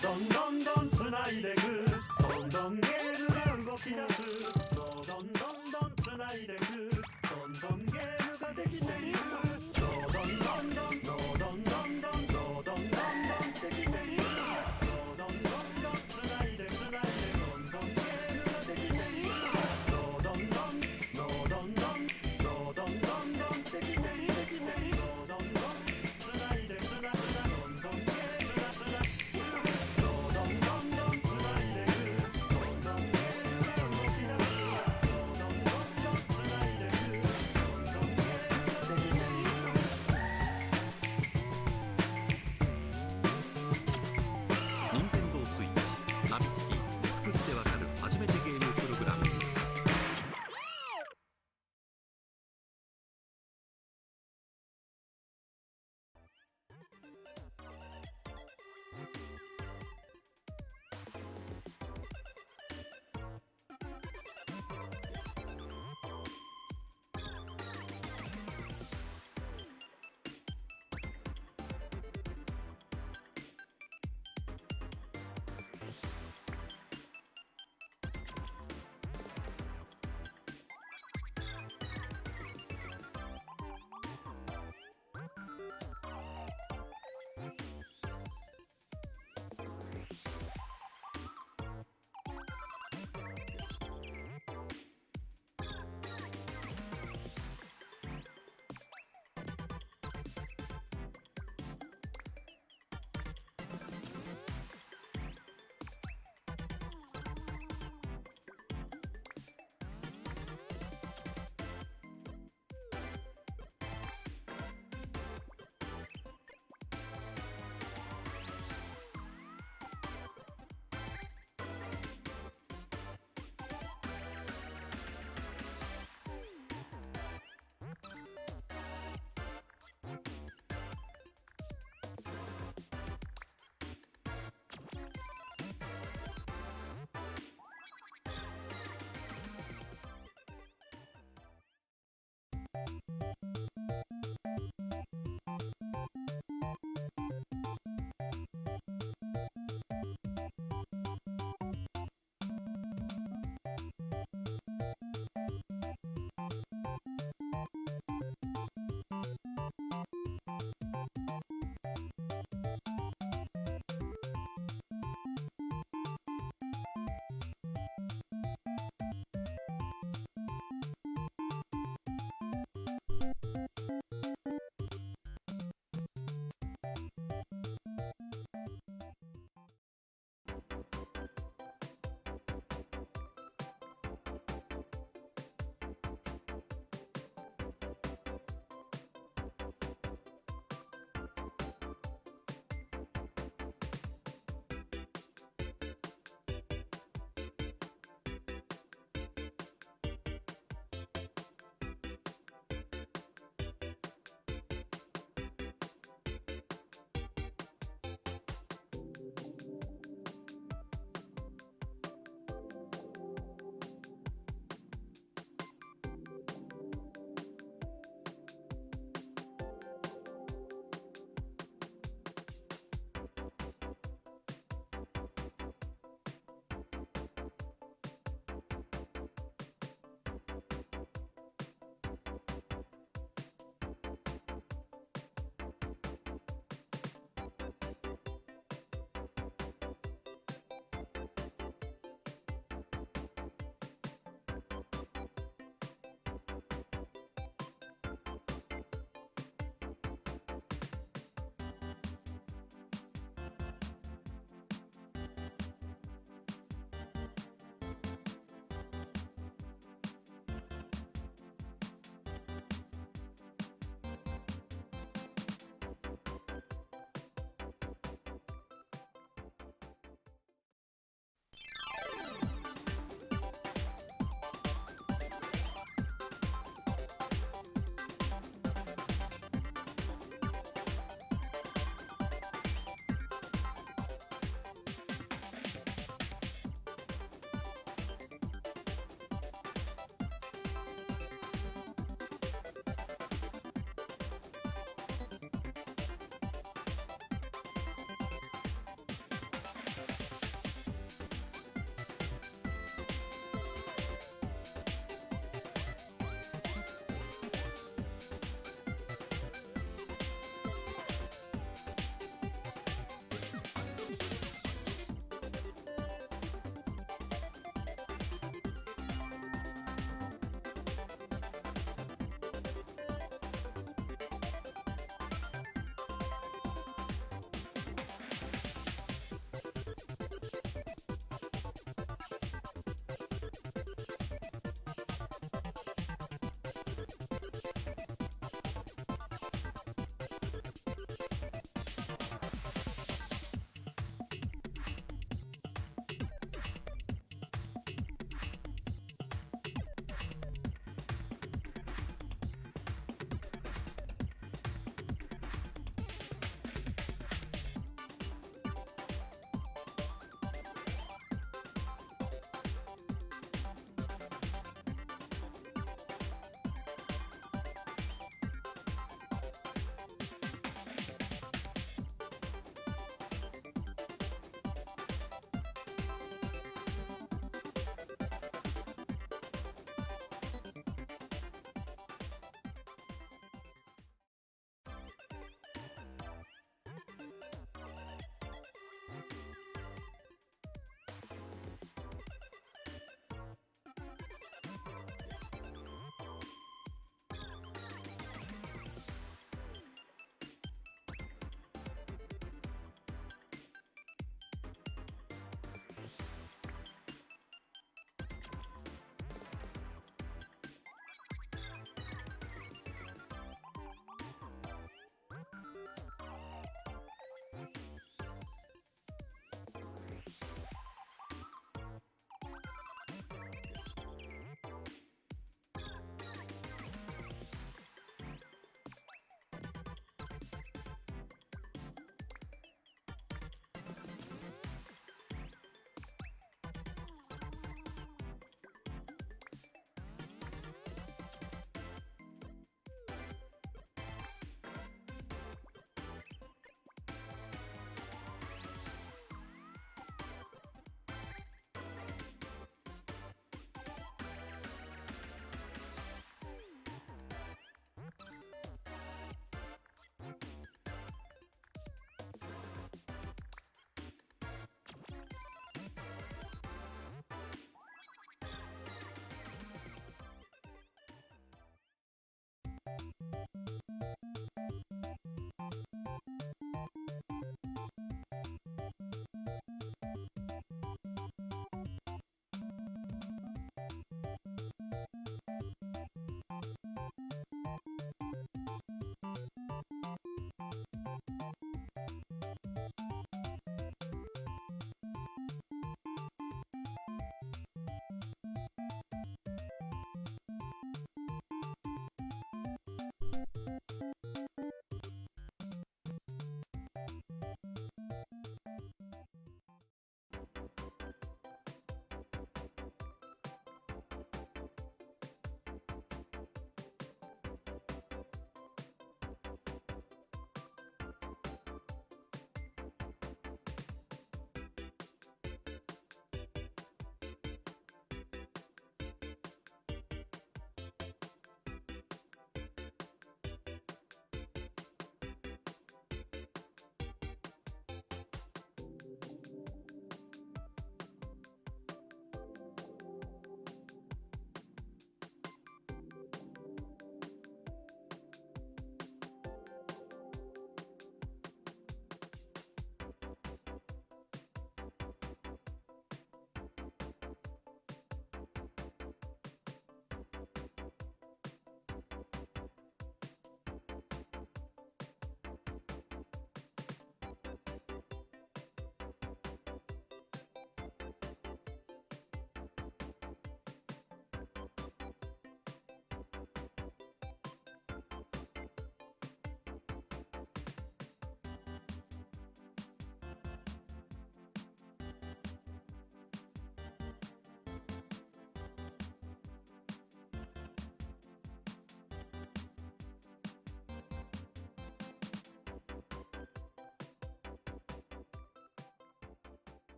どんどんどんつないでくどんどんゲームが動き出すどんどんどんつないでくどんどんゲームができていくどんどんどんどんどんどんどんどんどんどんできていくどんどんどんつないでつないでどんどんゲームができていくどんどんどんどんどんどんどんどんどんできていくどんどんどんつないでつなつなどんどんゲームがつなどんどんどんつないで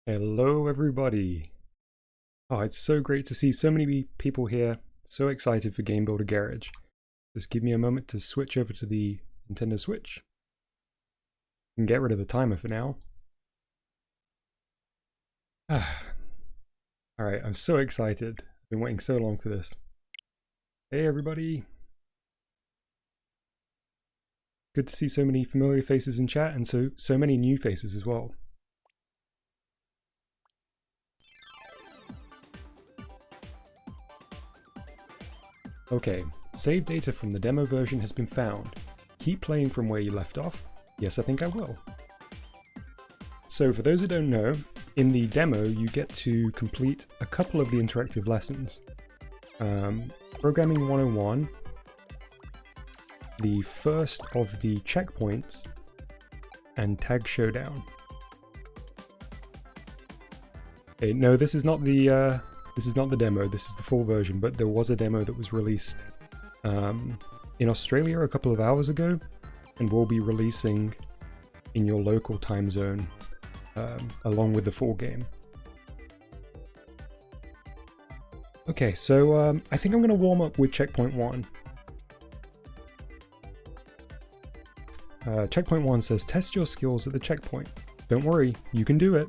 Hello everybody! Oh, it's so great to see so many people here, so excited for Game Builder Garage. Just give me a moment to switch over to the Nintendo Switch. And get rid of the timer for now. Alright, I'm so excited. I've been waiting so long for this. Hey everybody! Good to see so many familiar faces in chat and so many new faces as well. Okay, save data from the demo version has been found. Keep playing from where you left off. Yes, I think I will. So for those who don't know, in the demo you get to complete a couple of the interactive lessons. Programming 101, the first of the checkpoints, and Tag Showdown. Okay, no, this is not the demo, this is the full version, but there was a demo that was released in Australia a couple of hours ago, and will be releasing in your local time zone along with the full game. Okay, so I think I'm going to warm up with Checkpoint 1. Checkpoint 1 says, test your skills at the checkpoint. Don't worry, you can do it.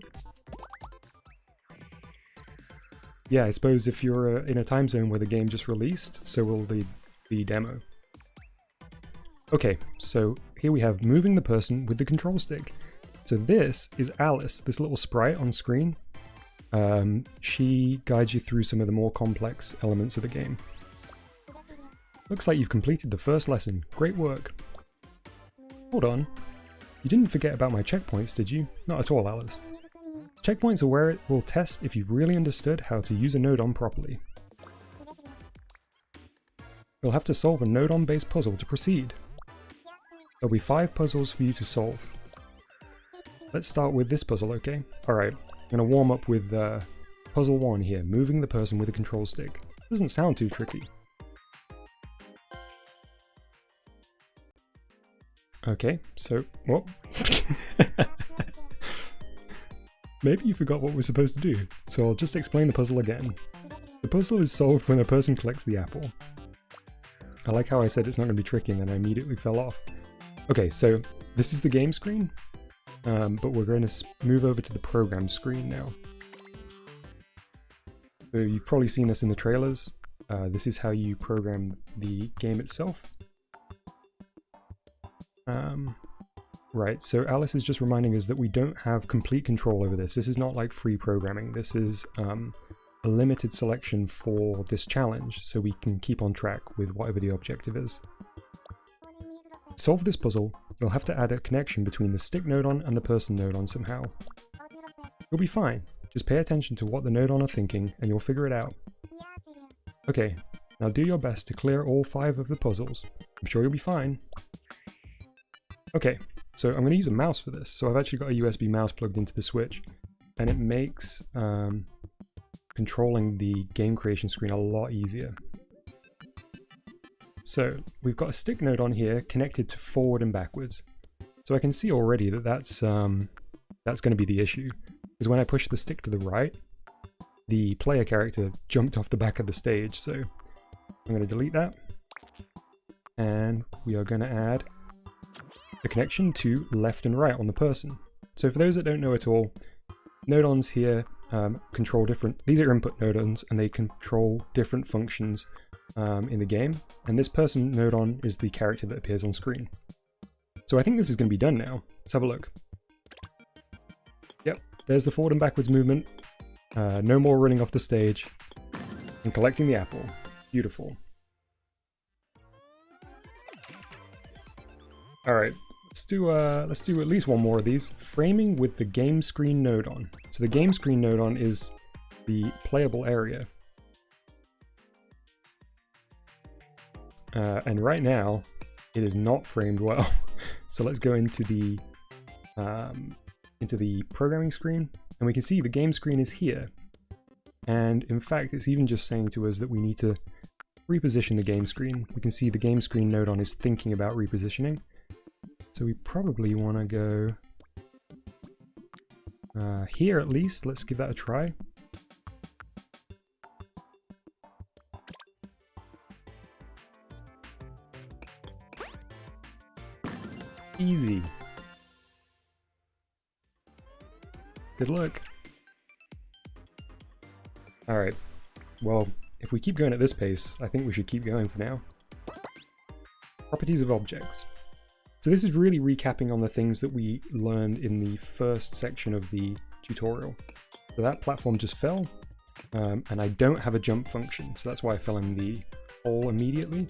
Yeah, I suppose if you're in a time zone where the game just released, so will the demo. Okay, so here we have moving the person with the control stick. So this is Alice, this little sprite on screen. She guides you through some of the more complex elements of the game. Looks like you've completed the first lesson. Great work. Hold on. You didn't forget about my checkpoints, did you? Not at all, Alice. Checkpoints are where it will test if you've really understood how to use a Nodon properly. You'll have to solve a Nodon-based puzzle to proceed. There'll be 5 puzzles for you to solve. Let's start with this puzzle, okay? Alright, I'm going to warm up with puzzle 1 here, moving the person with a control stick. Doesn't sound too tricky. Okay, so, what? Maybe you forgot what we're supposed to do, so I'll just explain the puzzle again. The puzzle is solved when a person collects the apple. I like how I said it's not going to be tricky and then I immediately fell off. Okay, so this is the game screen, but we're going to move over to the program screen now. So you've probably seen this in the trailers. This is how you program the game itself. Right, so Alice is just reminding us that we don't have complete control over this. This is not like free programming. This is a a limited selection for this challenge so we can keep on track with whatever the objective is. To solve this puzzle, you'll have to add a connection between the stick Nodon and the person Nodon somehow. You'll be fine, just pay attention to what the Nodon are thinking and you'll figure it out. Okay, now do your best to clear all 5 of the puzzles. I'm sure you'll be fine. Okay, so I'm going to use a mouse for this. So I've actually got a USB mouse plugged into the Switch, and it makes controlling the game creation screen a lot easier. So we've got a stick Nodon here connected to forward and backwards. So I can see already that that's going to be the issue, because when I push the stick to the right, the player character jumped off the back of the stage. So I'm going to delete that, and we are going to add a connection to left and right on the person. So for those that don't know at all, Nodons here control different, these are input Nodons, and they control different functions in the game, and this person Nodon is the character that appears on screen. So I think this is going to be done now. Let's have a look. Yep, there's the forward and backwards movement. No more running off the stage and collecting the apple. Beautiful. Alright, let's do at least one more of these. Framing with the game screen Nodon. So the game screen Nodon is the playable area. And right now, it is not framed well. So let's go into the programming screen, and we can see the game screen is here. And in fact, it's even just saying to us that we need to reposition the game screen. We can see the game screen Nodon is thinking about repositioning. So we probably want to go here at least. Let's give that a try. Easy. Good luck. Alright, well, if we keep going at this pace, I think we should keep going for now. Properties of objects. So this is really recapping on the things that we learned in the first section of the tutorial. So that platform just fell, and I don't have a jump function, so that's why I fell in the hole immediately.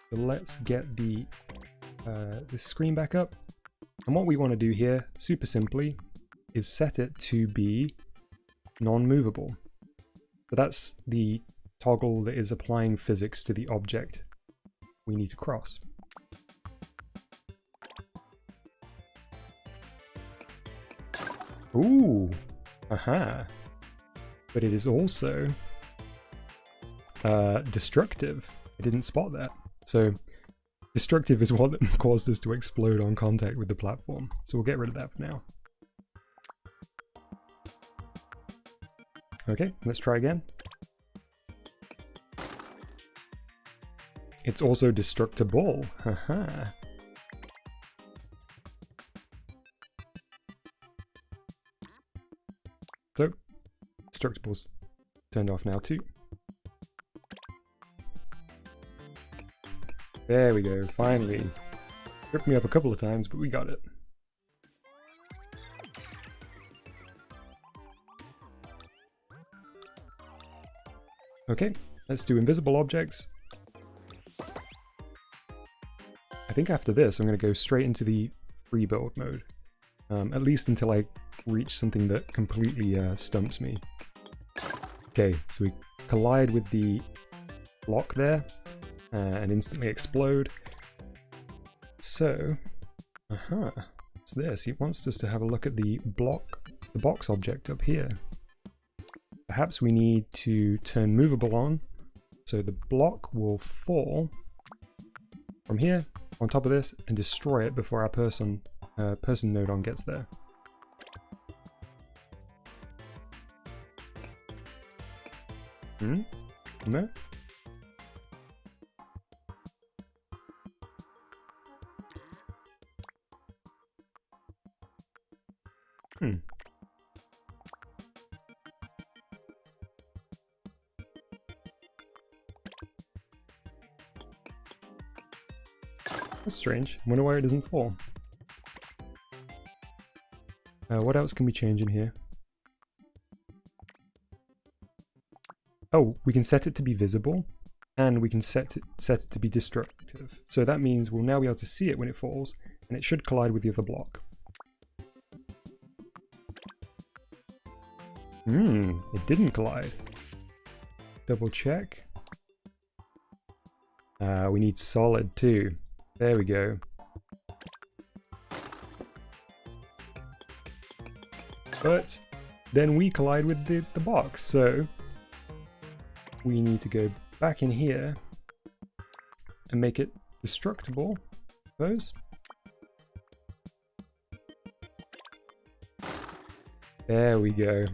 So let's get the screen back up. And what we want to do here, super simply, is set it to be non-movable. So that's the toggle that is applying physics to the object we need to cross. Ooh, aha. But it is also destructive. I didn't spot that. So destructive is what caused us to explode on contact with the platform. So we'll get rid of that for now. Okay, let's try again. It's also destructible. Haha. So, destructible's turned off now too. There we go, finally. Tripped me up a couple of times, but we got it. Okay, let's do invisible objects. I think after this I'm going to go straight into the free build mode. At least until I reach something that completely stumps me. Okay, so we collide with the block there and instantly explode. So, what's this? He wants us to have a look at the box object up here. Perhaps we need to turn movable on, so the block will fall from here on top of this and destroy it before our person Nodon gets there. No? That's strange. Wonder why it doesn't fall. What else can we change in here? Oh, we can set it to be visible, and we can set it to be destructive. So that means we'll now be able to see it when it falls, and it should collide with the other block. It didn't collide. Double check. We need solid too. There we go. But then we collide with the box, so we need to go back in here and make it destructible, I suppose. There we go.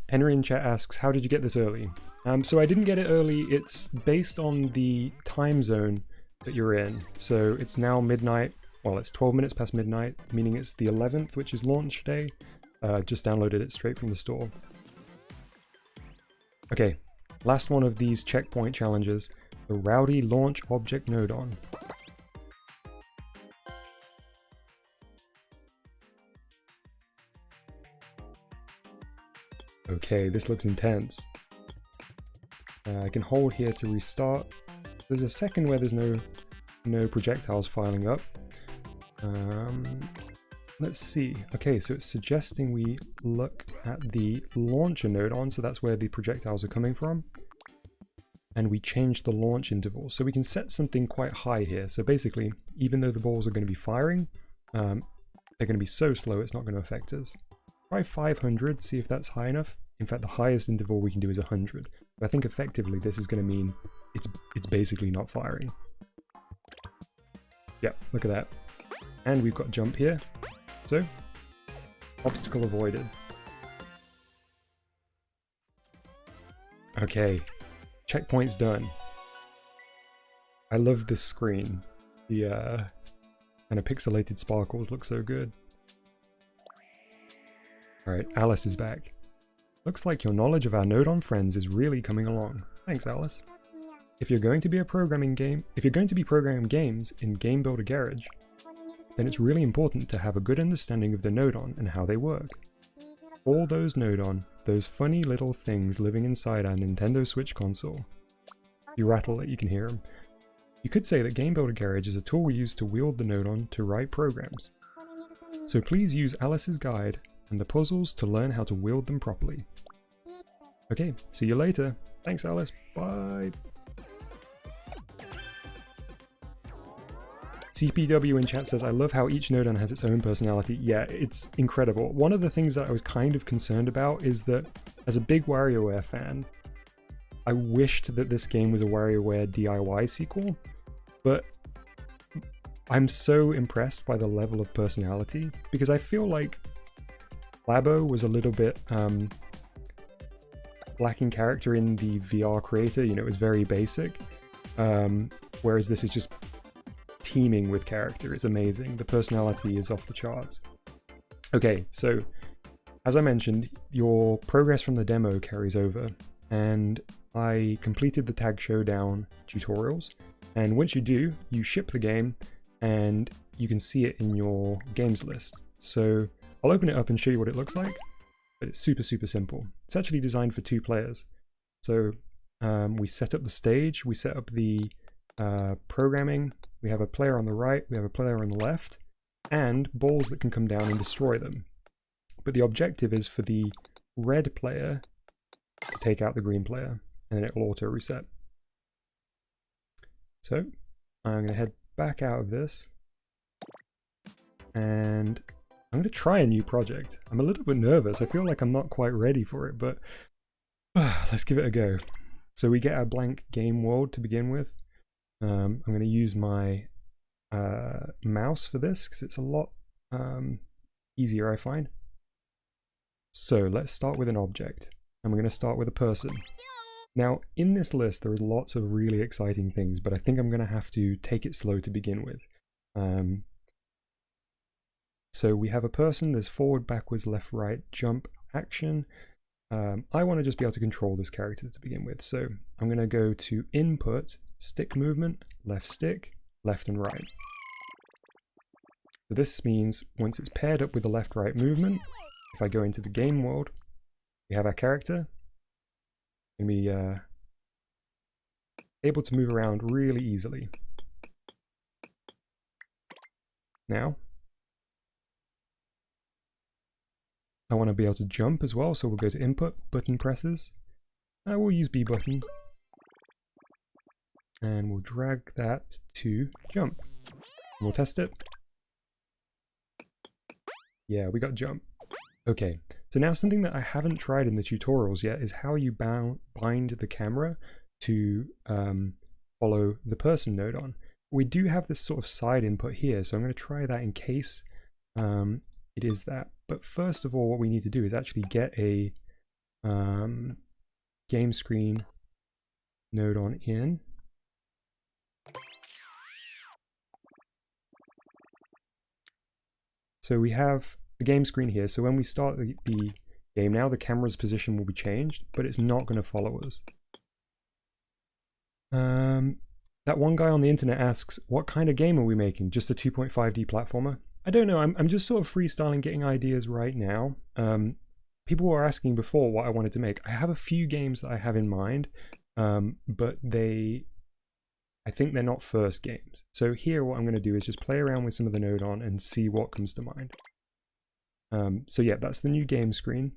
Henry in chat asks, how did you get this early? So I didn't get it early. It's based on the time zone that you're in. So it's now midnight. Well, it's 12 minutes past midnight, meaning it's the 11th, which is launch day. Just downloaded it straight from the store. Okay, last one of these checkpoint challenges, the Rowdy Launch Object Nodon. Okay, this looks intense. I can hold here to restart. There's a second where there's no projectiles filing up. Let's see. Okay, so it's suggesting we look at the launcher nodon, so that's where the projectiles are coming from. And we change the launch interval. So we can set something quite high here. So basically, even though the balls are going to be firing, they're going to be so slow it's not going to affect us. Try 500, see if that's high enough. In fact, the highest interval we can do is 100. But I think effectively this is going to mean it's basically not firing. Yep, look at that. And we've got jump here. So, obstacle avoided. Okay, checkpoint's done. I love this screen. The kind of pixelated sparkles look so good. Alright, Alice is back. Looks like your knowledge of our Nodon friends is really coming along. Thanks, Alice. If you're going to be programming games in Game Builder Garage, then it's really important to have a good understanding of the Nodon and how they work. All those Nodon, those funny little things living inside our Nintendo Switch console. You rattle it, you can hear them. You could say that Game Builder Garage is a tool we use to wield the Nodon to write programs. So please use Alice's guide and the puzzles to learn how to wield them properly. Okay, see you later. Thanks, Alice. Bye. CPW in chat says, I love how each Nodon has its own personality. Yeah, it's incredible. One of the things that I was kind of concerned about is that, as a big WarioWare fan, I wished that this game was a WarioWare DIY sequel, but I'm so impressed by the level of personality, because I feel like Labo was a little bit lacking character in the VR creator. You know, it was very basic, whereas this is just teeming with character. It's amazing. The personality is off the charts. Okay, so as I mentioned, your progress from the demo carries over, and I completed the Tag Showdown tutorials, and once you do, you ship the game and you can see it in your games list. So I'll open it up and show you what it looks like, but it's super simple. It's actually designed for 2 players. So we set up the stage, we set up the programming, we have a player on the right, we have a player on the left, and balls that can come down and destroy them. But the objective is for the red player to take out the green player, and then it will auto reset. So I'm going to head back out of this, and I'm going to try a new project. I'm a little bit nervous. I feel like I'm not quite ready for it, but let's give it a go. So we get a blank game world to begin with. I'm going to use my mouse for this because it's a lot easier, I find. So let's start with an object, and we're going to start with a person. Now, in this list, there are lots of really exciting things, but I think I'm going to have to take it slow to begin with. So we have a person, there's forward, backwards, left, right, jump, action. I want to just be able to control this character to begin with. So I'm going to go to input, stick movement, left and right. So this means once it's paired up with the left-right movement, if I go into the game world, We have our character. Can be able to move around really easily. Now, I want to be able to jump as well, so we'll go to input, button presses. We'll use B button. And we'll drag that to jump. We'll test it. Yeah, we got jump. Okay, so now something that I haven't tried in the tutorials yet is how you bind the camera to follow the person Nodon. We do have this sort of side input here, so I'm going to try that in case it is that. But first of all, what we need to do is actually get a game screen Nodon in. So we have the game screen here, so when we start the game now, the camera's position will be changed, but it's not going to follow us. That one guy on the internet asks, what kind of game are we making? Just a 2.5D platformer? I don't know, I'm just sort of freestyling, getting ideas right now. People were asking before what I wanted to make. I have a few games that I have in mind, but I think they're not first games. So here what I'm going to do is just play around with some of the Nodon and see what comes to mind. So yeah, that's the new game screen.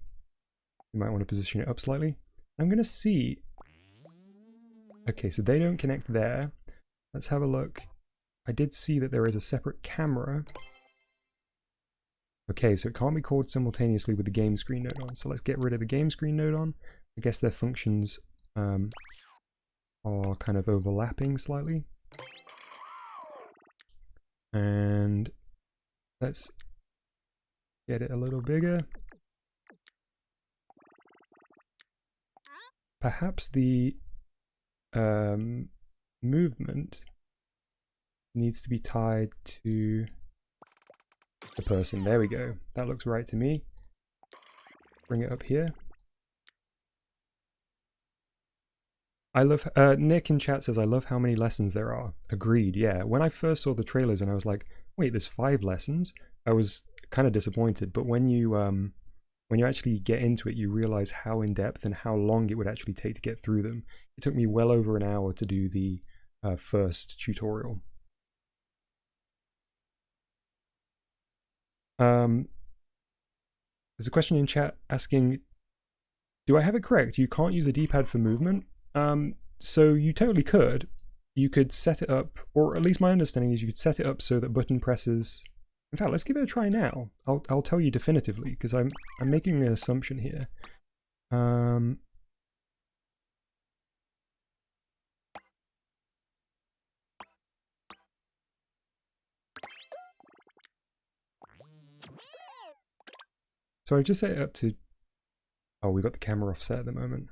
You might want to position it up slightly. I'm going to see... Okay, so they don't connect there. Let's have a look. I did see that there is a separate camera. Okay, so it can't be called simultaneously with the game screen Nodon. So let's get rid of the game screen Nodon. I guess their functions are kind of overlapping slightly. And let's get it a little bigger. Perhaps the movement needs to be tied to the person. There we go. That looks right to me. Bring it up here. I love, Nick in chat says, I love how many lessons there are. Agreed, yeah. When I first saw the trailers and I was like, wait, there's 5 lessons? I was kind of disappointed, but when you actually get into it, you realize how in-depth and how long it would actually take to get through them. It took me well over an hour to do the first tutorial. There's a question in chat asking, do I have it correct? You can't use a D-pad for movement? So you totally could. You could set it up, or at least my understanding is you could set it up so that button presses... In fact, let's give it a try now. I'll tell you definitively, because I'm making an assumption here. So I've just set it up to... Oh, we got the camera offset at the moment.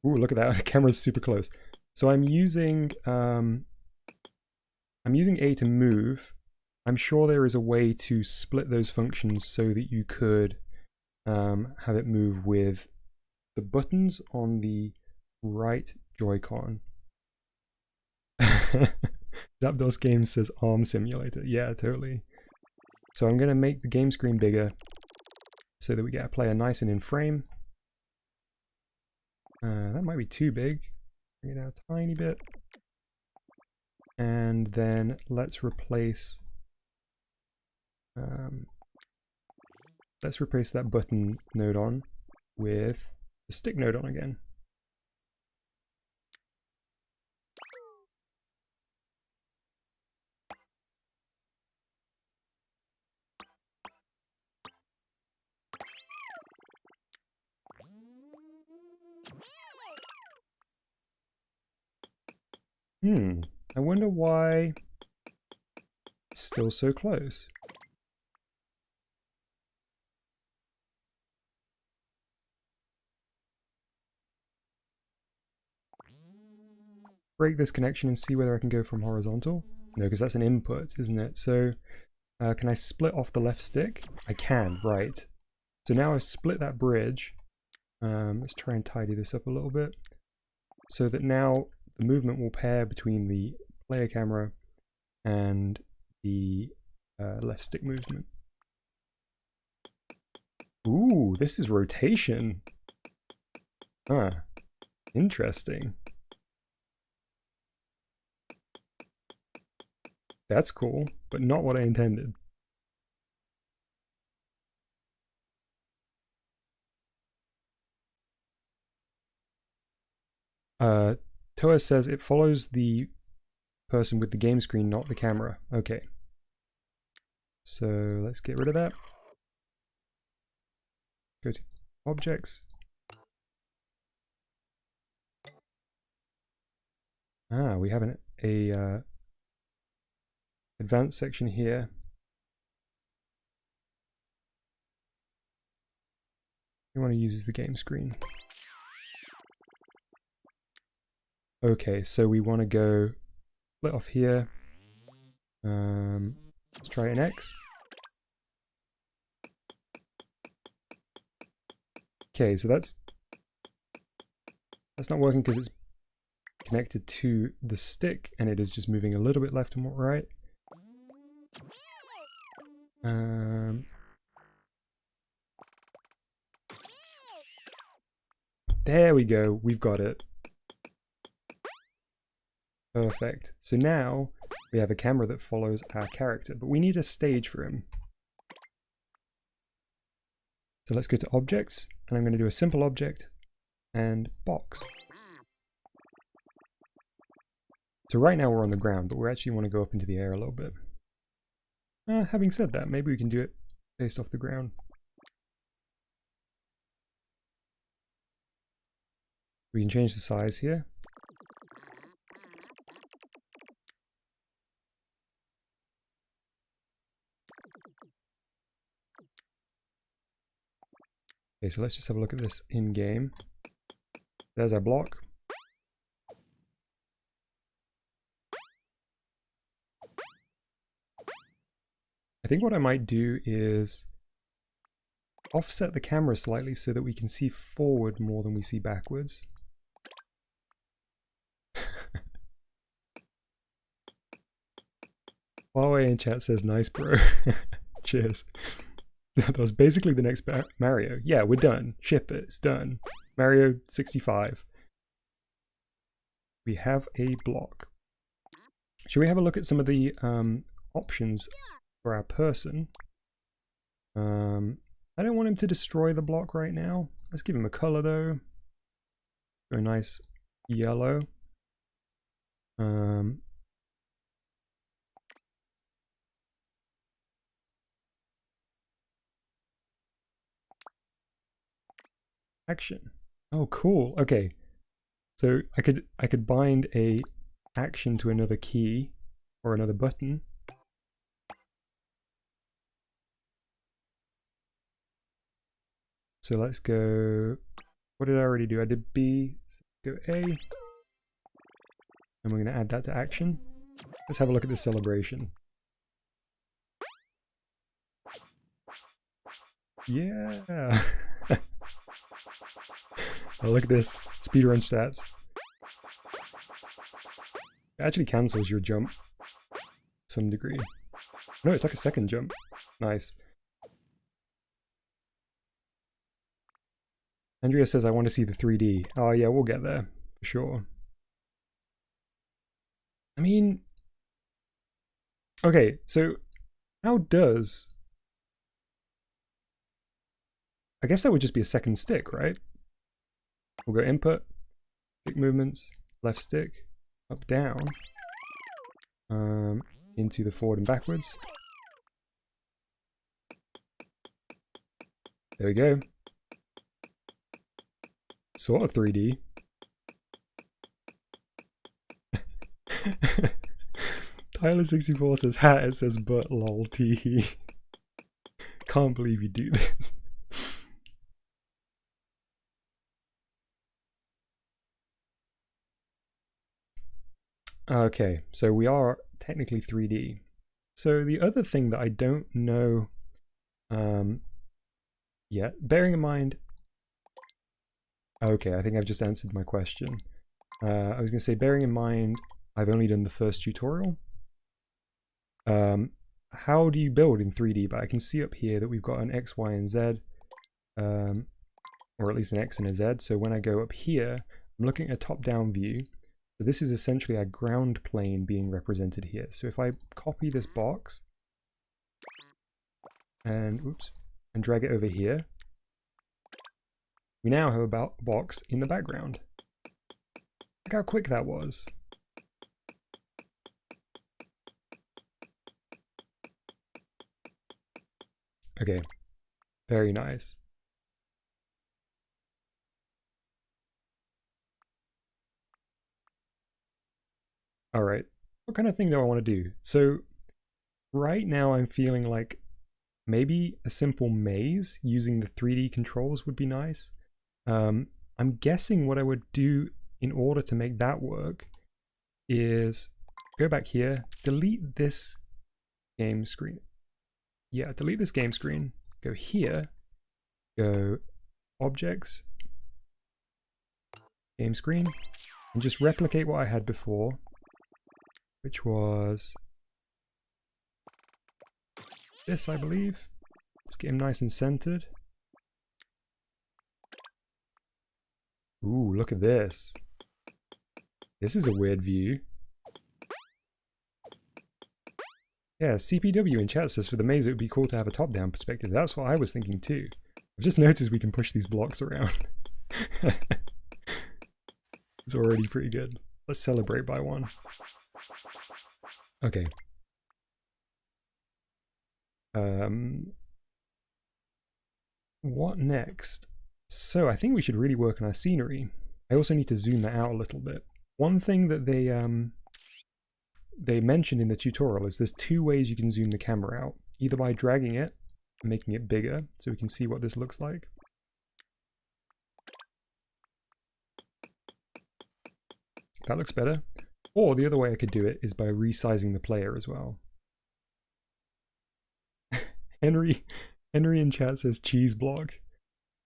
Ooh, look at that, the camera's super close. So I'm using A to move. I'm sure there is a way to split those functions so that you could have it move with the buttons on the right Joy-Con. Zapdos Games says Arm Simulator. Yeah, totally. So I'm going to make the game screen bigger so that we get a player nice and in frame. That might be too big. Bring it down a tiny bit. And then let's replace that button Nodon with the stick Nodon again. I wonder why it's still so close. Break this connection and see whether I can go from horizontal. No, because that's an input, isn't it? So can I split off the left stick? I can, right. So now I've split that bridge. Let's try and tidy this up a little bit so that now the movement will pair between the player camera and the left stick movement. Ooh, this is rotation. Huh, interesting. That's cool, but not what I intended. Toa says it follows the person with the game screen, not the camera. Okay. So let's get rid of that. Go to objects. Ah, we have a advanced section here. We want to use the game screen. Okay, so we want to go split off here. Let's try an X. Okay, so that's not working because it's connected to the stick and it is just moving a little bit left and right. There we go, we've got it. Perfect. So now we have a camera that follows our character, but we need a stage for him. So let's go to objects, and I'm going to do a simple object and box. So right now we're on the ground, but we actually want to go up into the air a little bit. Having said that, maybe we can do it based off the ground. We can change the size here. Okay, so let's just have a look at this in-game. There's our block. I think what I might do is offset the camera slightly so that we can see forward more than we see backwards. Huawei in chat says, nice bro. Cheers. That was basically the next Mario. Yeah, we're done. Ship it. It's done. Mario 65. We have a block. Should we have a look at some of the options for our person? I don't want him to destroy the block right now. Let's give him a color though. Go nice yellow. Action. Oh, cool. Okay. So I could bind a action to another key or another button. So let's go. What did I already do? I did B. So go A. And we're going to add that to action. Let's have a look at this celebration. Yeah. Oh, look at this. Speedrun stats. It actually cancels your jump to some degree. No, it's like a second jump. Nice. Andrea says, I want to see the 3D. Oh yeah, we'll get there, for sure. I mean... Okay, so how does... I guess that would just be a second stick, right? We'll go input, stick movements, left stick, up, down, into the forward and backwards. There we go. Sort of 3D. Tyler64 says hat, it says but lol tee. Can't believe you do this. Okay, so we are technically 3D. So the other thing that I don't know yet, bearing in mind... Okay, I think I've just answered my question. I was going to say, bearing in mind, I've only done the first tutorial. How do you build in 3D? But I can see up here that we've got an X, Y, and Z, or at least an X and a Z. So when I go up here, I'm looking at a top-down view. So this is essentially our ground plane being represented here. So if I copy this box and drag it over here, we now have a box in the background. Look how quick that was. Okay, very nice. All right, what kind of thing do I want to do? So right now I'm feeling like maybe a simple maze using the 3D controls would be nice. I'm guessing what I would do in order to make that work is go back here, delete this game screen. Yeah, delete this game screen, go here, go objects, game screen, and just replicate what I had before, which was this, I believe. Let's get him nice and centered. Ooh, look at this. This is a weird view. Yeah, CPW in chat says for the maze it would be cool to have a top-down perspective. That's what I was thinking too. I've just noticed we can push these blocks around. It's already pretty good. Let's celebrate by one. Okay. What next? So I think we should really work on our scenery. I also need to zoom that out a little bit. One thing that they mentioned in the tutorial is there's two ways you can zoom the camera out. Either by dragging it and making it bigger so we can see what this looks like. That looks better. Or the other way I could do it is by resizing the player as well. Henry in chat says cheese block.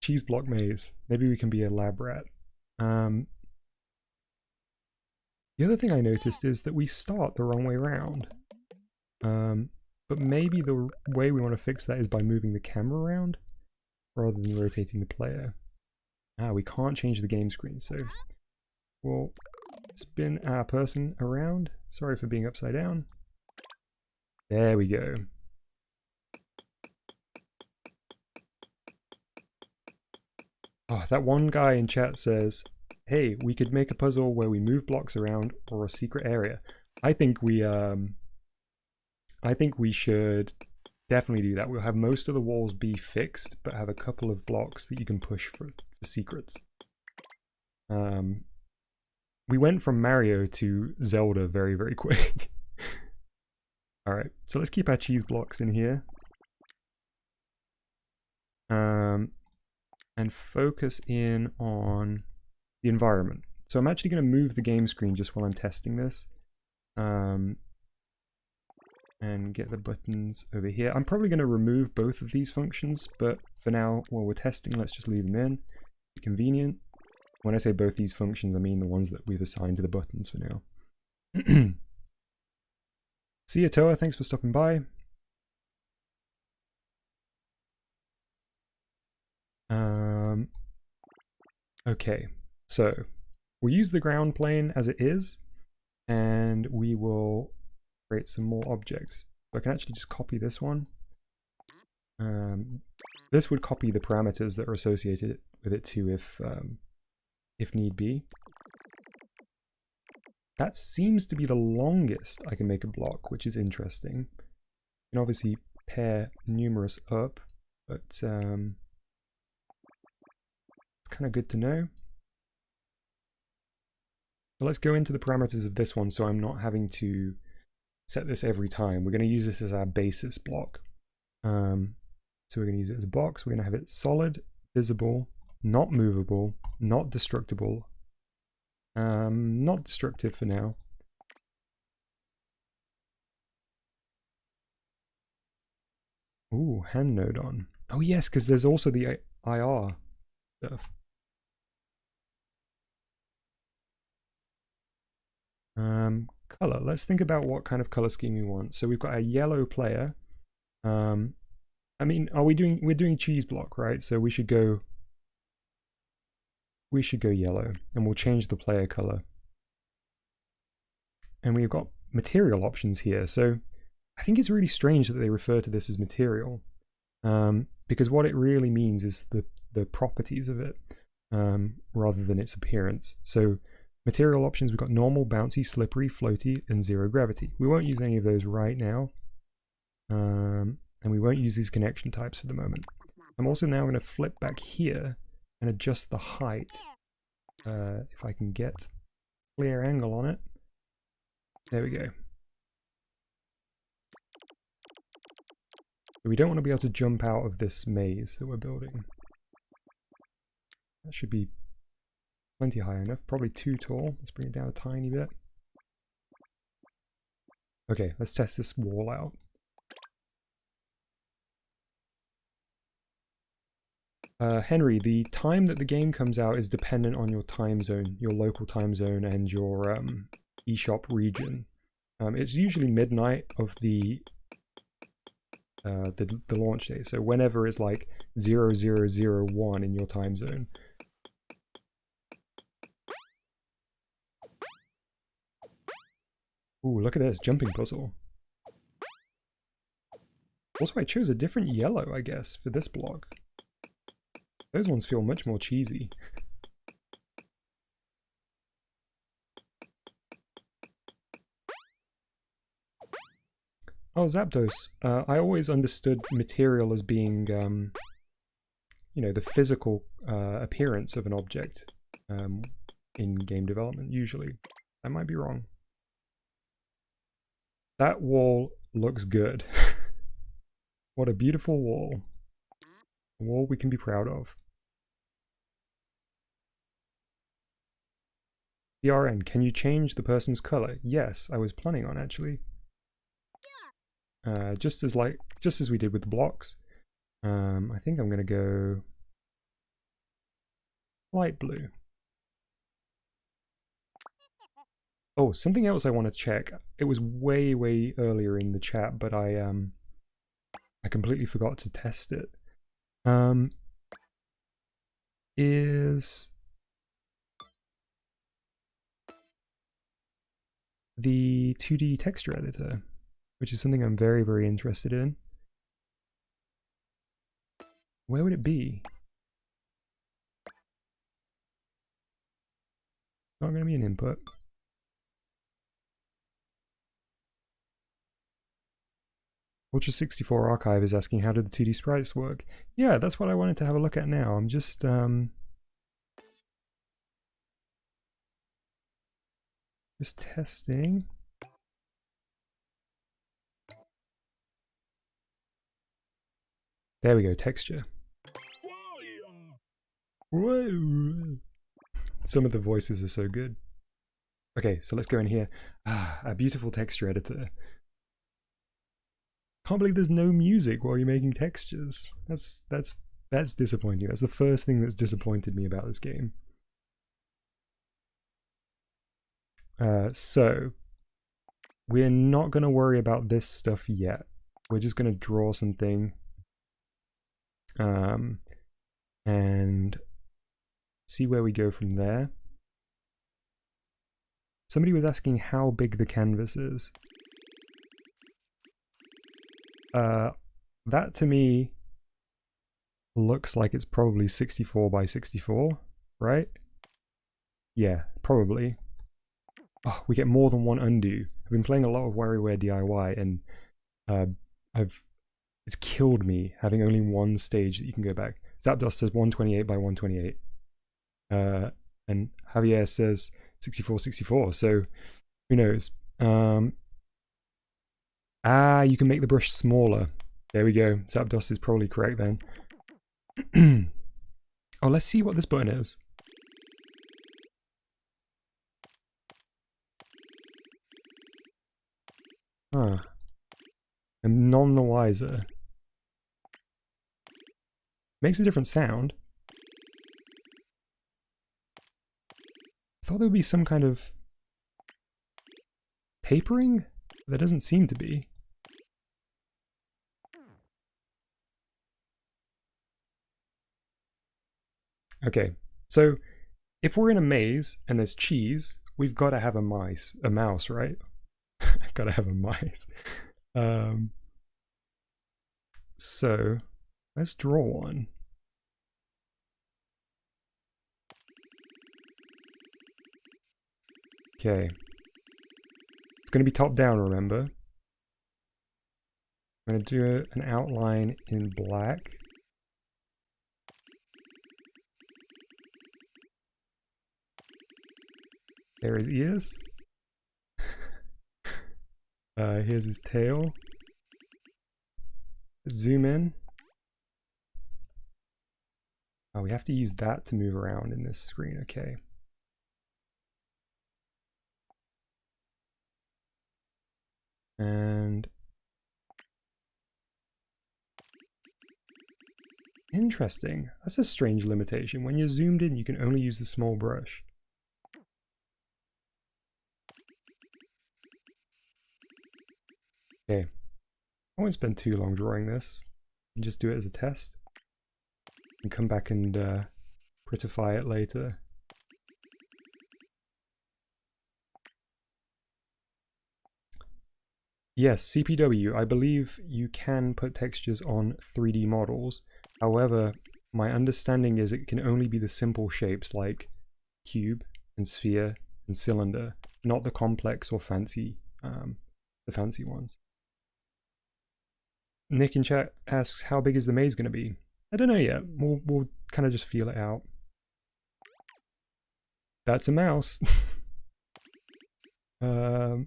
Cheese block maze. Maybe we can be a lab rat. The other thing I noticed is that we start the wrong way around. But maybe the way we want to fix that is by moving the camera around rather than rotating the player. We can't change the game screen, so we'll spin our person around. Sorry for being upside down. There we go. Oh, that one guy in chat says, hey, we could make a puzzle where we move blocks around or a secret area. I think we should definitely do that. We'll have most of the walls be fixed, but have a couple of blocks that you can push for secrets. We went from Mario to Zelda very, very quick. Alright, so let's keep our cheese blocks in here. And focus in on the environment. So I'm actually going to move the game screen just while I'm testing this. And get the buttons over here. I'm probably going to remove both of these functions, but for now, while we're testing, let's just leave them in. Be convenient. When I say both these functions, I mean the ones that we've assigned to the buttons for now. See you, Toa. Thanks for stopping by. Okay, so we'll use the ground plane as it is, and we will create some more objects. So I can actually just copy this one. This would copy the parameters that are associated with it too, if need be. That seems to be the longest I can make a block, which is interesting. You can obviously pair numerous up, but it's kind of good to know. So let's go into the parameters of this one so I'm not having to set this every time. We're going to use this as our basis block. So we're going to use it as a box. We're going to have it solid, visible, not movable, not destructible. Not destructive for now. Ooh, hand Nodon. Oh yes, because there's also the IR stuff. color. Let's think about what kind of color scheme we want. So we've got a yellow player. I mean, we're doing cheese block, right? So we should go yellow, and we'll change the player color. And we've got material options here. So I think it's really strange that they refer to this as material, because what it really means is the properties of it, rather than its appearance. So material options, we've got normal, bouncy, slippery, floaty, and zero gravity. We won't use any of those right now. And we won't use these connection types for the moment. I'm also now going to flip back here and adjust the height, if I can get clear angle on it. There we go. So we don't want to be able to jump out of this maze that we're building. That should be plenty high enough, probably too tall. Let's bring it down a tiny bit. Okay, let's test this wall out. Henry, the time that the game comes out is dependent on your time zone, your local time zone, and your eShop region. It's usually midnight of the launch day, so whenever it's like 0001 in your time zone. Ooh, look at this jumping puzzle. Also, I chose a different yellow, I guess, for this block. Those ones feel much more cheesy. Oh, Zapdos. I always understood material as being, you know, the physical appearance of an object in game development, usually. I might be wrong. That wall looks good. What a beautiful wall. A wall we can be proud of. DRN, can you change the person's color? Yes, I was planning on actually. Just as we did with the blocks. I think I'm gonna go light blue. Oh, something else I want to check. It was way earlier in the chat, but I completely forgot to test it. Is the 2D texture editor, which is something I'm very interested in. Where would it be? Not going to be an input. Ultra 64 Archive is asking how did the 2D sprites work? Yeah, that's what I wanted to have a look at now. I'm just testing. There we go, texture. Whoa. Some of the voices are so good. Okay, so let's go in here. A beautiful texture editor. Can't believe there's no music while you're making textures. That's disappointing. That's the first thing that's disappointed me about this game. So we're not going to worry about this stuff yet. We're just going to draw something and see where we go from there. Somebody was asking how big the canvas is. That to me looks like it's probably 64 by 64, right? Yeah, probably. Oh, we get more than one undo. I've been playing a lot of WarioWare DIY, and it's killed me having only one stage that you can go back. Zapdos says 128 by 128, and Javier says 64. So who knows? You can make the brush smaller. There we go. Zapdos is probably correct then. Oh, let's see what this button is. Huh. I'm none the wiser. Makes a different sound. I thought there would be some kind of tapering? There doesn't seem to be. Okay, so if we're in a maze and there's cheese, we've got to have a mouse, right? Gotta have a mice. So let's draw one. Okay. It's going to be top down, remember? I'm going to do an outline in black. There are his ears. Here's his tail. Zoom in. Oh, we have to use that to move around in this screen, okay. And interesting. That's a strange limitation. When you're zoomed in, you can only use the small brush. Okay. I won't spend too long drawing this. You can just do it as a test. And come back and prettify it later. Yes, CPW, I believe you can put textures on 3D models. However, my understanding is it can only be the simple shapes like cube and sphere and cylinder, not the complex or fancy, the fancy ones. Nick in chat asks, how big is the maze going to be? I don't know yet. We'll kind of just feel it out. That's a mouse. Put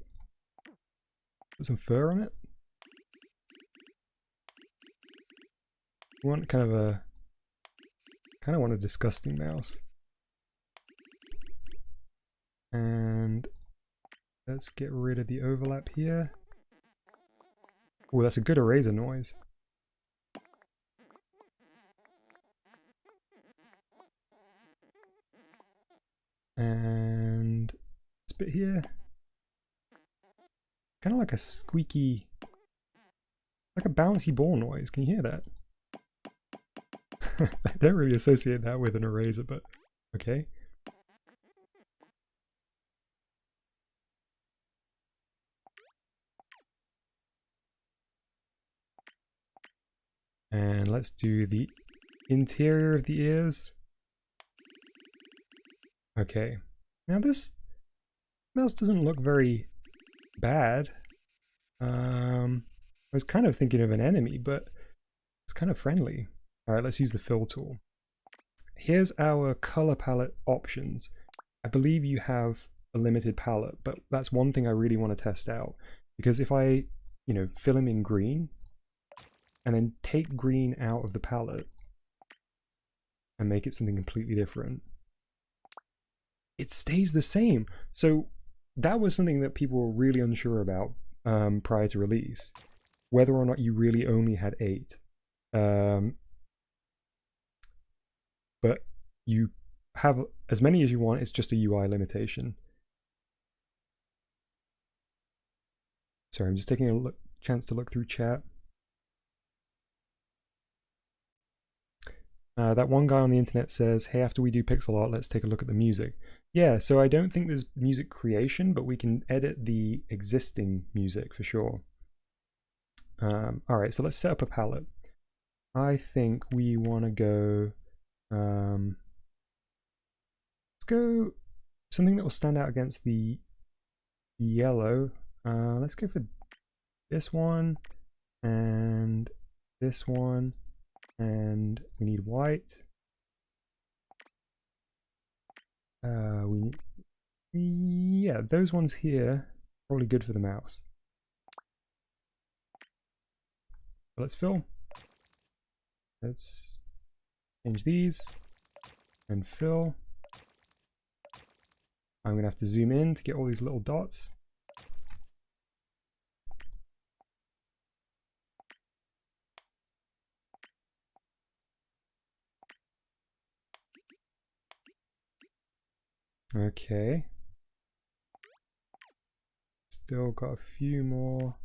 some fur on it. We want kind of want a disgusting mouse. And let's get rid of the overlap here. Oh, that's a good eraser noise. And this bit here, kind of like a squeaky, like a bouncy ball noise. Can you hear that? I don't really associate that with an eraser, but okay. And let's do the interior of the ears. Okay. Now this mouse doesn't look very bad. I was kind of thinking of an enemy, but it's kind of friendly. Alright, let's use the fill tool. Here's our color palette options. I believe you have a limited palette, but that's one thing I really want to test out. Because if I, fill him in green, and then take green out of the palette, and make it something completely different, it stays the same. So that was something that people were really unsure about prior to release, whether or not you really only had 8. But you have as many as you want, it's just a UI limitation. Sorry, I'm just taking a chance to look through chat. That one guy on the internet says, hey, after we do pixel art, let's take a look at the music. Yeah, so I don't think there's music creation, but we can edit the existing music for sure. Alright, so let's set up a palette. I think we want to go... let's go something that will stand out against the yellow. Let's go for this one, and this one, and we need white. Yeah, those ones here, probably good for the mouse. Let's fill. Let's change these and fill. I'm gonna have to zoom in to get all these little dots. Okay. Let's still got a few more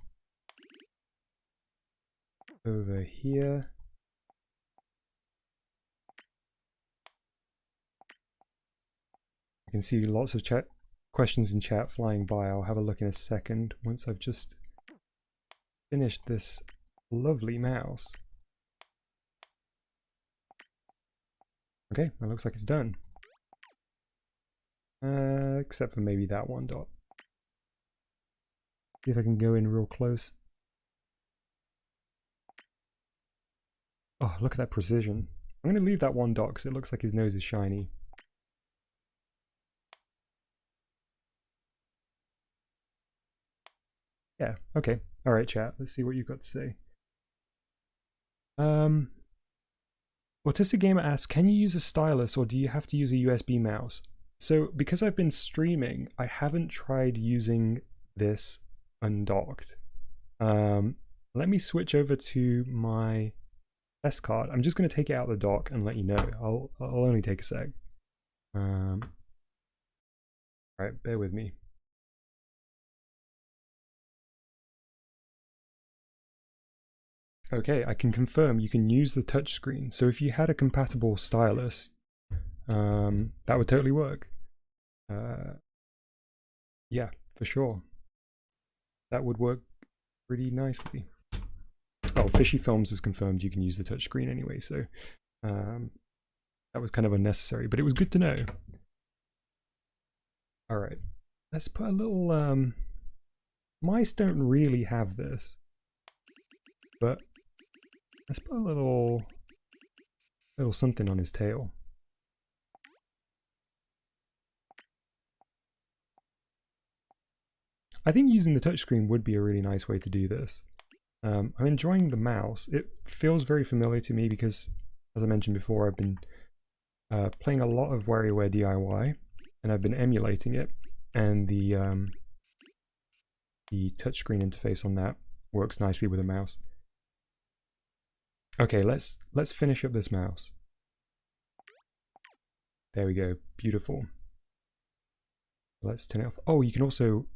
over here. I can see lots of questions in chat flying by. I'll have a look in a second once I've just finished this lovely mouse. Okay, that looks like it's done. Except for maybe that one dot. See if I can go in real close. Oh, look at that precision. I'm going to leave that one dot because it looks like his nose is shiny. Yeah, okay. Alright, chat. Let's see what you've got to say. Autistic Gamer asks, can you use a stylus or do you have to use a USB mouse? So, because I've been streaming, I haven't tried using this undocked. Let me switch over to my test card. I'm just going to take it out of the dock and let you know. I'll only take a sec. Alright, bear with me. Okay, I can confirm you can use the touchscreen. So if you had a compatible stylus, that would totally work. Yeah, for sure. That would work pretty nicely. Oh, Fishy Films has confirmed you can use the touchscreen anyway, so that was kind of unnecessary, but it was good to know. Alright, let's put a little... mice don't really have this, but let's put a little something on his tail. I think using the touchscreen would be a really nice way to do this. I'm enjoying the mouse. It feels very familiar to me because, as I mentioned before, I've been playing a lot of WarioWare DIY, and I've been emulating it, and the touchscreen interface on that works nicely with a mouse. Okay, let's finish up this mouse. There we go, beautiful. Let's turn it off. Oh, you can also...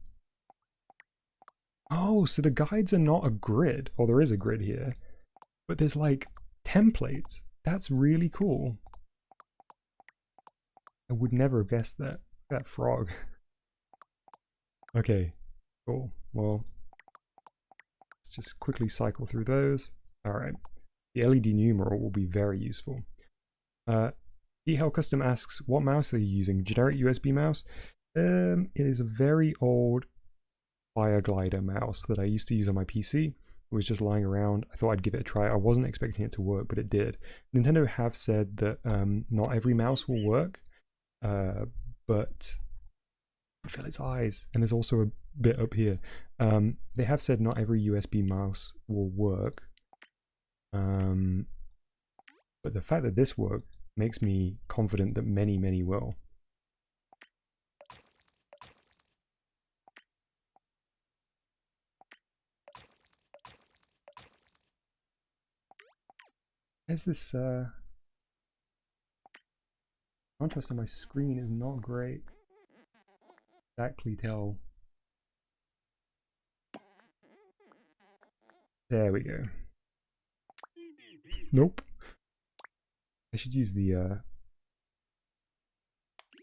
Oh, so the guides are not a grid, or there is a grid here, but there's like templates. That's really cool. I would never have guessed that. That frog. Okay, cool. Well, let's just quickly cycle through those. Alright. The LED numeral will be very useful. Hell Custom asks, what mouse are you using? Generic USB mouse? It is a very old Fireglider mouse that I used to use on my PC. It was just lying around. I thought I'd give it a try. I wasn't expecting it to work, but it did. Nintendo have said that not every mouse will work, but feel its eyes, and there's also a bit up here. They have said not every USB mouse will work, but the fact that this worked makes me confident that many will. There's this contrast on my screen is not great. Exactly tell. There we go. Nope. I should use the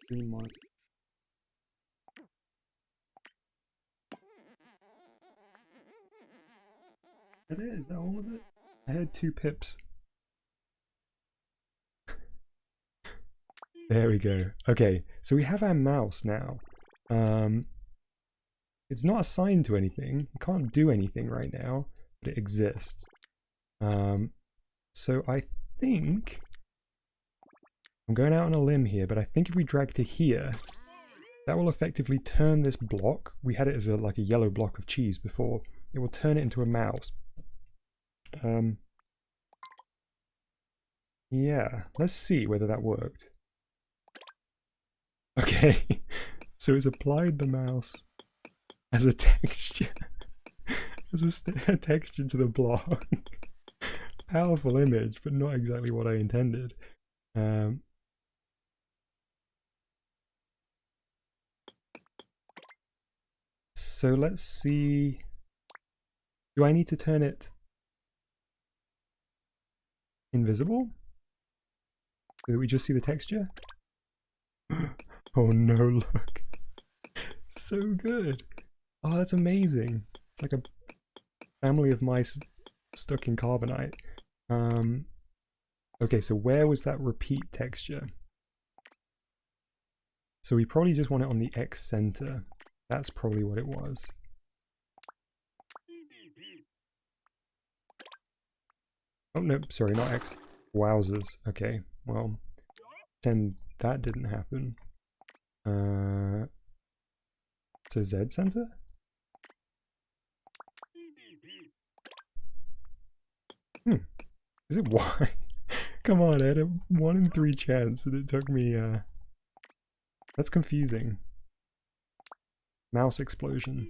screen mark. Is that all of it? I had 2 pips. There we go. Okay, so we have our mouse now. It's not assigned to anything. It can't do anything right now, but it exists. So I think I'm going out on a limb here, but I think if we drag to here, that will effectively turn this block. We had it as like a yellow block of cheese before. It will turn it into a mouse. Yeah, let's see whether that worked. Okay, so it's applied the mouse as a texture, as a texture to the block. Powerful image, but not exactly what I intended. So let's see. Do I need to turn it invisible? So that we just see the texture? Oh no, look. So good. Oh, that's amazing. It's like a family of mice stuck in carbonite. Okay, so where was that repeat texture? So we probably just want it on the X center. That's probably what it was. Oh no, sorry, not X. Wowzers. Okay, well, then that didn't happen. So Z center? Is it Y? Come on, I had a 1 in 3 chance and it took me, that's confusing. Mouse explosion.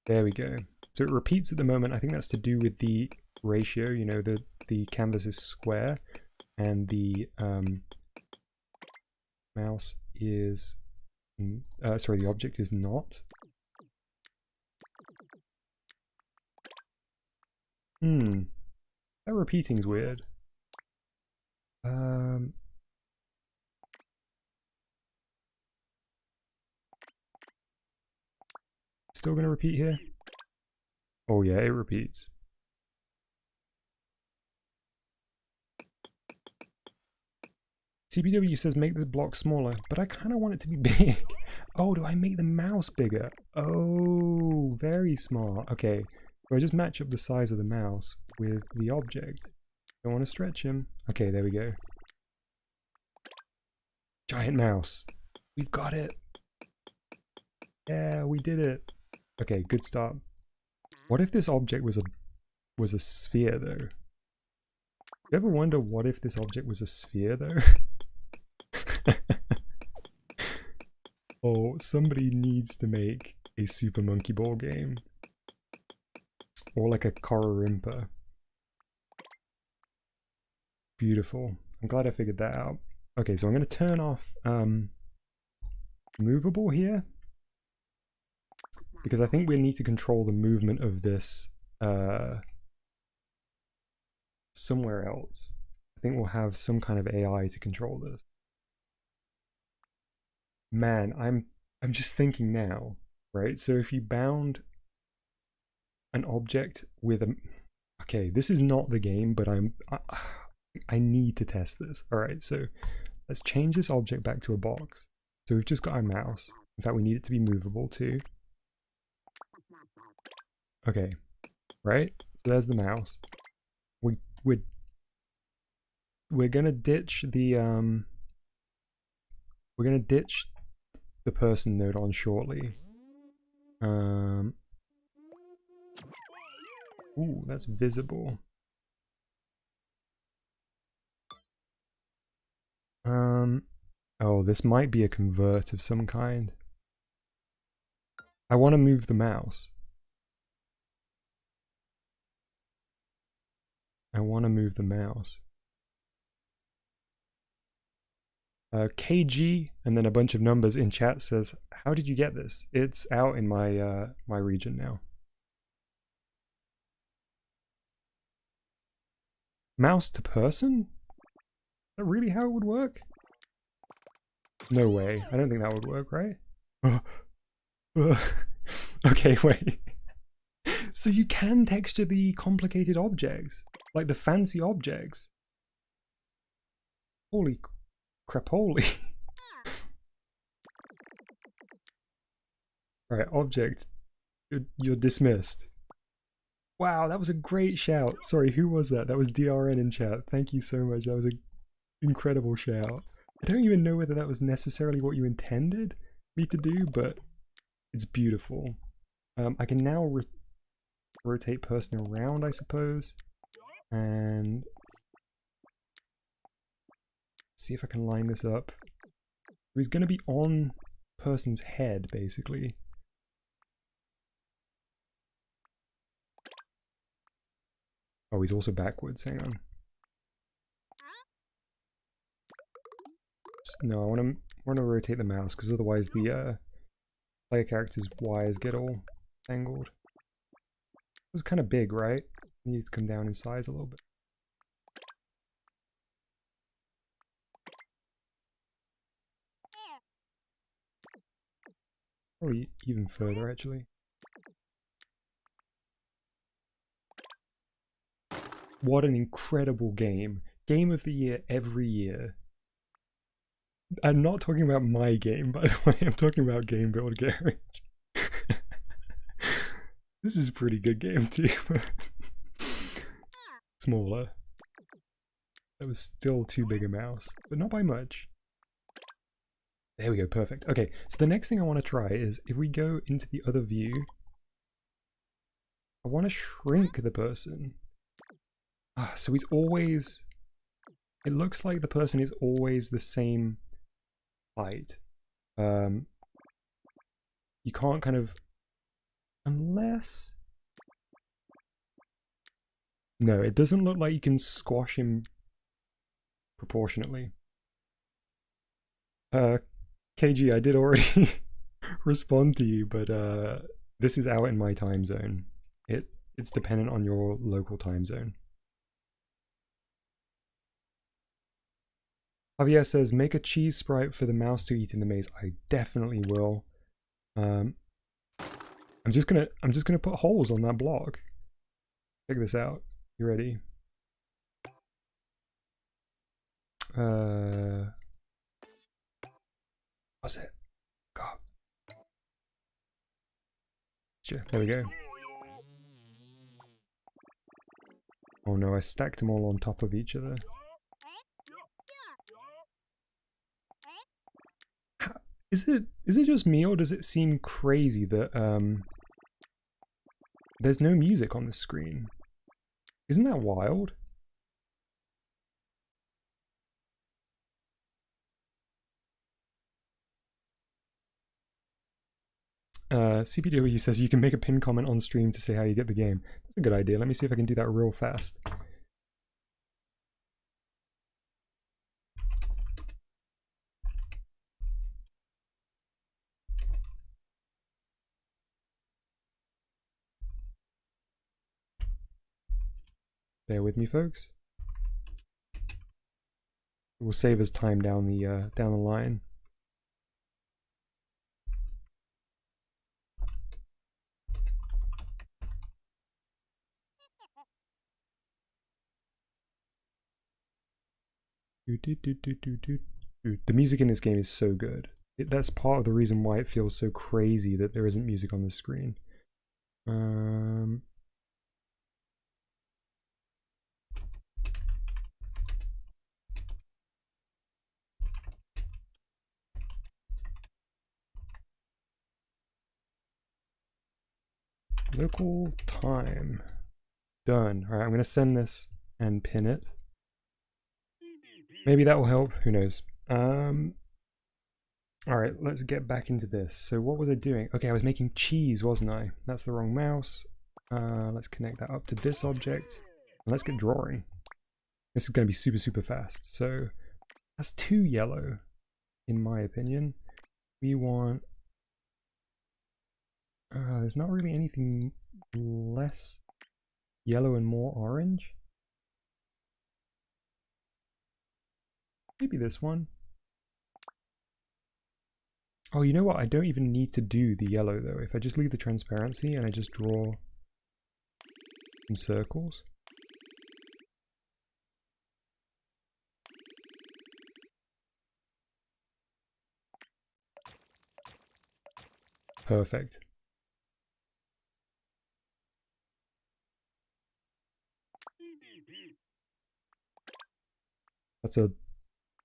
There we go. So it repeats at the moment. I think that's to do with the ratio, you know, the canvas is square and the mouse is, sorry, the object is not. That repeating's weird. Still gonna repeat here? Oh yeah, it repeats. CBW says make the block smaller, but I kind of want it to be big. Oh, do I make the mouse bigger? Oh, very smart. Okay, so I just match up the size of the mouse with the object. Don't want to stretch him. Okay, there we go. Giant mouse. We've got it. Yeah, we did it. Okay, good start. What if this object was a sphere though? You ever wonder what if this object was a sphere though? Oh, somebody needs to make a Super Monkey Ball game. Or like a Kororimpa. Beautiful. I'm glad I figured that out. Okay, so I'm going to turn off movable here. Because I think we need to control the movement of this somewhere else. I think we'll have some kind of AI to control this. Man, I'm just thinking now, right? So if you bound an object with a... Okay, this is not the game, but I need to test this. All right, so let's change this object back to a box. So we've just got our mouse. In fact, we need it to be movable too. Okay, right? So there's the mouse. We're gonna ditch the person Nodon shortly. Ooh, that's visible. Oh, this might be a convert of some kind. I want to move the mouse. I want to move the mouse. KG and then a bunch of numbers in chat says, "How did you get this?" It's out in my my region now. Mouse to person? Is that really how it would work? No way. I don't think that would work, right? Okay, wait. So you can texture the complicated objects, like the fancy objects. Holy crapoli. Alright, object. You're dismissed. Wow, that was a great shout. Sorry, who was that? That was DRN in chat. Thank you so much. That was an incredible shout. I don't even know whether that was necessarily what you intended me to do, but it's beautiful. I can now rotate person around, I suppose, and see if I can line this up. He's going to be on person's head, basically. Oh, he's also backwards. Hang on. No, I want to rotate the mouse because otherwise the player character's wires get all tangled. It was kind of big, right? It needs to come down in size a little bit. Probably even further, actually. What an incredible game. Game of the year every year. I'm not talking about my game, by the way. I'm talking about Game Build Garage. This is a pretty good game too. Smaller. That was still too big a mouse, but not by much. There we go, perfect. Okay, so the next thing I want to try is if we go into the other view, I want to shrink the person. So he's always... It looks like the person is always the same height. You can't kind of... Unless... No, it doesn't look like you can squash him proportionately. KG, I did already respond to you, but this is out in my time zone. It's dependent on your local time zone. Javier says, make a cheese sprite for the mouse to eat in the maze. I definitely will. I'm just gonna put holes on that block. Check this out. You ready? What's it? God. Sure, there we go. Oh no, I stacked them all on top of each other. Is it just me, or does it seem crazy that there's no music on the screen? Isn't that wild? CPW says you can make a pin comment on stream to say how you get the game. That's a good idea. Let me see if I can do that real fast. Bear with me, folks. It will save us time down the line. The music in this game is so good. That's part of the reason why it feels so crazy that there isn't music on the screen. Local time. Done. Alright, I'm going to send this and pin it. Maybe that will help. Who knows? Alright, let's get back into this. So what was I doing? Okay, I was making cheese, wasn't I? That's the wrong mouse. Let's connect that up to this object. And let's get drawing. This is going to be super, super fast. So that's too yellow, in my opinion. We want... there's not really anything less yellow and more orange. Maybe this one. Oh, you know what? I don't even need to do the yellow though. If I just leave the transparency and I just draw some circles. Perfect.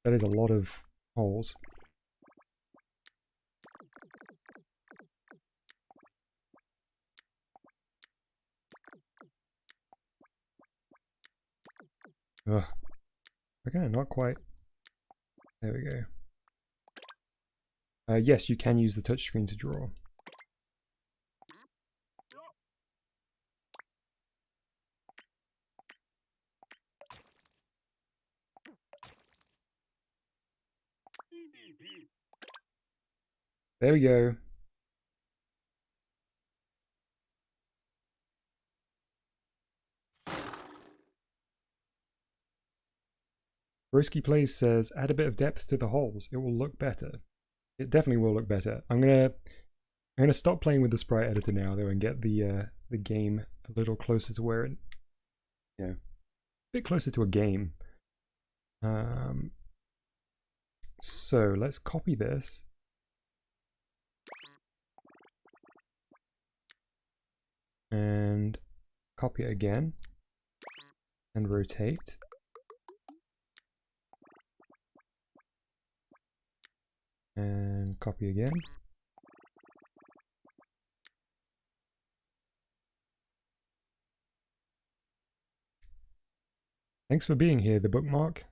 That is a lot of holes. Ugh. Okay, not quite. There we go. Yes, you can use the touchscreen to draw. There we go. Broski Plays says, add a bit of depth to the holes. It will look better. It definitely will look better. I'm gonna stop playing with the sprite editor now though and get the game a little closer to where it, you know, a bit closer to a game. So let's copy this. And copy it again. And rotate. And copy again. Thanks for being here, the bookmark.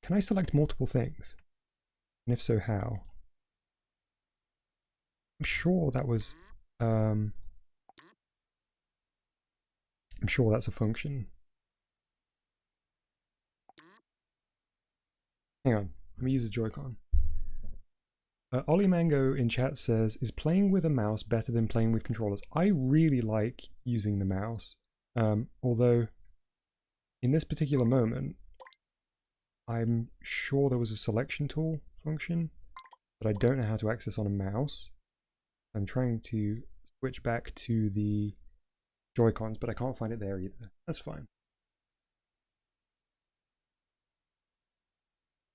Can I select multiple things? And if so, how? I'm sure that was... I'm sure that's a function. Hang on, let me use a Joy-Con. Ollie Mango in chat says, is playing with a mouse better than playing with controllers? I really like using the mouse. Although, in this particular moment, I'm sure there was a selection tool function that I don't know how to access on a mouse. I'm trying to switch back to the Joy-Cons, but I can't find it there either. That's fine.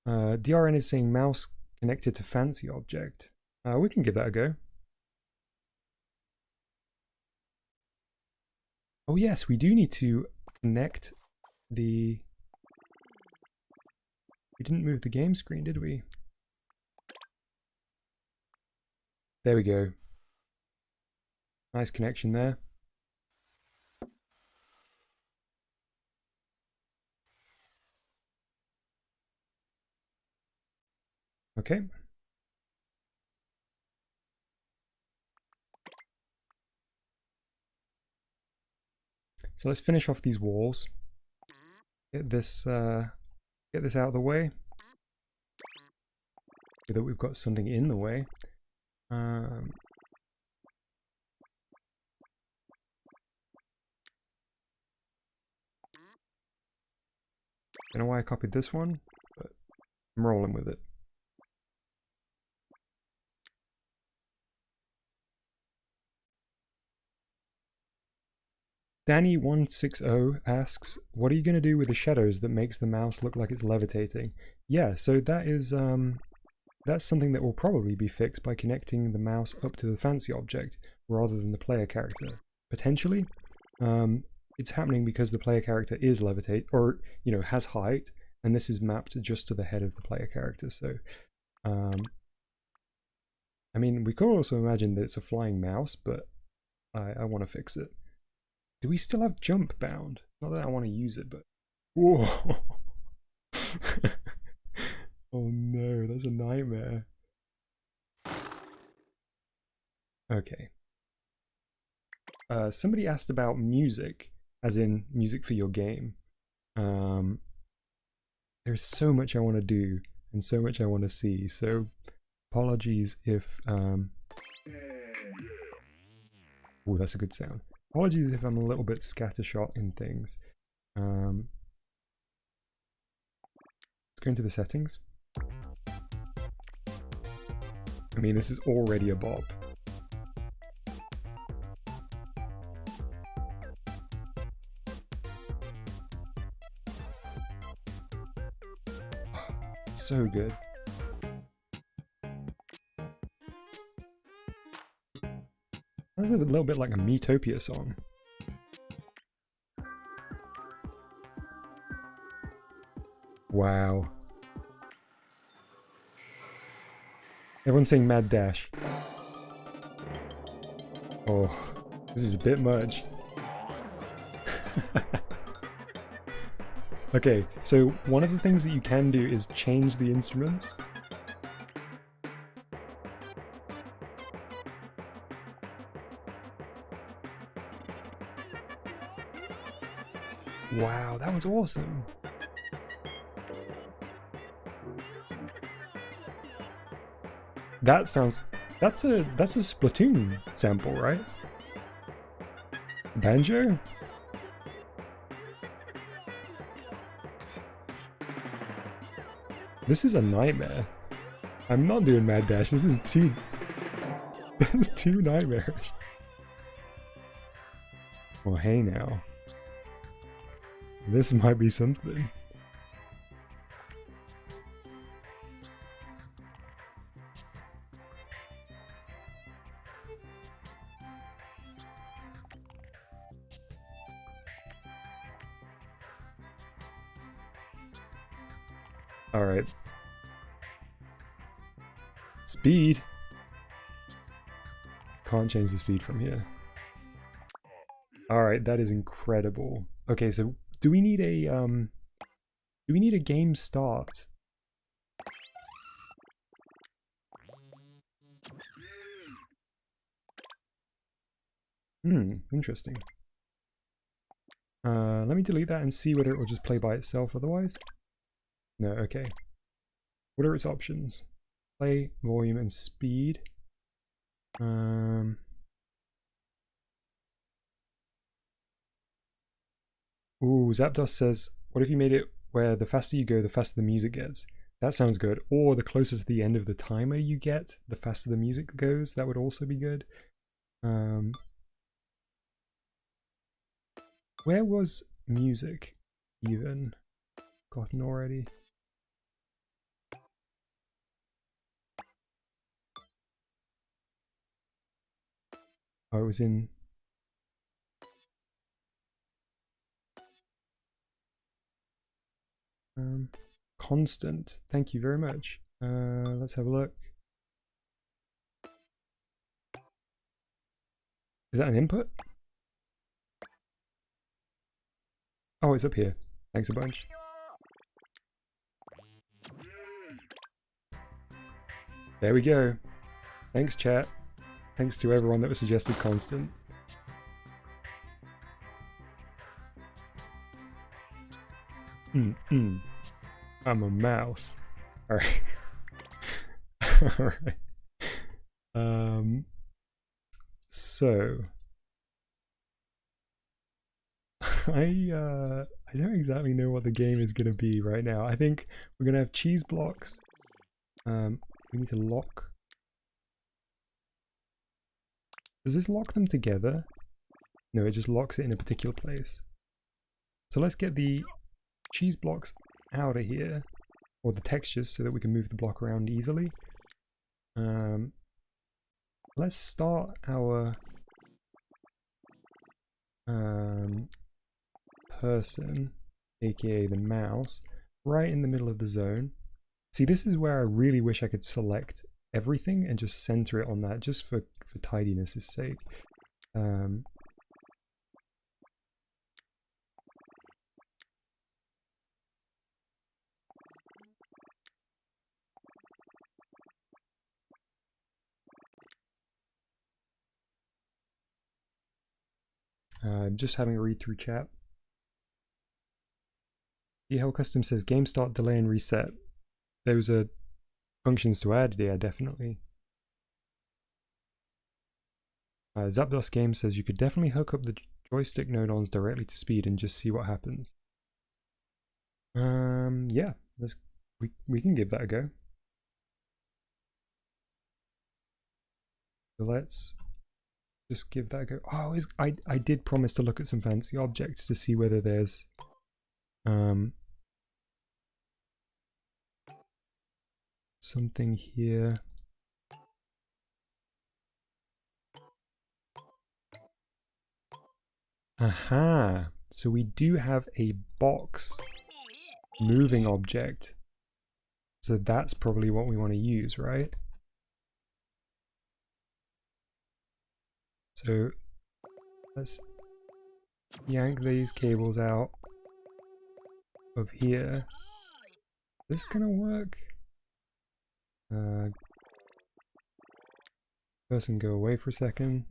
DRN is saying mouse connected to fancy object. We can give that a go. Oh yes, we do need to connect the... We didn't move the game screen, did we? There we go. Nice connection there. Okay. So let's finish off these walls. Get this out of the way. So that we've got something in the way. Don't know why I copied this one, but I'm rolling with it. Danny160 asks, what are you going to do with the shadows that makes the mouse look like it's levitating? Yeah, so that is that's something that will probably be fixed by connecting the mouse up to the fancy object rather than the player character. Potentially. It's happening because the player character is levitate, or, you know, has height, and this is mapped just to the head of the player character. So, I mean, we could also imagine that it's a flying mouse, but I want to fix it. Do we still have jump bound? Not that I want to use it, but... Whoa! Oh no, that's a nightmare. Okay. Somebody asked about music, as in music for your game. There's so much I want to do, and so much I want to see, so apologies if... Oh, that's a good sound. Apologies if I'm a little bit scattershot in things. Let's go into the settings. I mean, this is already a bop. So good. That's a little bit like a Metopia song. Wow. Everyone's saying Mad Dash. Oh, this is a bit much. Okay, so one of the things that you can do is change the instruments. Wow, that was awesome. That sounds... that's a Splatoon sample, right? This is a nightmare. I'm not doing mad dash. This is too... This is too nightmarish. Well, hey now. This might be something. Alright. Speed. Can't change the speed from here. Alright, that is incredible. Okay, so do we need a game start? Interesting. Let me delete that and see whether it will just play by itself otherwise. No, okay. What are its options? Play, volume, and speed. Ooh, Zapdos says, what if you made it where the faster you go, the faster the music gets? That sounds good. Or the closer to the end of the timer you get, the faster the music goes. That would also be good. Where was music even? Gotten already. Oh, it was in... constant. Thank you very much. Let's have a look. Is that an input? Oh, it's up here. Thanks a bunch. There we go. Thanks, chat. Thanks to everyone that was suggested constant. I'm a mouse. Alright. Alright. So I don't exactly know what the game is gonna be right now. I think we're gonna have cheese blocks. We need to lock. Does this lock them together? No, it just locks it in a particular place. So let's get the cheese blocks out of here, or the textures, so that we can move the block around easily. Let's start our person, aka the mouse, right in the middle of the zone. See, this is where I really wish I could select everything and just center it on that, just for tidiness' sake. Just having a read through chat. DL Custom says game start, delay, and reset. Those are functions to add. Yeah, definitely. Zapdos Game says you could definitely hook up the joystick Nodons directly to speed and just see what happens. Yeah, we can give that a go. So let's just give that a go. Oh, I did promise to look at some fancy objects to see whether there's something here. Aha! So we do have a box moving object. So that's probably what we want to use, right? So let's yank these cables out of here. Is this gonna work? Person go away for a second.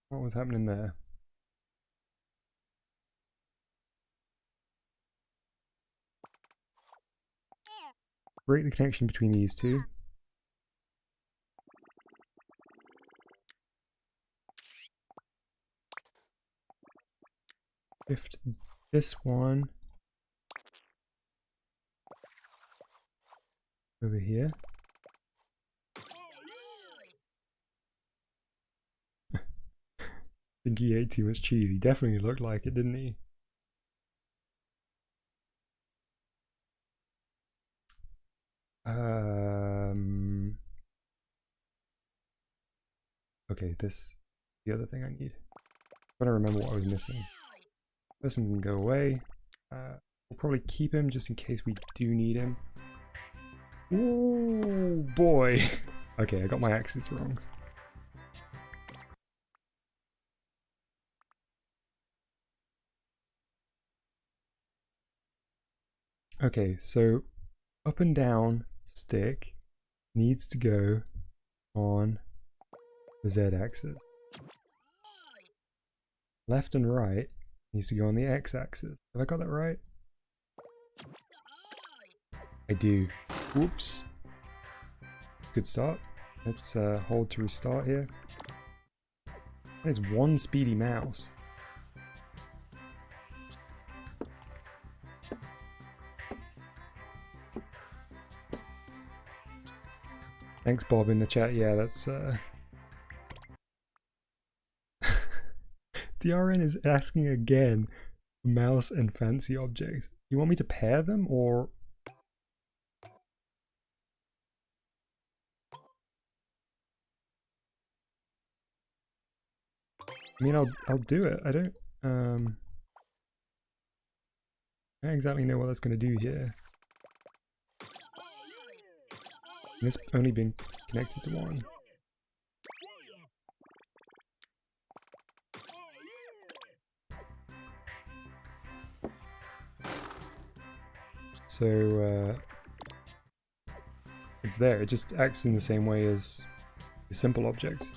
What was happening there? Break the connection between these two. shift this one over here. I think he ate too much cheese. He definitely looked like it, didn't he? Okay, this is the other thing I need. I'm trying to remember what I was missing. Person can go away. We'll probably keep him just in case we do need him. Ooh, boy. Okay, I got my axes wrong. Okay, so up and down stick needs to go on the Z axis. Left and right needs to go on the X axis. Have I got that right? I do. Whoops. Good start. Let's hold to restart here. That is one speedy mouse. Thanks, Bob, in the chat. Yeah, that's DRN is asking again, mouse and fancy objects. You want me to pair them, or? I mean, I'll do it. I don't exactly know what that's going to do here. And it's only been connected to one. So it's there. It just acts in the same way as the simple objects.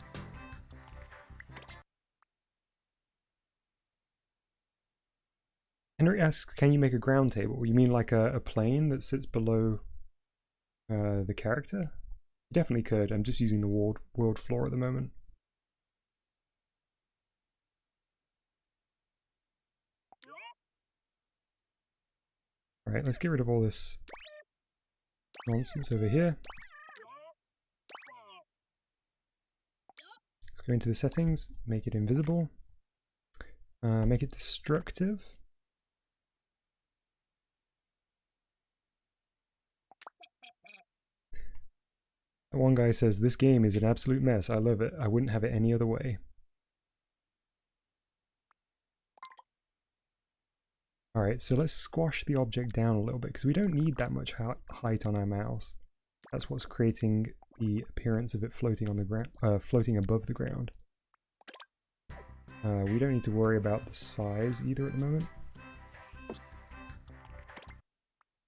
Henry asks, can you make a ground table? You mean like a plane that sits below the character? You definitely could. I'm just using the world floor at the moment. Alright, let's get rid of all this nonsense over here. Let's go into the settings, make it invisible, make it destructive. One guy says, this game is an absolute mess. I love it. I wouldn't have it any other way. Alright, so let's squash the object down a little bit, because we don't need that much height on our mouse. That's what's creating the appearance of it floating on the ground, floating above the ground. We don't need to worry about the size either at the moment.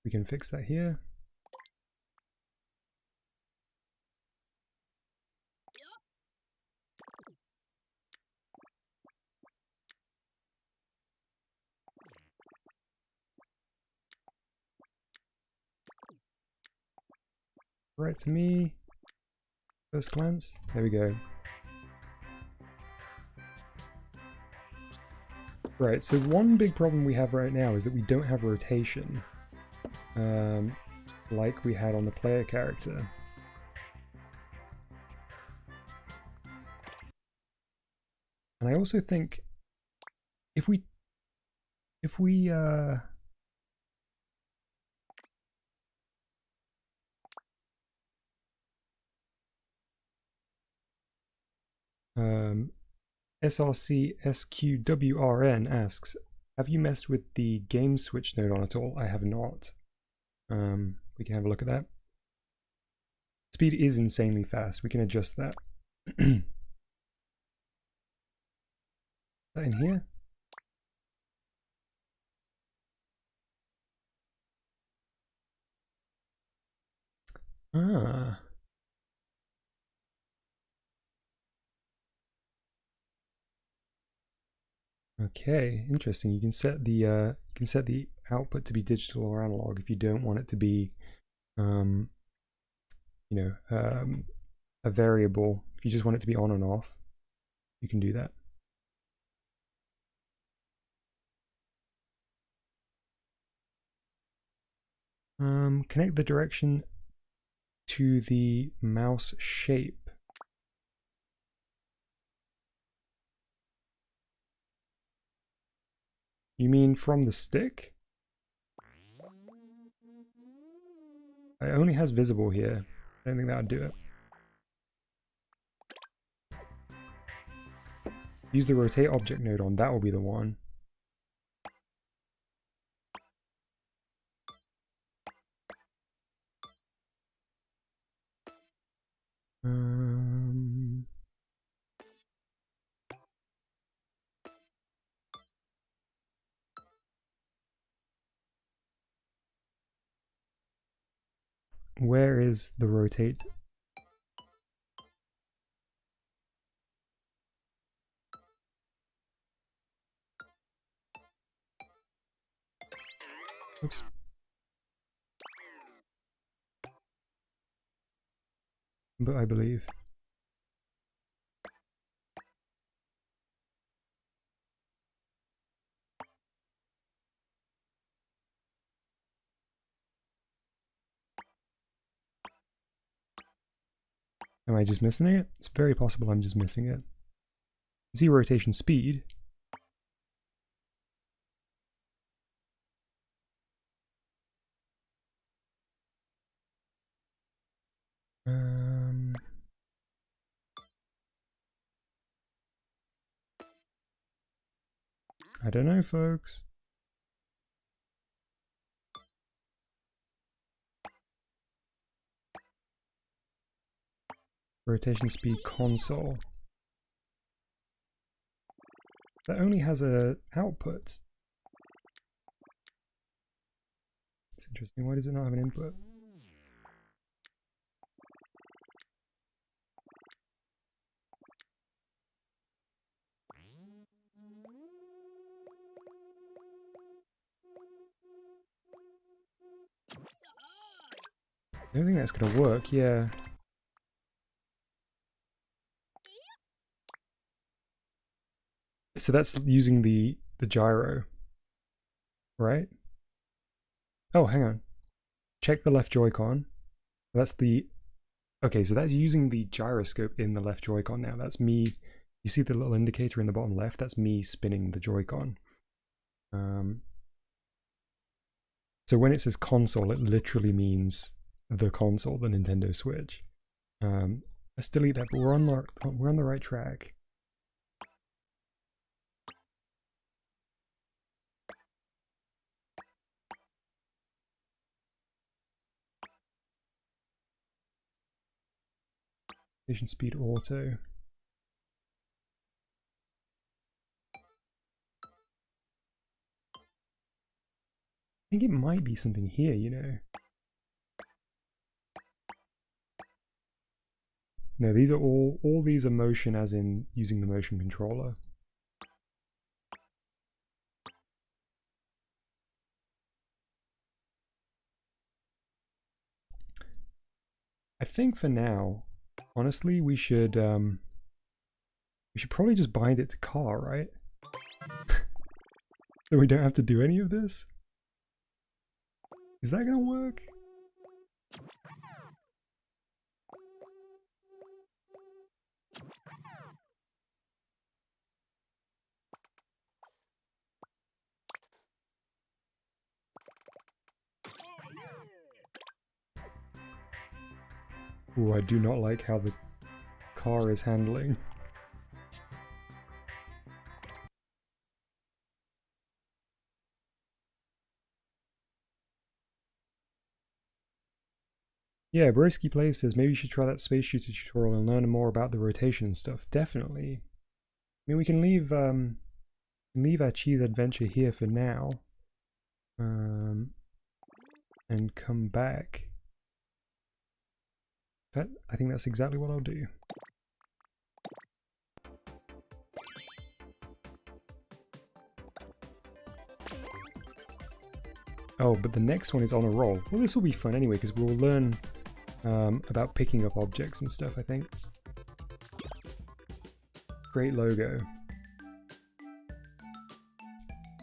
We can fix that here. Right to me. First glance. There we go. Right, so one big problem we have right now is that we don't have rotation. Like we had on the player character. And I also think if we SRC SQWRN asks, have you messed with the game switch Nodon at all? I have not. We can have a look at that. Speed is insanely fast. We can adjust that. Is that in here? Ah. Okay, interesting. You can set the output to be digital or analog if you don't want it to be, you know, a variable. If you just want it to be on and off, you can do that. Connect the direction to the mouse shape. You mean from the stick? It only has visible here. I don't think that would do it. Use the rotate object node on, that will be the one. Where is the rotate? Oops. But I believe. Am I just missing it? It's very possible I'm just missing it. Z rotation speed. I don't know, folks. Rotation speed console. That only has a output. It's interesting. Why does it not have an input? I don't think that's gonna work, yeah. So that's using the gyro, right? Oh, hang on. Check the left Joy-Con. That's the... Okay, so that's using the gyroscope in the left Joy-Con now. That's me... You see the little indicator in the bottom left? That's me spinning the Joy-Con. So when it says console, it literally means the console, the Nintendo Switch. Let's delete that, but we're on the right track. Rotation speed auto. I think it might be something here, you know. No, these are all these are motion as in using the motion controller. I think for now, honestly, we should probably just bind it to car, right? So we don't have to do any of this? Is that gonna work? Ooh, I do not like how the car is handling. Yeah, Broski Plays says maybe you should try that space shooter tutorial and learn more about the rotation and stuff. Definitely. I mean, we can leave our cheese adventure here for now, and come back. But I think that's exactly what I'll do. Oh, but the next one is on a roll. Well, this will be fun anyway, because we'll learn about picking up objects and stuff, I think. Great logo.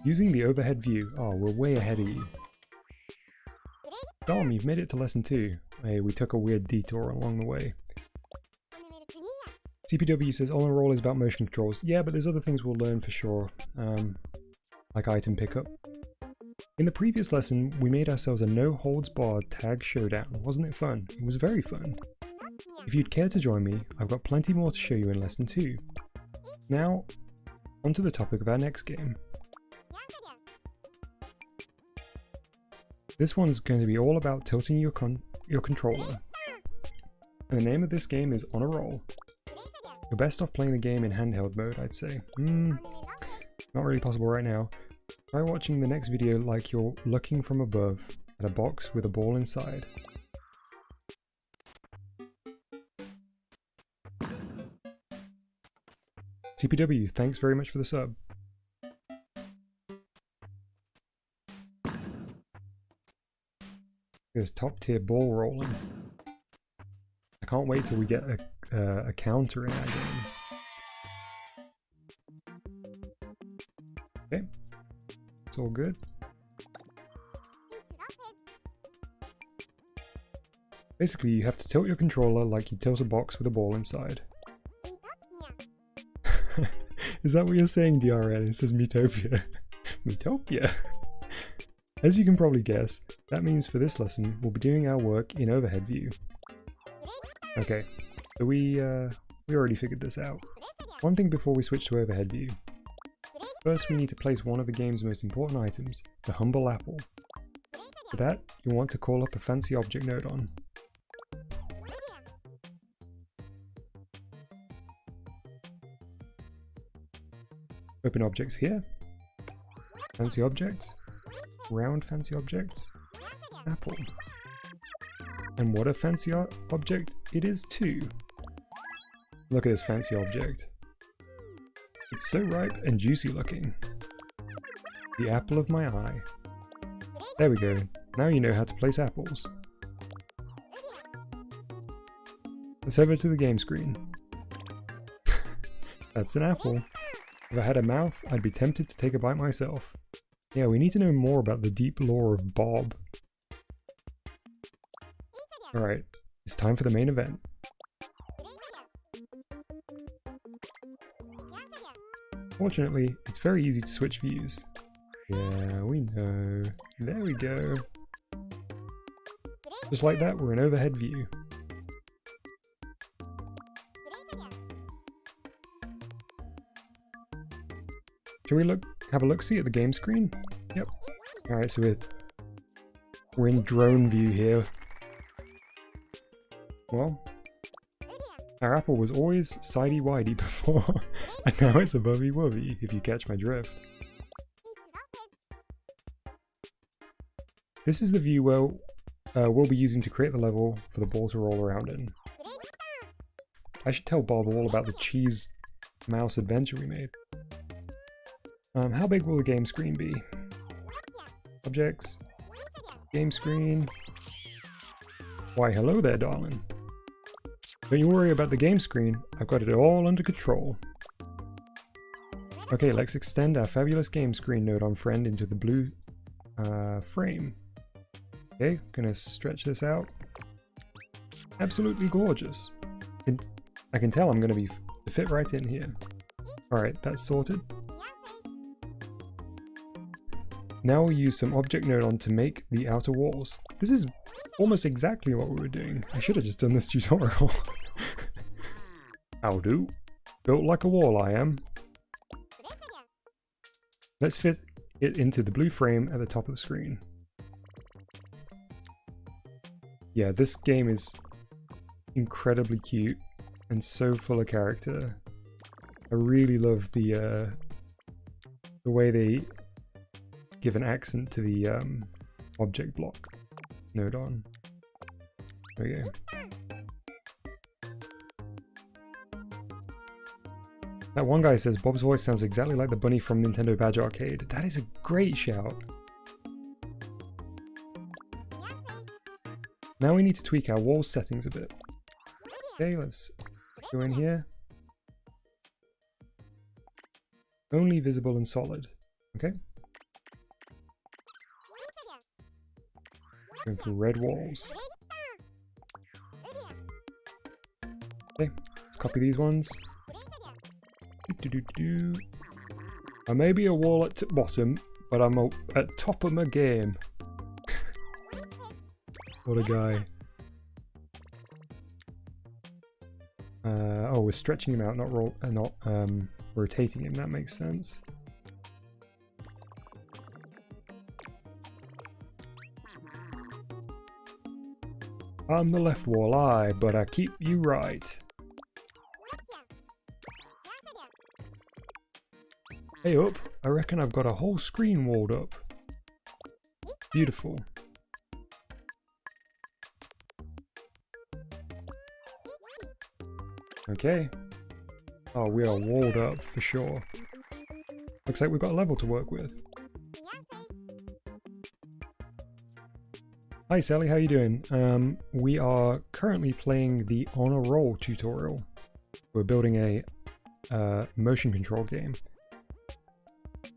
Using the overhead view. Oh, we're way ahead of you. Dom, you've made it to lesson 2. Hey, we took a weird detour along the way. CPW says on the roll is about motion controls. Yeah, but there's other things we'll learn for sure, like item pickup. In the previous lesson, we made ourselves a no-holds-barred tag showdown. Wasn't it fun? It was very fun. If you'd care to join me, I've got plenty more to show you in lesson 2. Now, on to the topic of our next game. This one's going to be all about tilting your controller. And the name of this game is On a Roll. You're best off playing the game in handheld mode, I'd say. Not really possible right now. Try watching the next video like you're looking from above at a box with a ball inside. CPW, thanks very much for the sub. There's top tier ball rolling. I can't wait till we get a counter in our game. Okay, it's all good. Basically, you have to tilt your controller like you tilt a box with a ball inside. Is that what you're saying, DRN? It says Metopia. Metopia? As you can probably guess, that means for this lesson, we'll be doing our work in overhead view. Okay, so we already figured this out. One thing before we switch to overhead view. First, we need to place one of the game's most important items, the humble apple. For that, you'll want to call up a fancy object Nodon. Open objects here. Fancy objects. Round fancy objects. Apple. And what a fancy object it is too. Look at this fancy object. It's so ripe and juicy looking. The apple of my eye. There we go. Now you know how to place apples. Let's over to the game screen. That's an apple. If I had a mouth, I'd be tempted to take a bite myself. Yeah, we need to know more about the deep lore of Bob. Alright, it's time for the main event. Fortunately, it's very easy to switch views. Yeah, we know. There we go. Just like that, we're in overhead view. Shall we have a look-see at the game screen? Yep. Alright, so we're in drone view here. Well, our apple was always sidey-widey before, and now it's abovey-wovey, if you catch my drift. This is the view we'll be using to create the level for the ball to roll around in. I should tell Bob all about the cheese mouse adventure we made. How big will the game screen be? Objects. Game screen. Why, hello there, darling. Don't you worry about the game screen, I've got it all under control. Okay, let's extend our fabulous game screen Nodon friend into the blue frame. Okay, gonna stretch this out. Absolutely gorgeous. I can tell I'm gonna be fit right in here. Alright, that's sorted. Now we'll use some object Nodon to make the outer walls. This is almost exactly what we were doing. I should have just done this tutorial. How do? Built like a wall I am. Let's fit it into the blue frame at the top of the screen. Yeah, this game is incredibly cute and so full of character. I really love the way they give an accent to the object block Nodon. There we go. That one guy says Bob's voice sounds exactly like the bunny from Nintendo Badge Arcade. That is a great shout. Now we need to tweak our wall settings a bit. Okay, let's go in here. Only visible and solid. Okay. Going for red walls. Okay, let's copy these ones. I may be a wall at bottom, but I'm at top of my game. What a guy. Oh, we're stretching him out, not rotating him. That makes sense. I'm the left wall eye, but I keep you right. Hey up, I reckon I've got a whole screen walled up. Beautiful. Okay. Oh, we are walled up for sure. Looks like we've got a level to work with. Hi Sally, how you doing? We are currently playing the On a Roll tutorial. We're building a motion control game.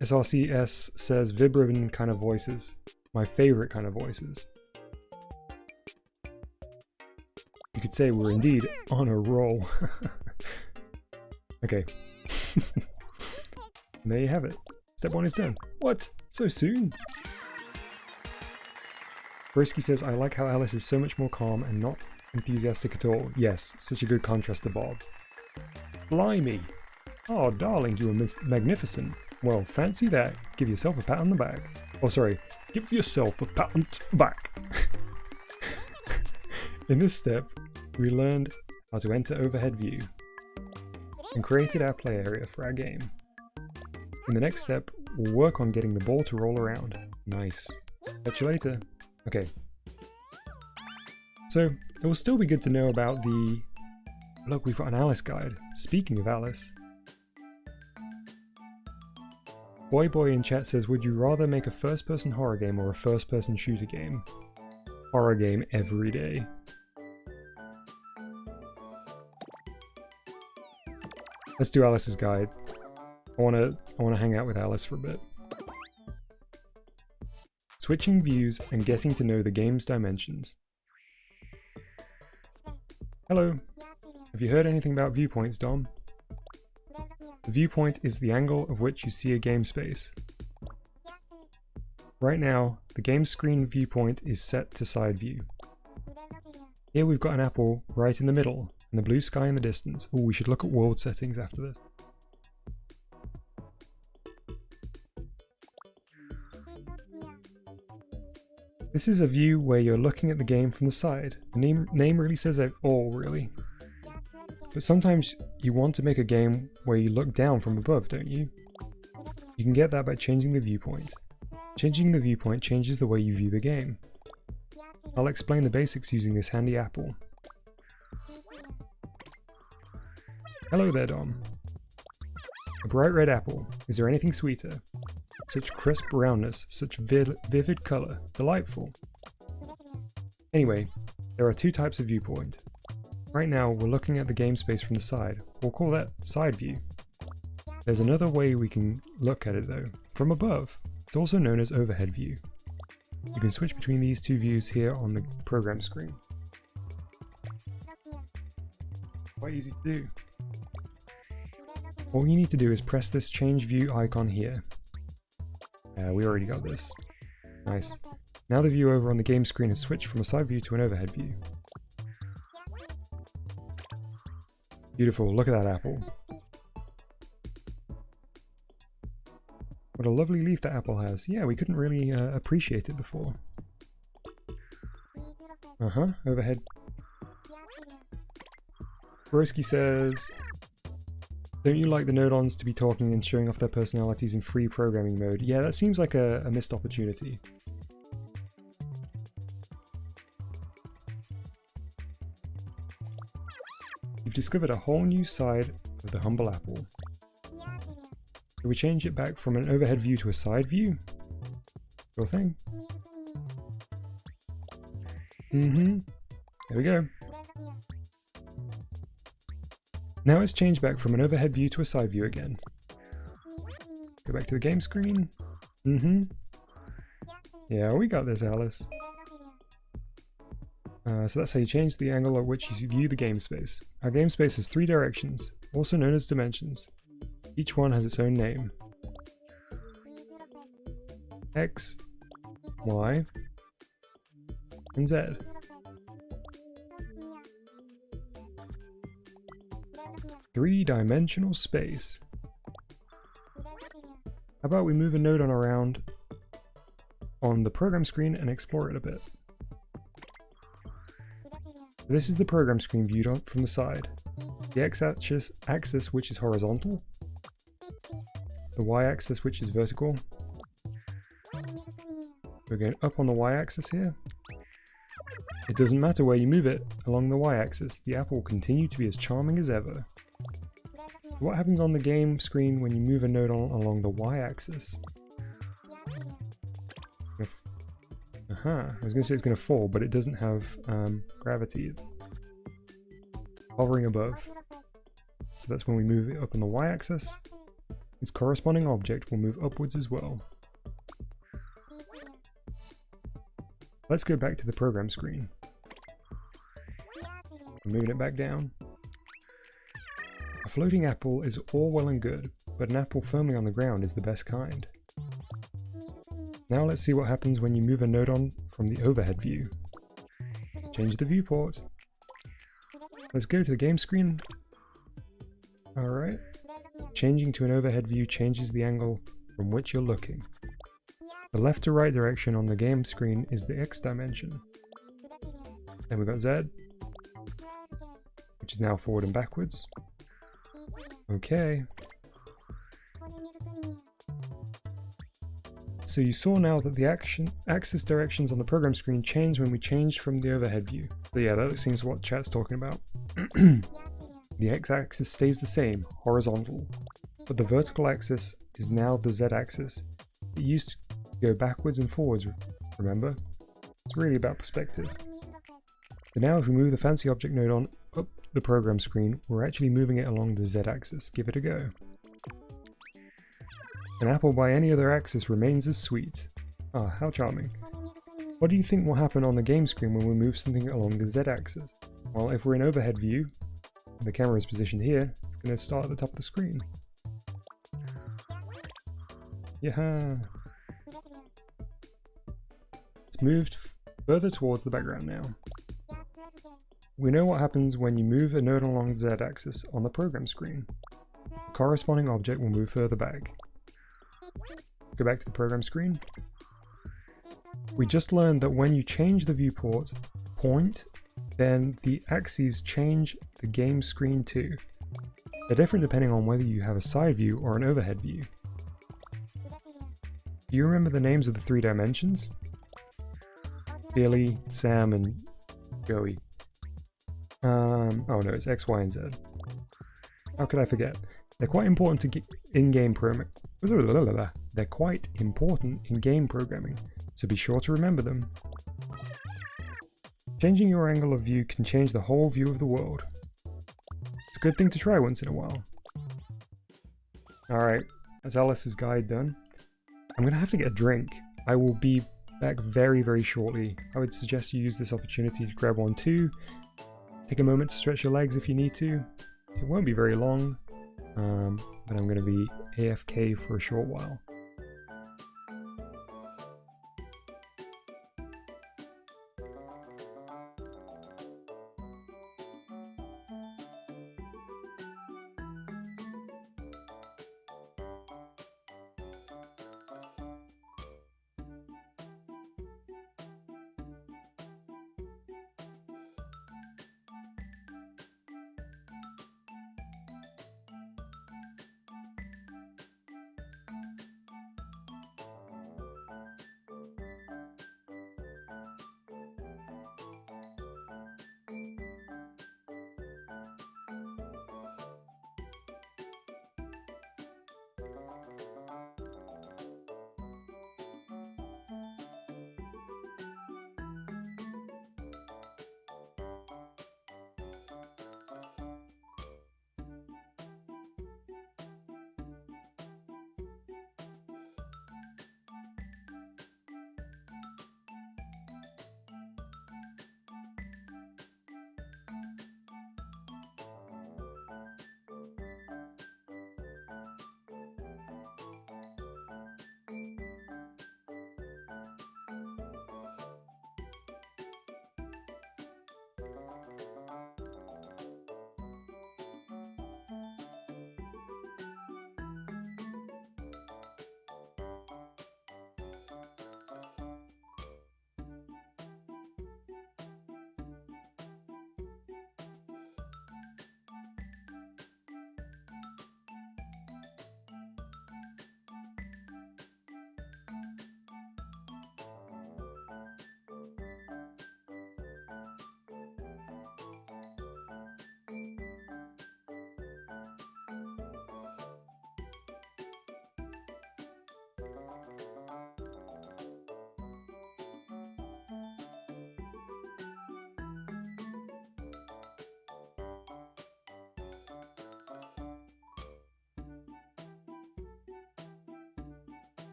SRCS says vib-ribbon kind of voices. My favorite kind of voices. You could say we're indeed on a roll. Okay. And there you have it. Step 1 is done. What? So soon? Broski says, I like how Alice is so much more calm and not enthusiastic at all. Yes, such a good contrast to Bob. Blimey! Oh, darling, you were magnificent. Well, fancy that. Give yourself a pat on the back. Oh, sorry. Give yourself a pat on the back. In this step, we learned how to enter overhead view and created our play area for our game. In the next step, we'll work on getting the ball to roll around. Nice. Catch you later. Okay. So, it will still be good to know about the... Look, we've got an Alice guide. Speaking of Alice. Boy in chat says, would you rather make a first-person horror game or a first-person shooter game? Horror game every day. Let's do Alice's guide. I wanna hang out with Alice for a bit. Switching views and getting to know the game's dimensions. Hello. Have you heard anything about viewpoints, Dom? The viewpoint is the angle of which you see a game space. Right now, the game screen viewpoint is set to side view. Here we've got an apple right in the middle, and the blue sky in the distance. Oh, we should look at world settings after this. This is a view where you're looking at the game from the side. The name really says it all, really. But sometimes you want to make a game where you look down from above, don't you? You can get that by changing the viewpoint. Changing the viewpoint changes the way you view the game. I'll explain the basics using this handy apple. Hello there, Dom. A bright red apple. Is there anything sweeter? Such crisp roundness, such vivid colour. Delightful. Anyway, there are two types of viewpoint. Right now, we're looking at the game space from the side. We'll call that side view. There's another way we can look at it though, from above. It's also known as overhead view. You can switch between these two views here on the program screen. Quite easy to do. All you need to do is press this change view icon here. We already got this. Nice. Now the view over on the game screen has switched from a side view to an overhead view. Beautiful, look at that apple. What a lovely leaf that apple has. Yeah, we couldn't really appreciate it before. Overhead. Broski says, don't you like the Nodons to be talking and showing off their personalities in free programming mode? Yeah, that seems like a missed opportunity. You've discovered a whole new side of the humble apple. Can we change it back from an overhead view to a side view? Sure thing. There we go. Now it's changed back from an overhead view to a side view again. Go back to the game screen. Yeah, we got this, Alice. So that's how you change the angle at which you view the game space. Our game space has 3 directions, also known as dimensions. Each one has its own name. X, Y, and Z. Three-dimensional space. How about we move a Nodon around on the program screen and explore it a bit. This is the program screen viewed from the side. The x-axis which is horizontal, the y-axis which is vertical. We're going up on the y-axis here. It doesn't matter where you move it along the y-axis, the apple will continue to be as charming as ever. What happens on the game screen when you move a Nodon along the y-axis? I was going to say it's going to fall, but it doesn't have gravity. It's hovering above. So that's when we move it up on the y-axis. Its corresponding object will move upwards as well. Let's go back to the program screen. I'm moving it back down. A floating apple is all well and good, but an apple firmly on the ground is the best kind. Now let's see what happens when you move a Nodon from the overhead view. Change the viewport. Let's go to the game screen. Alright. Changing to an overhead view changes the angle from which you're looking. The left to right direction on the game screen is the X dimension. Then we've got Z, which is now forward and backwards. Okay. So you saw now that the axis directions on the program screen changed when we changed from the overhead view. So yeah, that seems what chat's talking about. The x-axis stays the same, horizontal, but the vertical axis is now the z-axis. It used to go backwards and forwards, remember? It's really about perspective. So now if we move the fancy object Nodon up the program screen, we're actually moving it along the z-axis. Give it a go. An apple by any other axis remains as sweet. Ah, how charming. What do you think will happen on the game screen when we move something along the z-axis? Well, if we're in overhead view, and the camera is positioned here, it's going to start at the top of the screen. Yeah. It's moved further towards the background now. We know what happens when you move a Nodon along the z-axis on the program screen. The corresponding object will move further back. Go back to the program screen. We just learned that when you change the viewport point, then the axes change the game screen too. They're different depending on whether you have a side view or an overhead view. Do you remember the names of the 3 dimensions? Billy, Sam, and Joey. Oh no, it's X, Y, and Z. How could I forget? They're quite important to in-game programming. They're quite important in game programming, so be sure to remember them. Changing your angle of view can change the whole view of the world. It's a good thing to try once in a while. Alright, that's Alice's guide done. I'm gonna have to get a drink. I will be back very, very shortly. I would suggest you use this opportunity to grab one too. Take a moment to stretch your legs if you need to. It won't be very long, but I'm going to be AFK for a short while.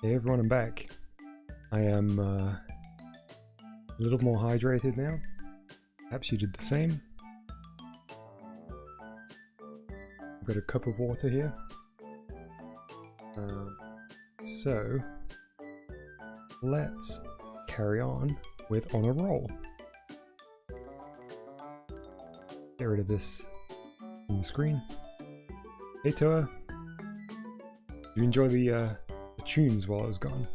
Hey everyone, I'm back. I am a little more hydrated now. Perhaps you did the same. I've got a cup of water here. So let's carry on with On a Roll. Get rid of this from the screen. Hey Toa, you enjoy the tunes while I was gone?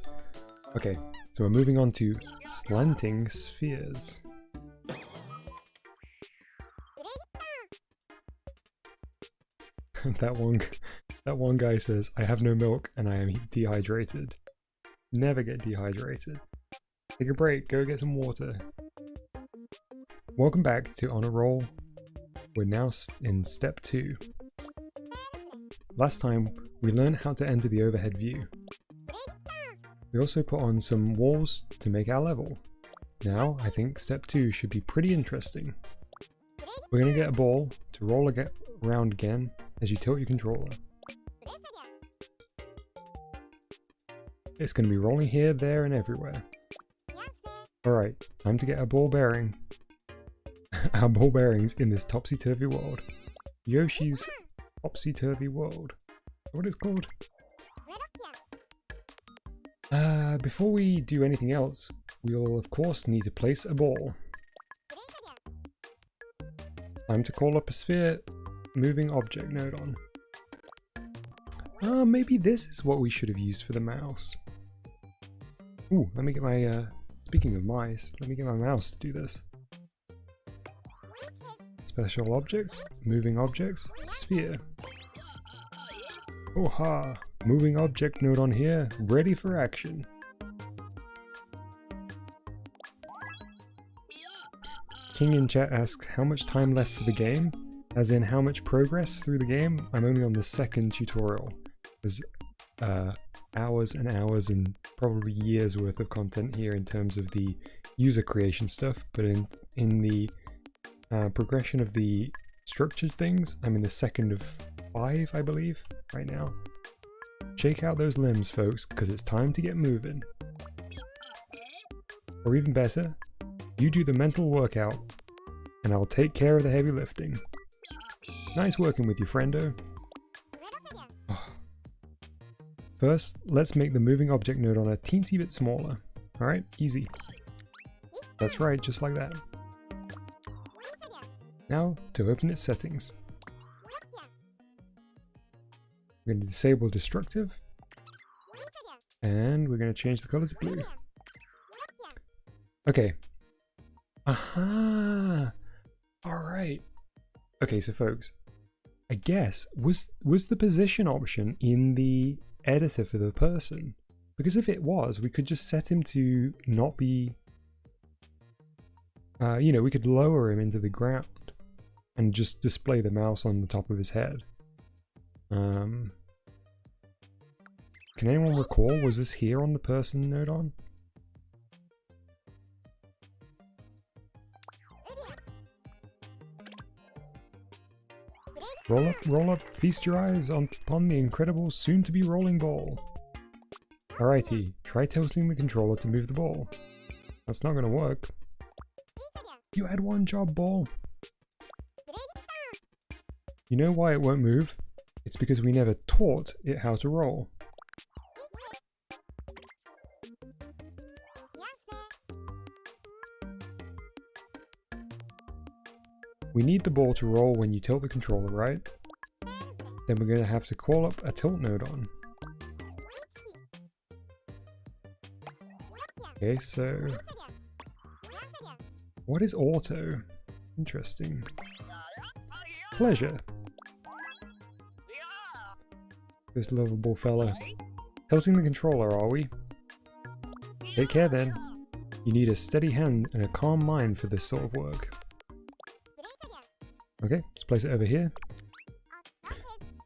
Okay, so we're moving on to Slanting Spheres. that one guy says, I have no milk and I am dehydrated. Never get dehydrated. Take a break, go get some water. Welcome back to On a Roll. We're now in step 2. Last time we learned how to enter the overhead view. We also put on some walls to make our level. Now I think step 2 should be pretty interesting. We're going to get a ball to roll around again as you tilt your controller. It's going to be rolling here, there and everywhere. Alright, time to get our ball bearing. Our ball bearings in this topsy-turvy world. Yoshi's Topsy-Turvy World. What it's called? Before we do anything else, we'll of course need to place a ball. Time to call up a sphere moving object Nodon. Maybe this is what we should have used for the mouse. Ooh, let me get my, speaking of mice, let me get my mouse to do this. Special objects, moving objects, sphere. Oh ha! Moving object Nodon here, ready for action. King in chat asks how much time left for the game, as in how much progress through the game. I'm only on the second tutorial. There's hours and hours and probably years worth of content here in terms of the user creation stuff, but in the progression of the structured things, I'm in the second of 5, I believe, right now. Shake out those limbs, folks, because it's time to get moving. Or even better, you do the mental workout, and I'll take care of the heavy lifting. Nice working with you, friendo. Oh. First, let's make the moving object Nodon a teensy bit smaller. Alright, easy. That's right, just like that. Now, to open its settings. We're going to disable destructive. And we're going to change the color to blue. Okay. Aha! Alright. Okay, so folks, I guess, was the position option in the editor for the person? Because if it was, we could just set him to not be... you know, we could lower him into the ground and just display the mouse on the top of his head. Can anyone recall, was this here on the person Nodon? Roll up, feast your eyes upon the incredible soon-to-be rolling ball. Alrighty, try tilting the controller to move the ball. That's not gonna work. You had one job, ball. You know why it won't move? It's because we never taught it how to roll. We need the ball to roll when you tilt the controller, right? Then we're going to have to call up a tilt Nodon. Okay, so... what is auto? Interesting. Pleasure. This lovable fella. Tilting the controller, are we? Take care then. You need a steady hand and a calm mind for this sort of work. Okay, let's place it over here.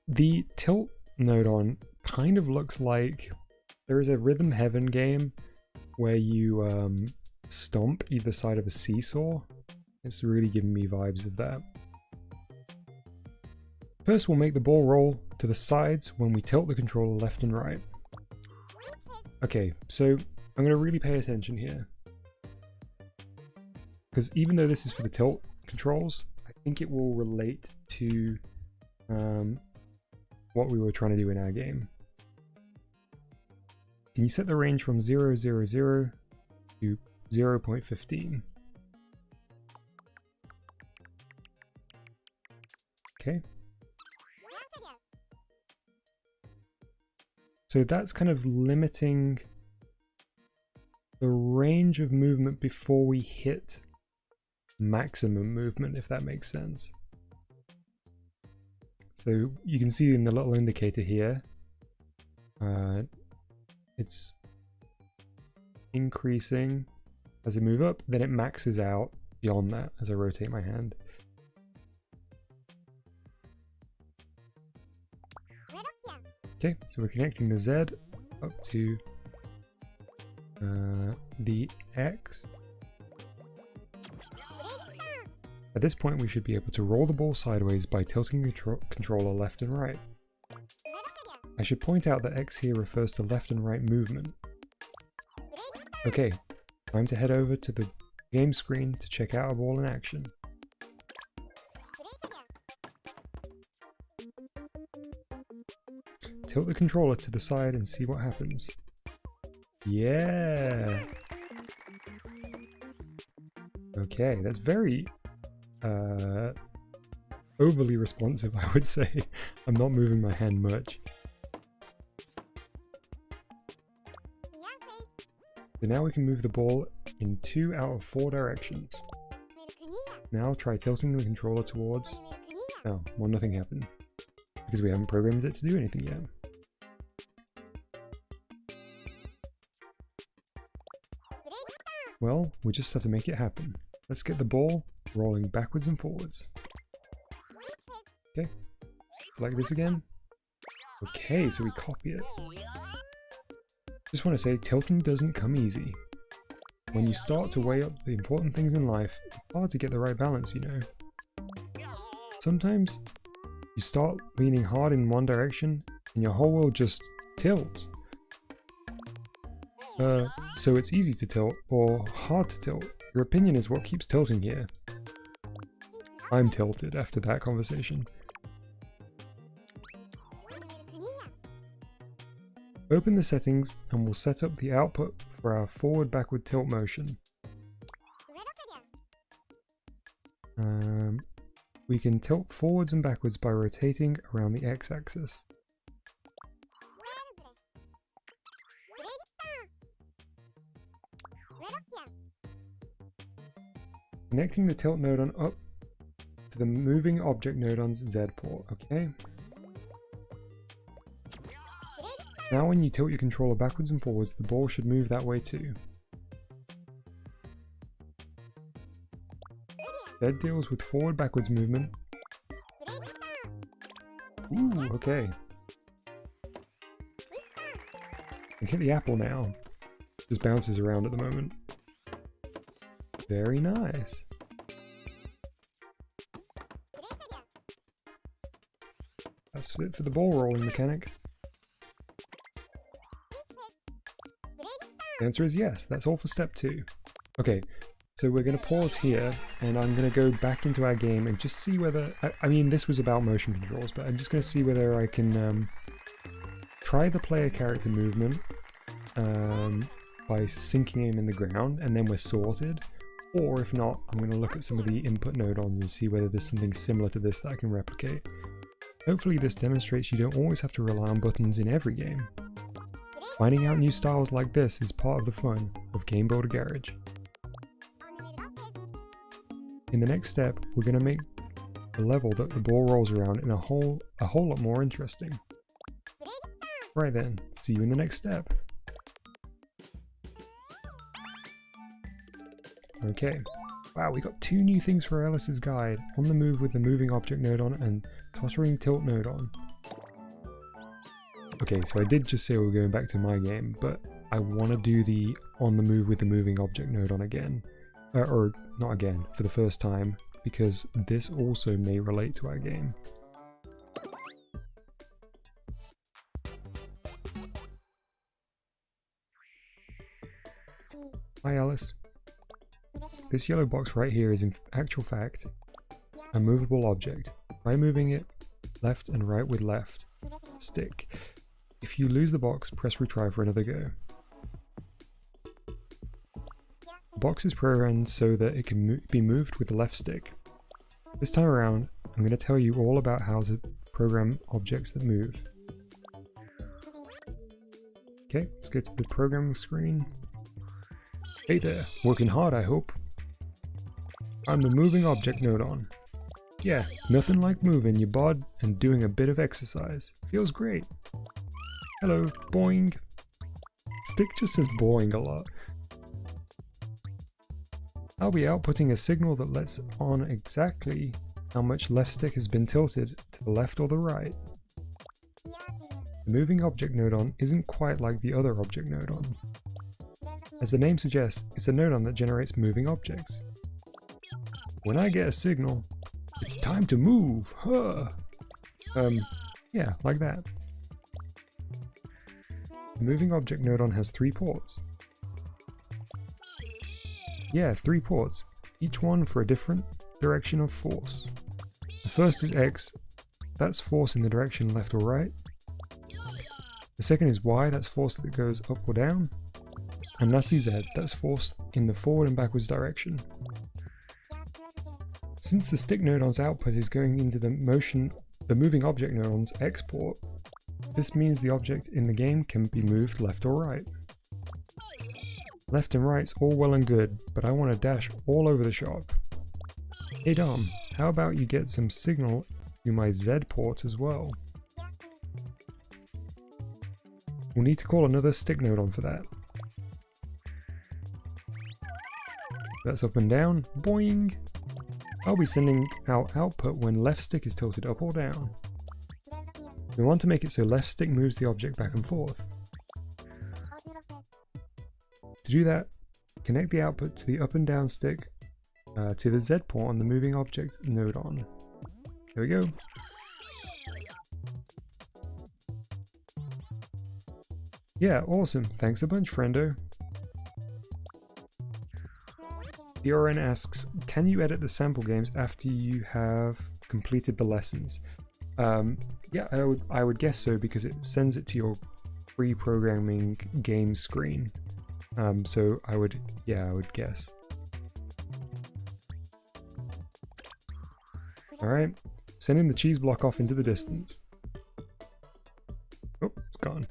The tilt Nodon kind of looks like there is a Rhythm Heaven game where you stomp either side of a seesaw. It's really giving me vibes of that. First, we'll make the ball roll to the sides when we tilt the controller left and right. Okay, so I'm going to really pay attention here. Because even though this is for the tilt controls, I think it will relate to what we were trying to do in our game. Can you set the range from 0, 0, 0 to 0.15? Okay. So that's kind of limiting the range of movement before we hit maximum movement, if that makes sense. So you can see in the little indicator here, it's increasing as I move up, then it maxes out beyond that as I rotate my hand. Okay, so we're connecting the Z up to the X. At this point we should be able to roll the ball sideways by tilting the controller left and right. I should point out that X here refers to left and right movement. Okay, time to head over to the game screen to check out a ball in action. Tilt the controller to the side and see what happens. Yeah! Okay, that's very overly responsive, I would say. I'm not moving my hand much. So now we can move the ball in 2 out of 4 directions. Now try tilting the controller towards... Oh, well, nothing happened. Because we haven't programmed it to do anything yet. Well, we just have to make it happen. Let's get the ball rolling backwards and forwards. Okay, like this again. Okay, so we copy it. Just want to say, tilting doesn't come easy. When you start to weigh up the important things in life, it's hard to get the right balance, you know. Sometimes you start leaning hard in one direction and your whole world just tilts. So it's easy to tilt or hard to tilt. Your opinion is what keeps tilting here. I'm tilted after that conversation. Open the settings and we'll set up the output for our forward-backward tilt motion. We can tilt forwards and backwards by rotating around the x-axis. Connecting the tilt nodon up to the moving object nodon's Z port, okay? Now when you tilt your controller backwards and forwards, the ball should move that way too. Z deals with forward-backwards movement. Ooh, okay. And hit the apple now. Just bounces around at the moment. Very nice. That's it for the ball rolling mechanic. The answer is yes, that's all for step 2. Okay, so we're going to pause here and I'm going to go back into our game and just see whether, I mean this was about motion controls, but I'm just going to see whether I can try the player character movement by sinking him in the ground and then we're sorted. Or if not, I'm going to look at some of the input nodons and see whether there's something similar to this that I can replicate. Hopefully this demonstrates you don't always have to rely on buttons in every game. Finding out new styles like this is part of the fun of Game Builder Garage. In the next step, we're going to make the level that the ball rolls around in a whole lot more interesting. Right then, see you in the next step. Okay, wow, we got 2 new things for Ellis's guide: on the move with the moving object nodon and tottering tilt nodon. Okay, so I did just say we were going back to my game, but I want to do the on the move with the moving object nodon again. Or not again, for the first time, because this also may relate to our game. Hi Alice. This yellow box right here is in actual fact a movable object. Try moving it left and right with left stick. If you lose the box, press retry for another go. The box is programmed so that it can be moved with the left stick. This time around, I'm going to tell you all about how to program objects that move. Okay, let's go to the programming screen. Hey there, working hard I hope. I'm the moving object Nodon. Yeah, nothing like moving your bod and doing a bit of exercise. Feels great. Hello, boing. Stick just says boing a lot. I'll be outputting a signal that lets on exactly how much left stick has been tilted to the left or the right. The moving object Nodon isn't quite like the other object Nodon. As the name suggests, it's a Nodon that generates moving objects. When I get a signal, it's time to move, huh? Yeah, like that. The moving object Nodon has 3 ports. Yeah, 3 ports, each one for a different direction of force. The first is X, that's force in the direction left or right. The second is Y, that's force that goes up or down. And lastly Z, that's force in the forward and backwards direction. Since the stick Nodon's output is going into the moving object Nodon's X port, this means the object in the game can be moved left or right. Left and right's all well and good, but I want to dash all over the shop. Hey Dom, how about you get some signal to my Z port as well? We'll need to call another stick Nodon for that. That's up and down, boing! I'll be sending out output when left stick is tilted up or down. We want to make it so left stick moves the object back and forth. To do that, connect the output to the up and down stick to the Z port on the moving object Nodon. There we go. Yeah, awesome. Thanks a bunch, friendo. DRN asks, can you edit the sample games after you have completed the lessons? Yeah, I would guess so, because it sends it to your pre-programming game screen. So I would guess. Alright, sending the cheese block off into the distance. Oh, it's gone.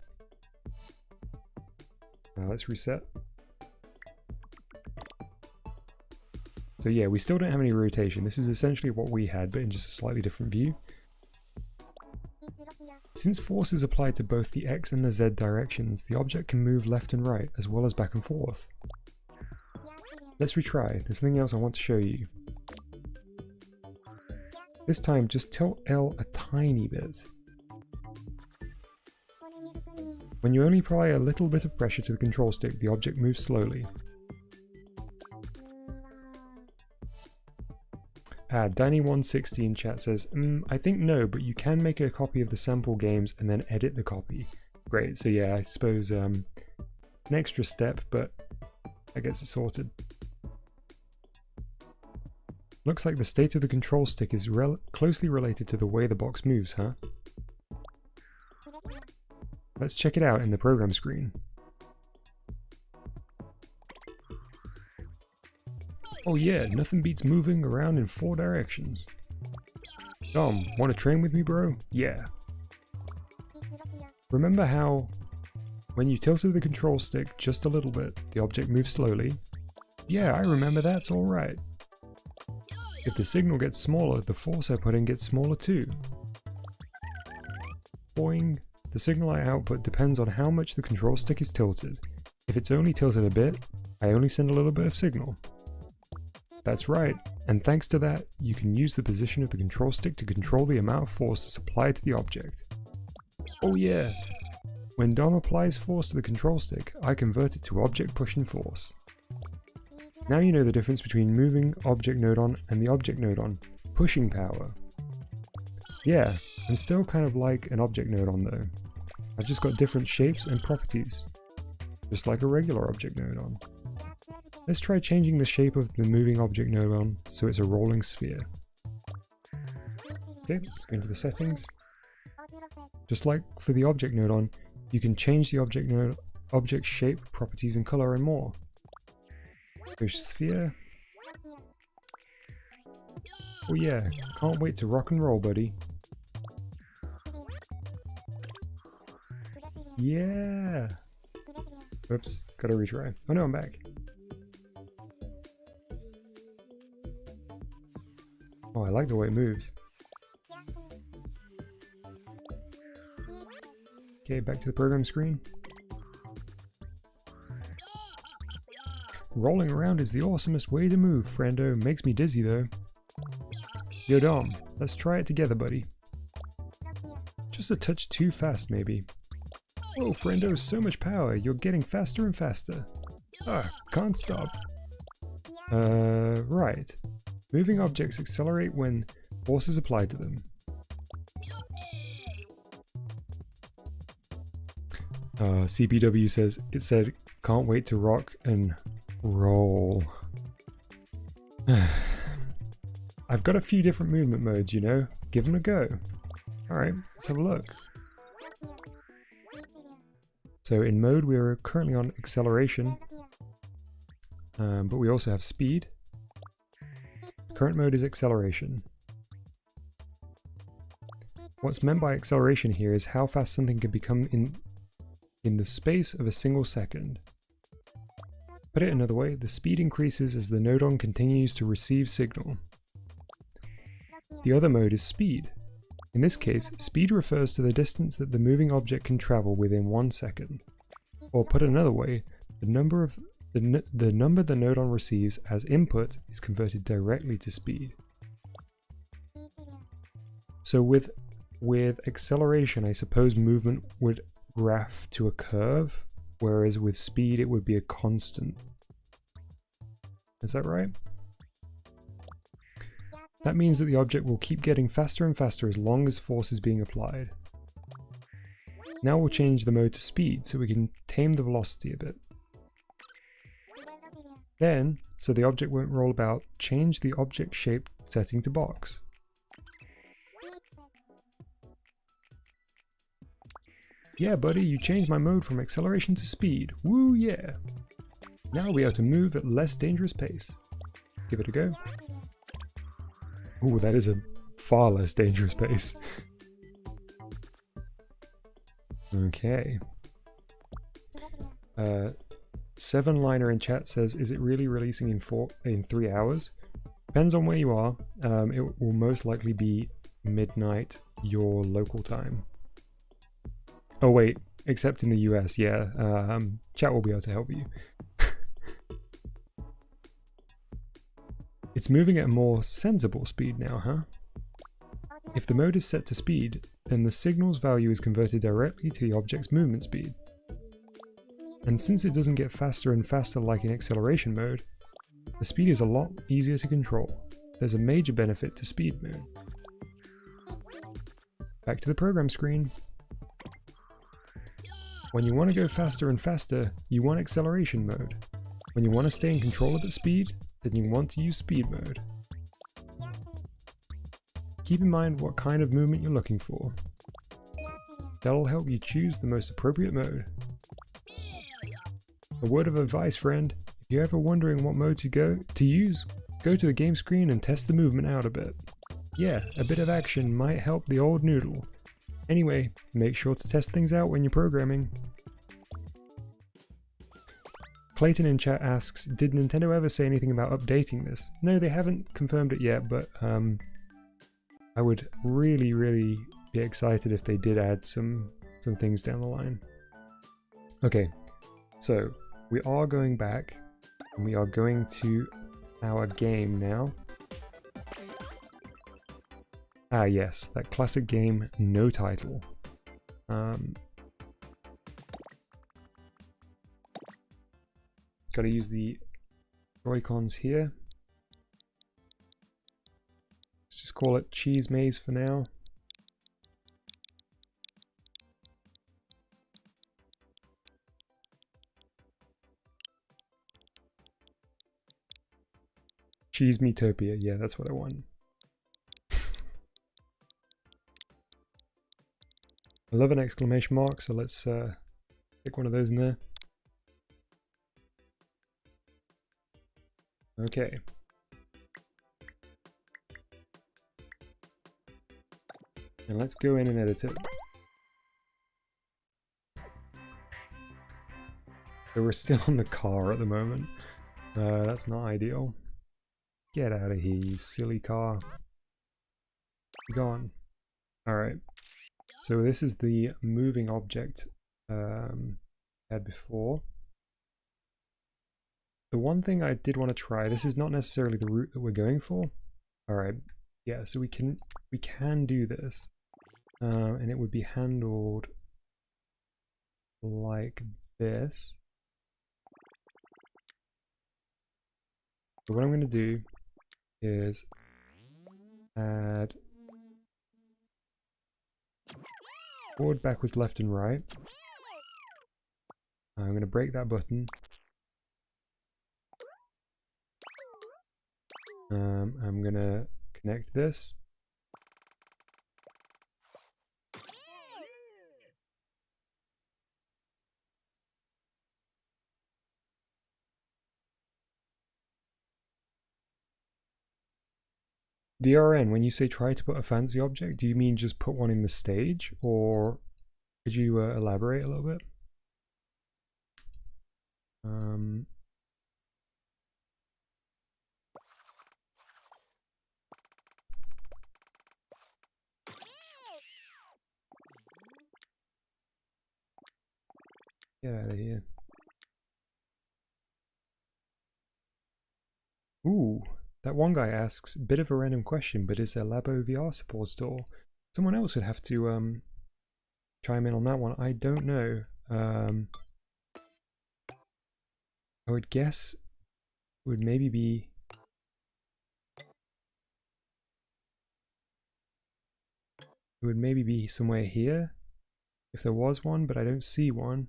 Now let's reset. So yeah, we still don't have any rotation. This is essentially what we had, but in just a slightly different view. Since force is applied to both the X and the Z directions, the object can move left and right, as well as back and forth. Let's retry. There's something else I want to show you. This time, just tilt L a tiny bit. When you only apply a little bit of pressure to the control stick, the object moves slowly. Danny160 in chat says, I think no, but you can make a copy of the sample games and then edit the copy. Great, so yeah, I suppose an extra step, but that gets it sorted. Looks like the state of the control stick is closely related to the way the box moves, huh? Let's check it out in the program screen. Oh yeah, nothing beats moving around in 4 directions. Dom, wanna train with me, bro? Yeah. Remember how, when you tilted the control stick just a little bit, the object moves slowly? Yeah, I remember, that's alright. If the signal gets smaller, the force I put in gets smaller too. Boing. The signal I output depends on how much the control stick is tilted. If it's only tilted a bit, I only send a little bit of signal. That's right, and thanks to that, you can use the position of the control stick to control the amount of force that's applied to the object. Oh yeah! When Dom applies force to the control stick, I convert it to object pushing force. Now you know the difference between moving object Nodon and the object Nodon, pushing power. Yeah, I'm still kind of like an object Nodon though. I've just got different shapes and properties, just like a regular object Nodon. Let's try changing the shape of the moving object nodon so it's a rolling sphere. Okay, let's go into the settings. Just like for the object nodon, you can change the object shape, properties and color and more. Go sphere. Oh yeah, can't wait to rock and roll, buddy. Yeah! Oops, gotta retry. Oh no, I'm back. Oh, I like the way it moves. Okay, back to the program screen. Rolling around is the awesomest way to move, friendo. Makes me dizzy though. Yo Dom, let's try it together, buddy. Just a touch too fast, maybe. Whoa, friendo, so much power. You're getting faster and faster. Ah, can't stop. Right. Moving objects accelerate when force is applied to them. CPW says, it said, can't wait to rock and roll. I've got a few different movement modes, you know. Give them a go. Alright, let's have a look. So in mode we're currently on acceleration, but we also have speed. Current mode is acceleration. What's meant by acceleration here is how fast something can become in the space of a single second. Put it another way, the speed increases as the nodon continues to receive signal. The other mode is speed. In this case, speed refers to the distance that the moving object can travel within 1 second. Or put another way, the number the nodon receives as input is converted directly to speed. So with acceleration, I suppose movement would graph to a curve, whereas with speed it would be a constant. Is that right? That means that the object will keep getting faster and faster as long as force is being applied. Now we'll change the mode to speed so we can tame the velocity a bit. Then, so the object won't roll about, change the object shape setting to box. Yeah buddy, you changed my mode from acceleration to speed. Woo yeah! Now we are to move at less dangerous pace. Give it a go. Ooh, that is a far less dangerous pace. Okay. 7liner in chat says, is it really releasing in 3 hours? Depends on where you are. It will most likely be midnight your local time. Oh wait, except in the US, yeah. Chat will be able to help you. It's moving at a more sensible speed now, huh? If the mode is set to speed, then the signal's value is converted directly to the object's movement speed. And since it doesn't get faster and faster like in acceleration mode, the speed is a lot easier to control. There's a major benefit to speed mode. Back to the program screen. When you want to go faster and faster, you want acceleration mode. When you want to stay in control of the speed, then you want to use speed mode. Keep in mind what kind of movement you're looking for. That'll help you choose the most appropriate mode. A word of advice, friend, if you're ever wondering what mode to use, go to the game screen and test the movement out a bit. Yeah, a bit of action might help the old noodle. Anyway, make sure to test things out when you're programming. Clayton in chat asks, did Nintendo ever say anything about updating this? No, they haven't confirmed it yet, but I would really, really be excited if they did add some things down the line. Okay, so we are going back and we are going to our game now. Ah yes, that classic game, no title. Gotta use the Joy-Cons here. Let's just call it Cheese Maze for now. Cheese Metopia. Yeah, that's what I want. I love an exclamation mark, so let's stick one of those in there. Okay. And let's go in and edit it. So we're still on the car at the moment. That's not ideal. Get out of here, you silly car. Be gone. Alright. So this is the moving object had before. The one thing I did want to try, this is not necessarily the route that we're going for. Alright. Yeah, so we can do this. And it would be handled like this. So what I'm going to do is add forward, backwards, left and right. I'm going to break that button. I'm going to connect this. DRN, when you say try to put a fancy object, do you mean just put one in the stage, or could you elaborate a little bit? Get out of here. Ooh, that one guy asks, bit of a random question, but is there Labo VR support still? Someone else would have to chime in on that one. I don't know. I would guess it would maybe be somewhere here if there was one, but I don't see one.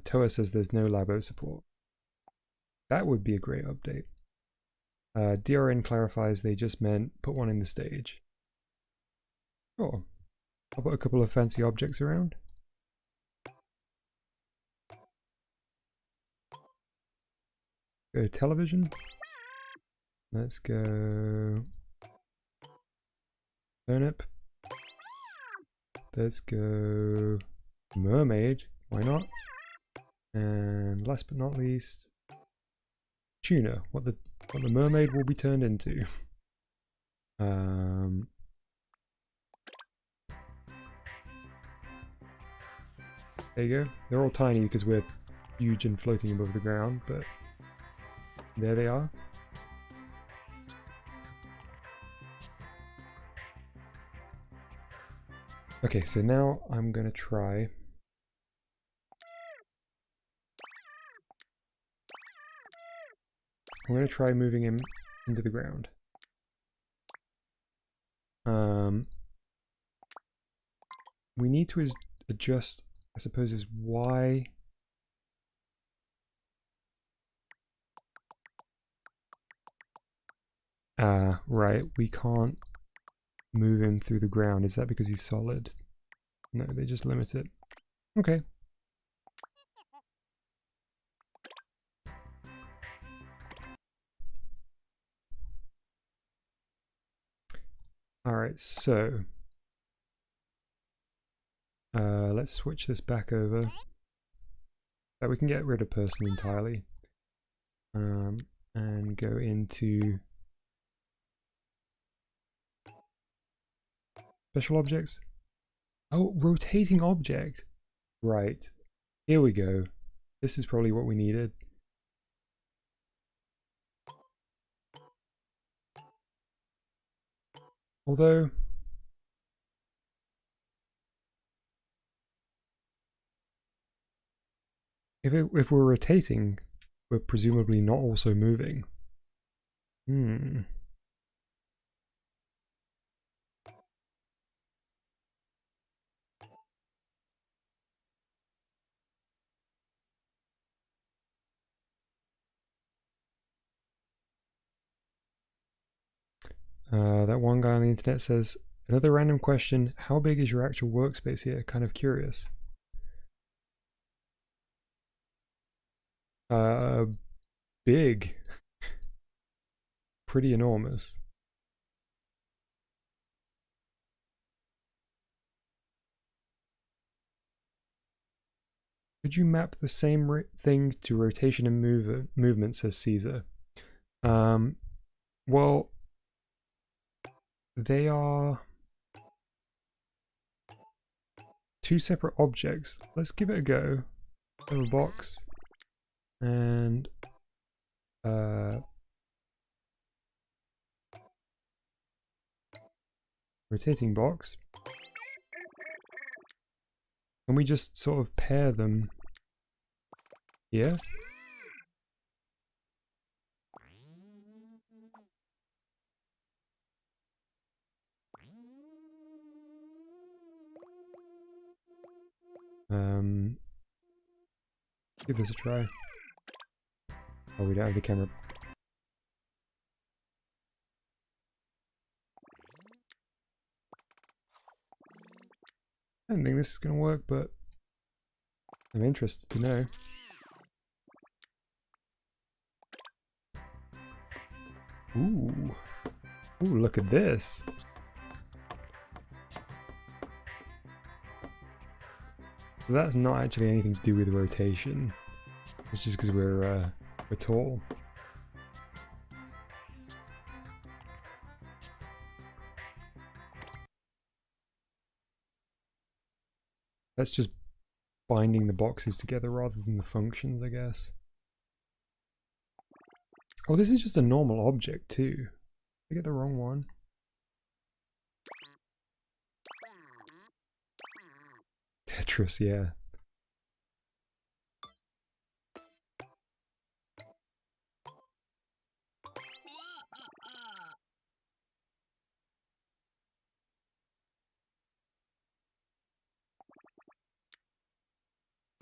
Toa says there's no Labo support. That would be a great update. DRN clarifies they just meant put one in the stage. Sure. I'll put a couple of fancy objects around. Go to television. Let's go turnip. Let's go mermaid. Why not? And last but not least, tuna. What the mermaid will be turned into. There you go. They're all tiny because we're huge and floating above the ground, but there they are. Okay, so now I'm gonna try moving him into the ground. We need to adjust, I suppose, is Y. Right, we can't move him through the ground. Is that because he's solid? No, they just limit it. Okay. Alright, so let's switch this back over. We can get rid of person entirely. And go into special objects. Oh, rotating object. Right. Here we go. This is probably what we needed. Although if we're rotating, we're presumably not also moving. That one guy on the internet says, another random question, how big is your actual workspace here? Kind of curious. Big. Pretty enormous. Could you map the same thing to rotation and movement, says Caesar. Well, they are two separate objects. Let's give it a go. Have a box and rotating box. Can we just sort of pair them here? Give this a try. Oh, we don't have the camera. I don't think this is going to work, but I'm interested to know. Ooh. Ooh, look at this. So that's not actually anything to do with rotation. It's just because we're tall. That's just binding the boxes together rather than the functions, I guess. Oh, this is just a normal object too. Did I get the wrong one? Tetris, yeah.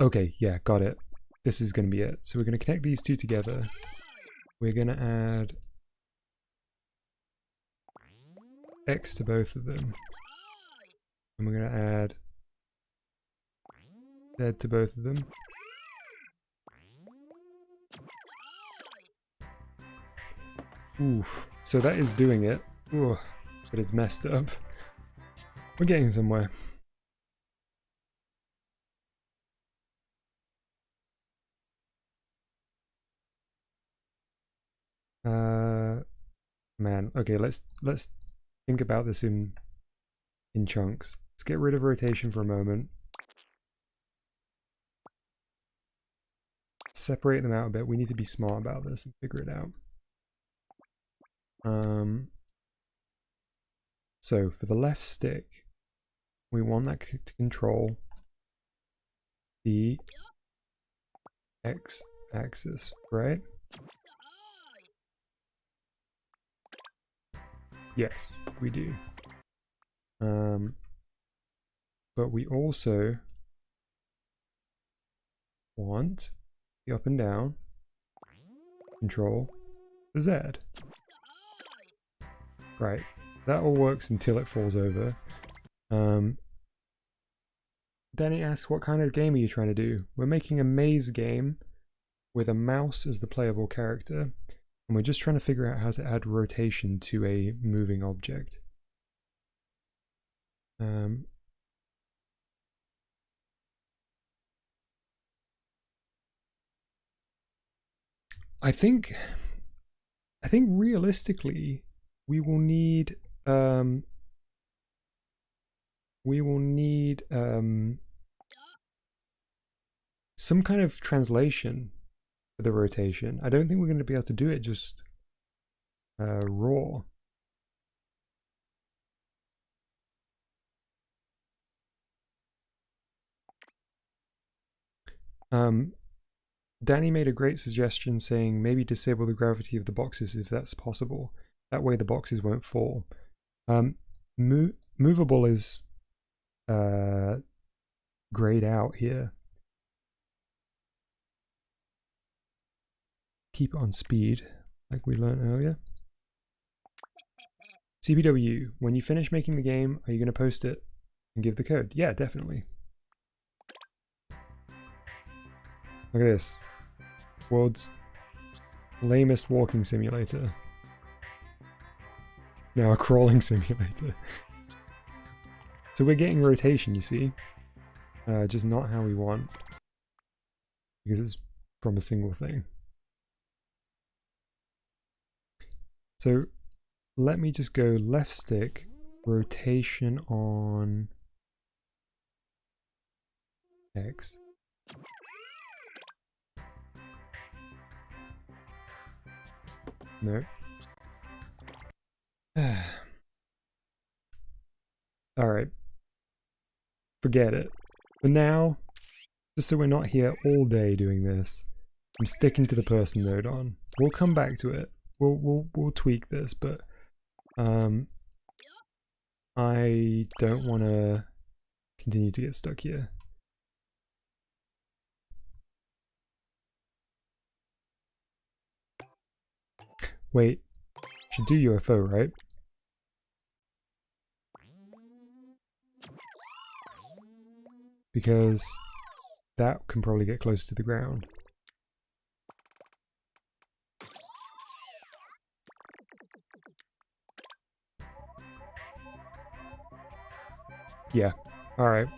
Okay, yeah, got it. This is going to be it. So we're going to connect these two together. We're going to add X to both of them. And we're going to add Z to both of them. Oof. So that is doing it. Ooh, but it's messed up. We're getting somewhere. Man, okay, let's think about this in chunks. Let's get rid of rotation for a moment. Separate them out a bit. We need to be smart about this and figure it out. So for the left stick, we want that to control the x-axis, right? Yes, we do. But we also want the up and down control the Z. Right, that all works until it falls over. Then it asks, what kind of game are you trying to do? We're making a maze game with a mouse as the playable character, and we're just trying to figure out how to add rotation to a moving object. I think realistically we will need some kind of translation for the rotation. I don't think we're going to be able to do it just raw. Danny made a great suggestion saying maybe disable the gravity of the boxes if that's possible. That way the boxes won't fall. Movable is grayed out here. Keep it on speed, like we learned earlier. CPW, when you finish making the game, are you going to post it and give the code? Yeah, definitely. Look at this. World's lamest walking simulator. Now a crawling simulator. So we're getting rotation, you see. Just not how we want. Because it's from a single thing. So let me just go left stick, rotation on X. No. Alright. Forget it. For now, just so we're not here all day doing this, I'm sticking to the person Nodon. We'll come back to it. We'll tweak this, but I don't want to continue to get stuck here. Wait, should do UFO, right? Because that can probably get closer to the ground. Yeah, alright.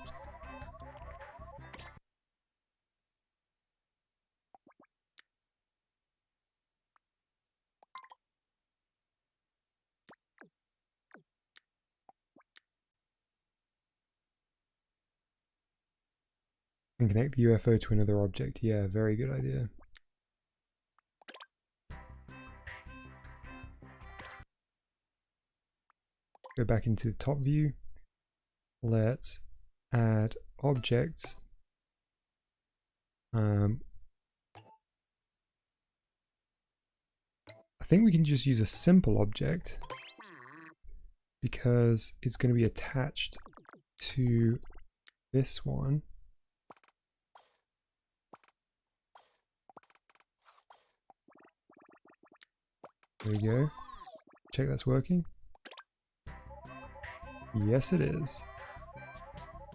And connect the UFO to another object. Yeah, very good idea. Go back into the top view. Let's add objects. I think we can just use a simple object because it's going to be attached to this one. There we go. Check that's working. Yes, it is.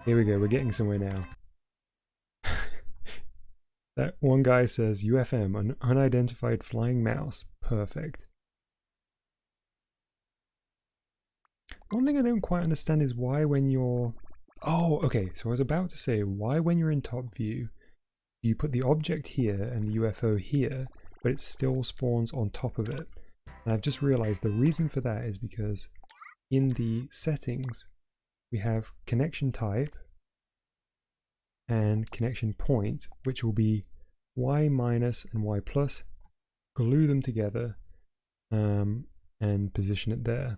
Here we go, we're getting somewhere now. That one guy says UFM, an unidentified flying mouse. Perfect. One thing I don't quite understand is why when you're... Oh, okay, so I was about to say, why when you're in top view, you put the object here and the UFO here, but it still spawns on top of it. And I've just realized the reason for that is because in the settings, we have connection type and connection point, which will be Y minus and Y plus, glue them together and position it there.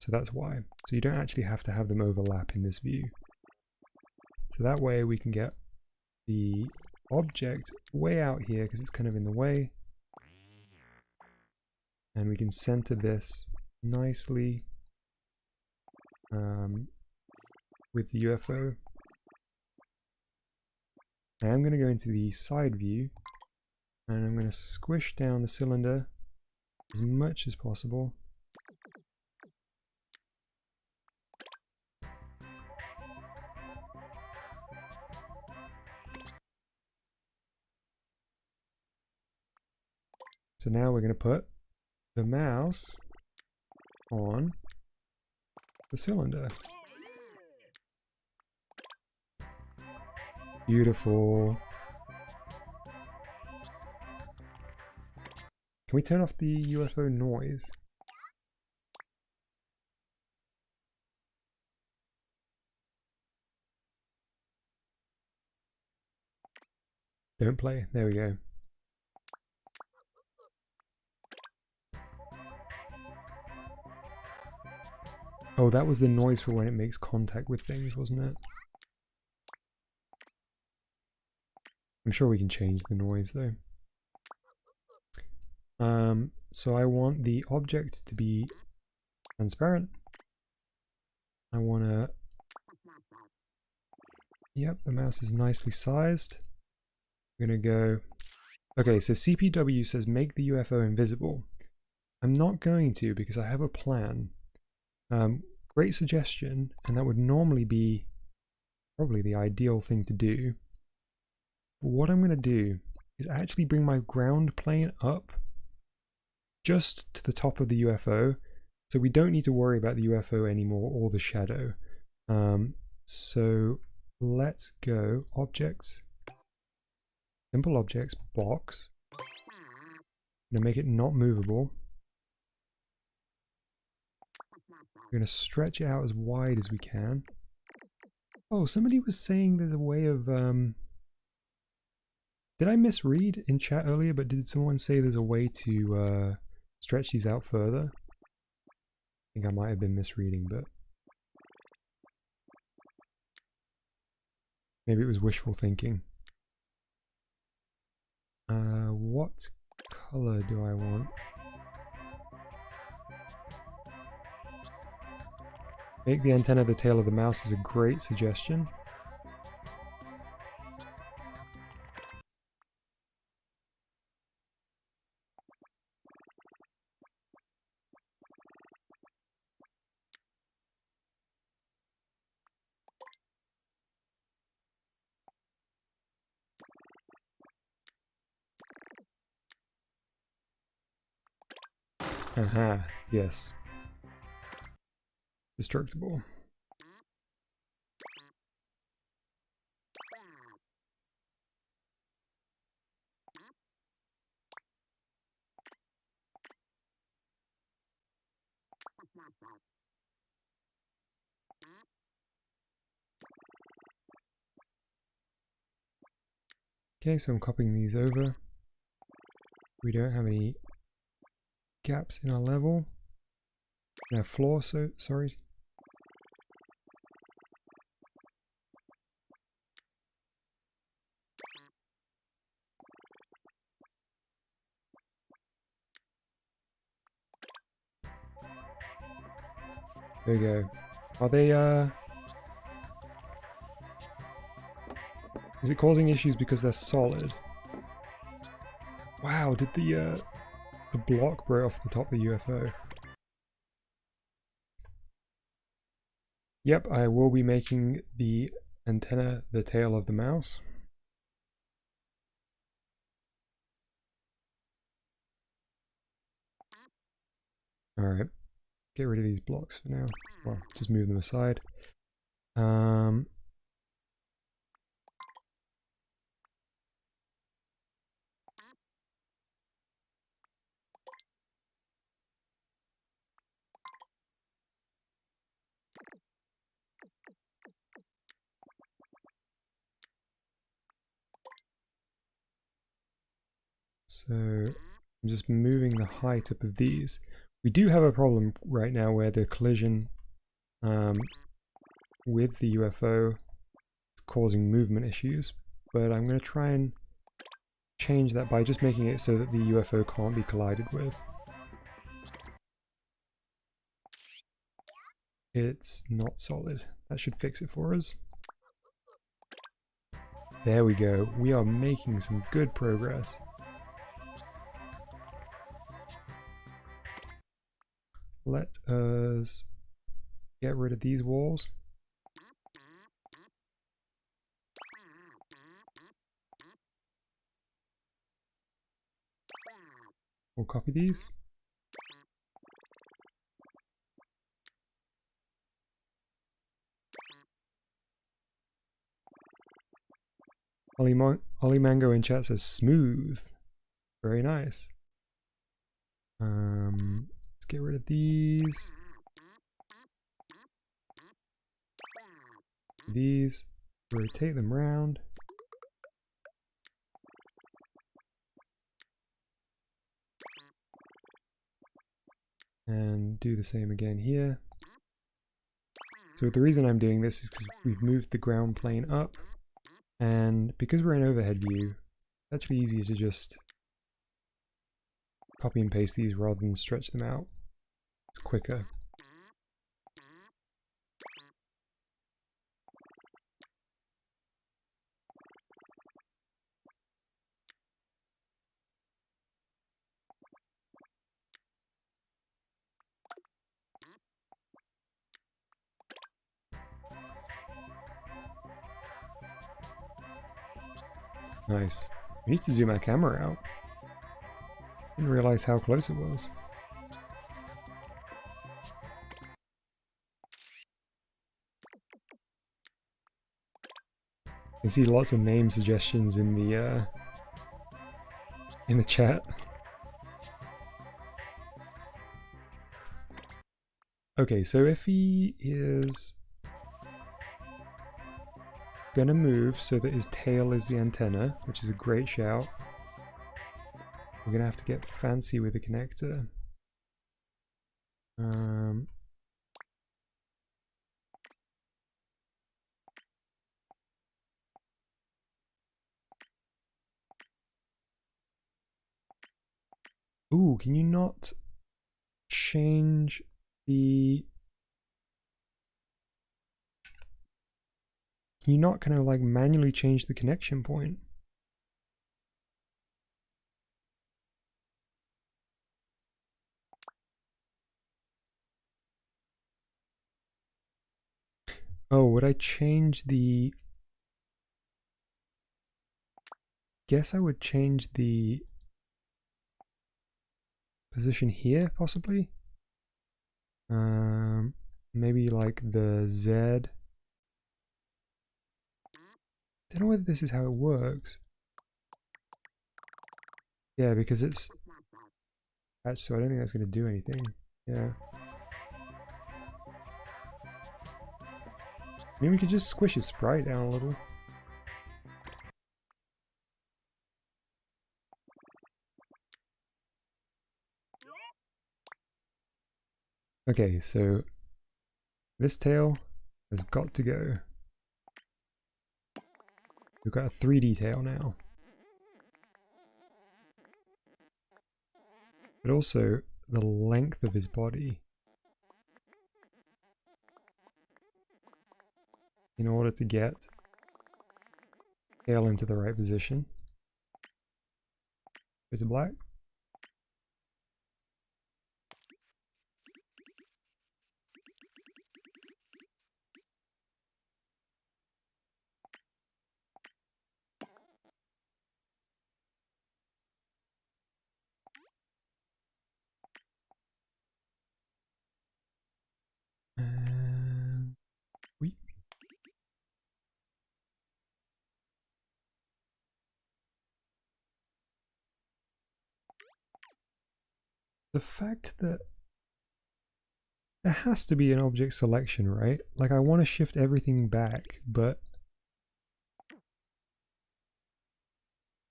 So that's why. So you don't actually have to have them overlap in this view. So that way we can get the object way out here because it's kind of in the way. And we can center this nicely with the UFO. I am going to go into the side view and I'm going to squish down the cylinder as much as possible. So now we're going to put the mouse on the cylinder. Beautiful. Can we turn off the UFO noise? Don't play. There we go. Oh, that was the noise for when it makes contact with things, wasn't it? I'm sure we can change the noise though. So I want the object to be transparent. I want to... Yep, the mouse is nicely sized. I'm going to go... Okay, so CPW says make the UFO invisible. I'm not going to because I have a plan. Great suggestion, and that would normally be probably the ideal thing to do. But what I'm going to do is actually bring my ground plane up just to the top of the UFO, so we don't need to worry about the UFO anymore or the shadow. So let's go objects, simple objects, box. I'm going to make it not movable. We're going to stretch it out as wide as we can. Oh, somebody was saying there's a way of... Did I misread in chat earlier, but did someone say there's a way to stretch these out further? I think I might have been misreading, but... maybe it was wishful thinking. What color do I want? Make the antenna the tail of the mouse is a great suggestion. Aha, yes. Destructible. Okay, so I'm copying these over. We don't have any gaps in our level. No floor, so sorry. There we go. Are they is it causing issues because they're solid? Wow, did the block break off the top of the UFO? Yep, I will be making the antenna the tail of the mouse. Alright, get rid of these blocks for now. Well, just move them aside. So I'm just moving the height up of these. We do have a problem right now where the collision with the UFO is causing movement issues, but I'm going to try and change that by just making it so that the UFO can't be collided with. It's not solid. That should fix it for us. There we go. We are making some good progress. Let us get rid of these walls. We'll copy these. Ollie Mango in chat says smooth. Very nice. Let's get rid of these. These. Rotate them round. And do the same again here. So the reason I'm doing this is because we've moved the ground plane up, and because we're in overhead view, it's actually easier to just copy and paste these rather than stretch them out. It's quicker. Nice. We need to zoom our camera out. Didn't realize how close it was. I can see lots of name suggestions in the chat. Okay, so if he is gonna move so that his tail is the antenna, which is a great shout, we're gonna have to get fancy with the connector. Ooh, can you not change the... Can you not kind of like manually change the connection point? Oh, would I change the... Guess I would change the position here, possibly? Maybe like the Z. Don't know whether this is how it works. Yeah, because it's attached, so I don't think that's going to do anything. Yeah. Maybe we could just squish his sprite down a little. Okay, so this tail has got to go. We've got a 3D tail now. But also the length of his body. In order to get tail into the right position. Go to black. And we. The fact that there has to be an object selection, right? Like I want to shift everything back, but...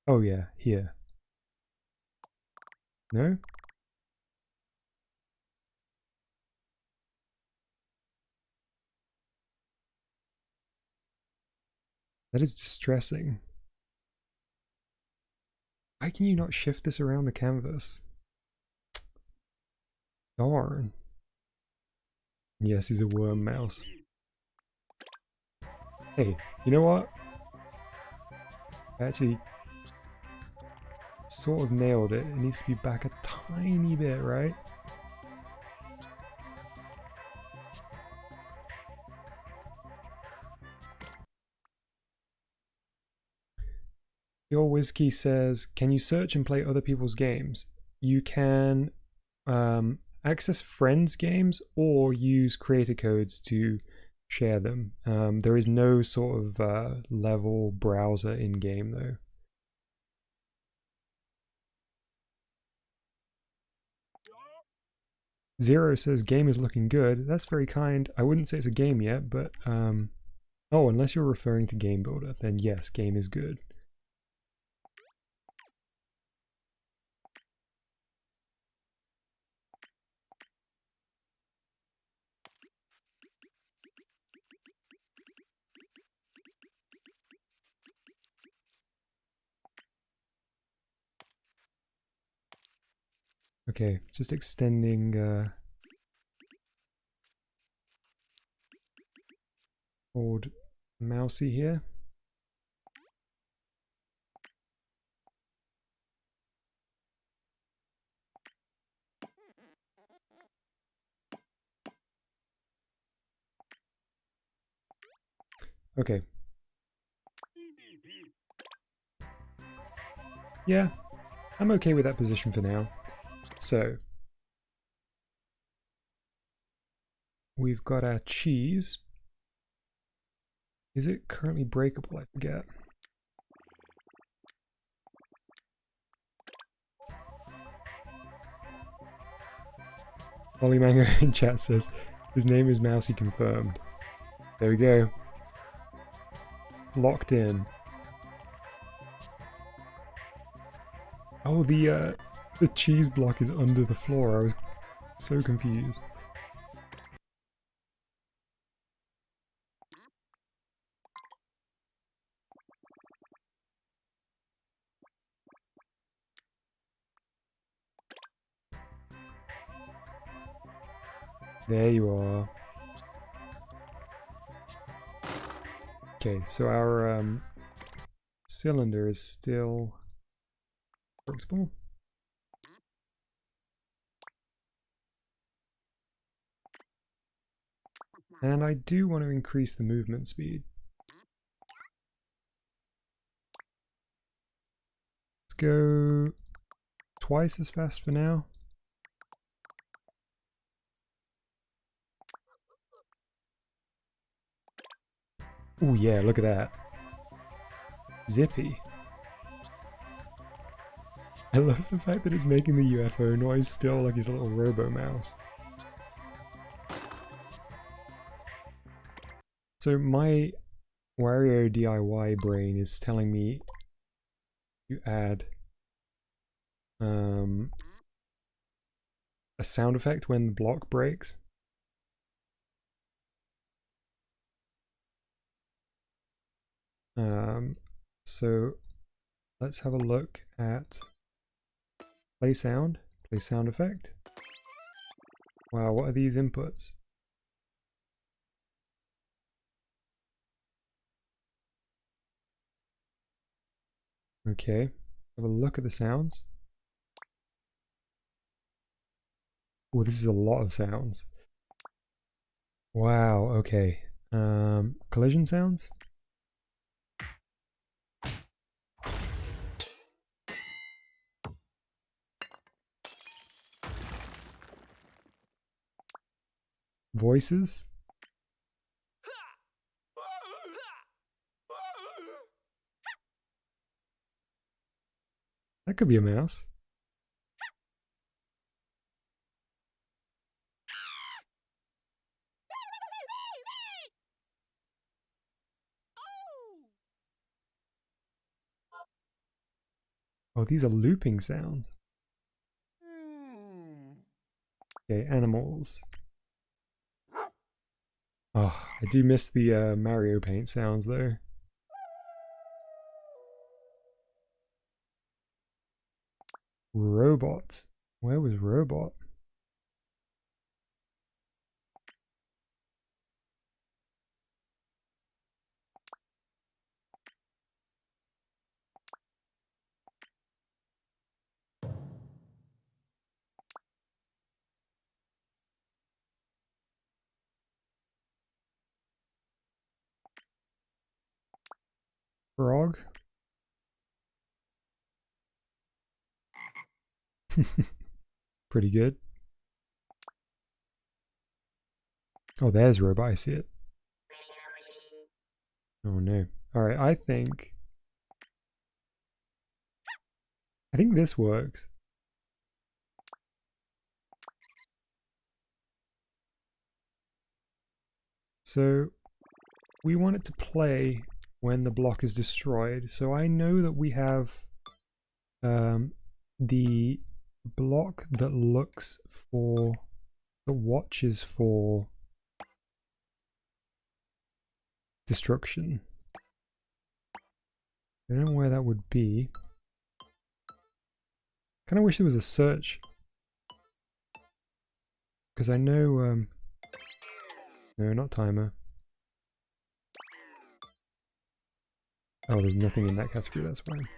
Oh yeah, here. No? That is distressing. Why can you not shift this around the canvas? Darn. Yes, he's a worm mouse. Hey, you know what? I actually sort of nailed it. It needs to be back a tiny bit, right? Your Whiskey says, can you search and play other people's games? You can access friends' games or use creator codes to share them. There is no sort of level browser in game though. Zero says game is looking good. That's very kind. I wouldn't say it's a game yet, but oh, unless you're referring to Game Builder, then yes, game is good. Okay, just extending old mousey here. Okay. Yeah, I'm okay with that position for now. So, we've got our cheese. Is it currently breakable? I forget. Holly Mango in chat says, his name is Mousy confirmed. There we go. Locked in. Oh, the cheese block is under the floor. I was so confused. There you are. Okay, so our cylinder is still workable. And I do want to increase the movement speed. Let's go twice as fast for now. Oh yeah, look at that. Zippy. I love the fact that it's making the UFO noise still like his little robo mouse. So my Wario DIY brain is telling me to add a sound effect when the block breaks. So let's have a look at play sound effect. Wow, what are these inputs? Okay, have a look at the sounds. Oh, this is a lot of sounds. Wow, okay. Collision sounds? Voices? That could be a mouse. Oh, these are looping sounds. Okay, animals. Oh, I do miss the Mario Paint sounds though. Robot. Where was Robot? Frog? Pretty good. Oh, there's Robot, I see it. Oh no. Alright, I think this works. So we want it to play when the block is destroyed. So I know that we have the block that looks for, that watches for destruction. I don't know where that would be. Kind of wish there was a search, because I know no, not timer. Oh, there's nothing in that category, that's fine.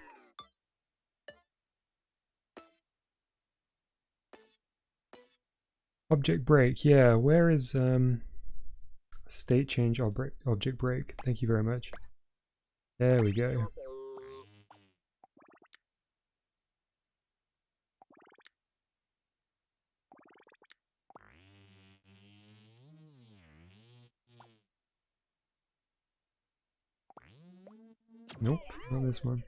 Object break, yeah, where is state change object break? Thank you very much. There we go. Nope, not this one.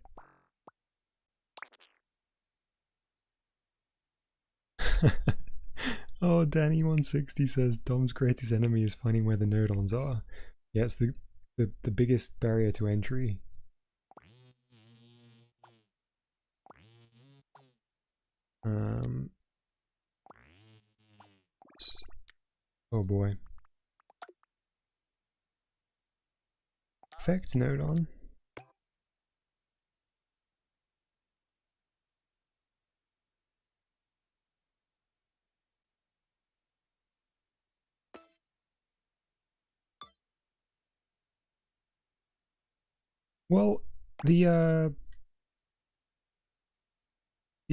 Oh, Danny160 says Dom's greatest enemy is finding where the Nodons are. Yeah, it's the biggest barrier to entry. Oh boy. Effect Nodon. Well, the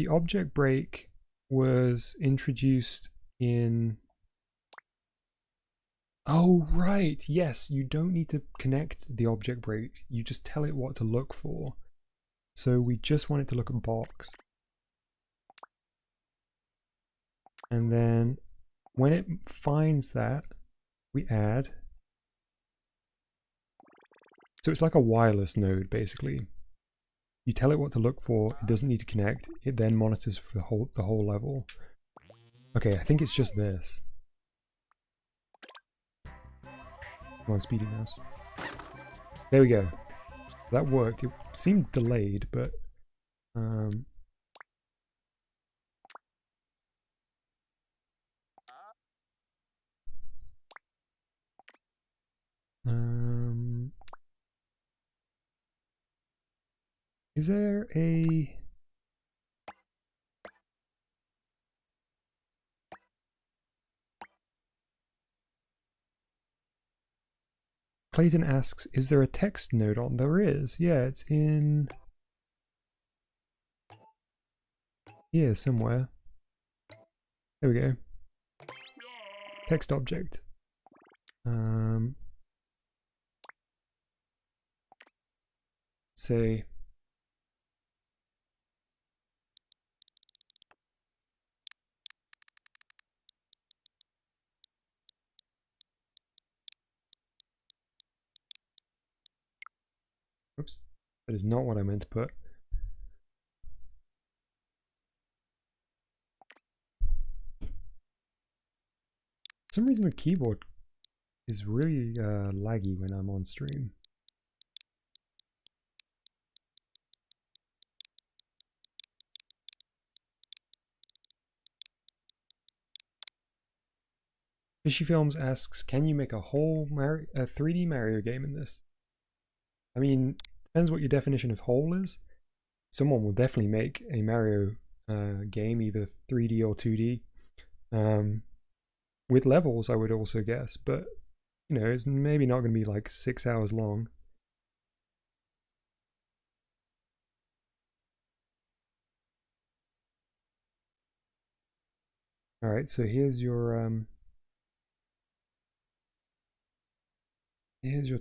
object break was introduced in... Oh, right. Yes, you don't need to connect the object break. You just tell it what to look for. So we just want it to look at box. And then when it finds that, we add. So it's like a wireless node, basically. You tell it what to look for, it doesn't need to connect, it then monitors for the whole level. Okay, I think it's just this. Come on, speedy mouse. There we go. That worked. It seemed delayed, but um, is there a... Clayton asks, is there a text node on? There is. Yeah, it's in here somewhere. There we go. Text object. Let's say oops, that is not what I meant to put. For some reason the keyboard is really laggy when I'm on stream. Fishy Films asks, can you make a whole 3D Mario game in this? I mean, depends what your definition of whole is. Someone will definitely make a Mario game, either 3D or 2D. With levels, I would also guess, but you know, it's maybe not going to be like 6 hours long. All right, so here's your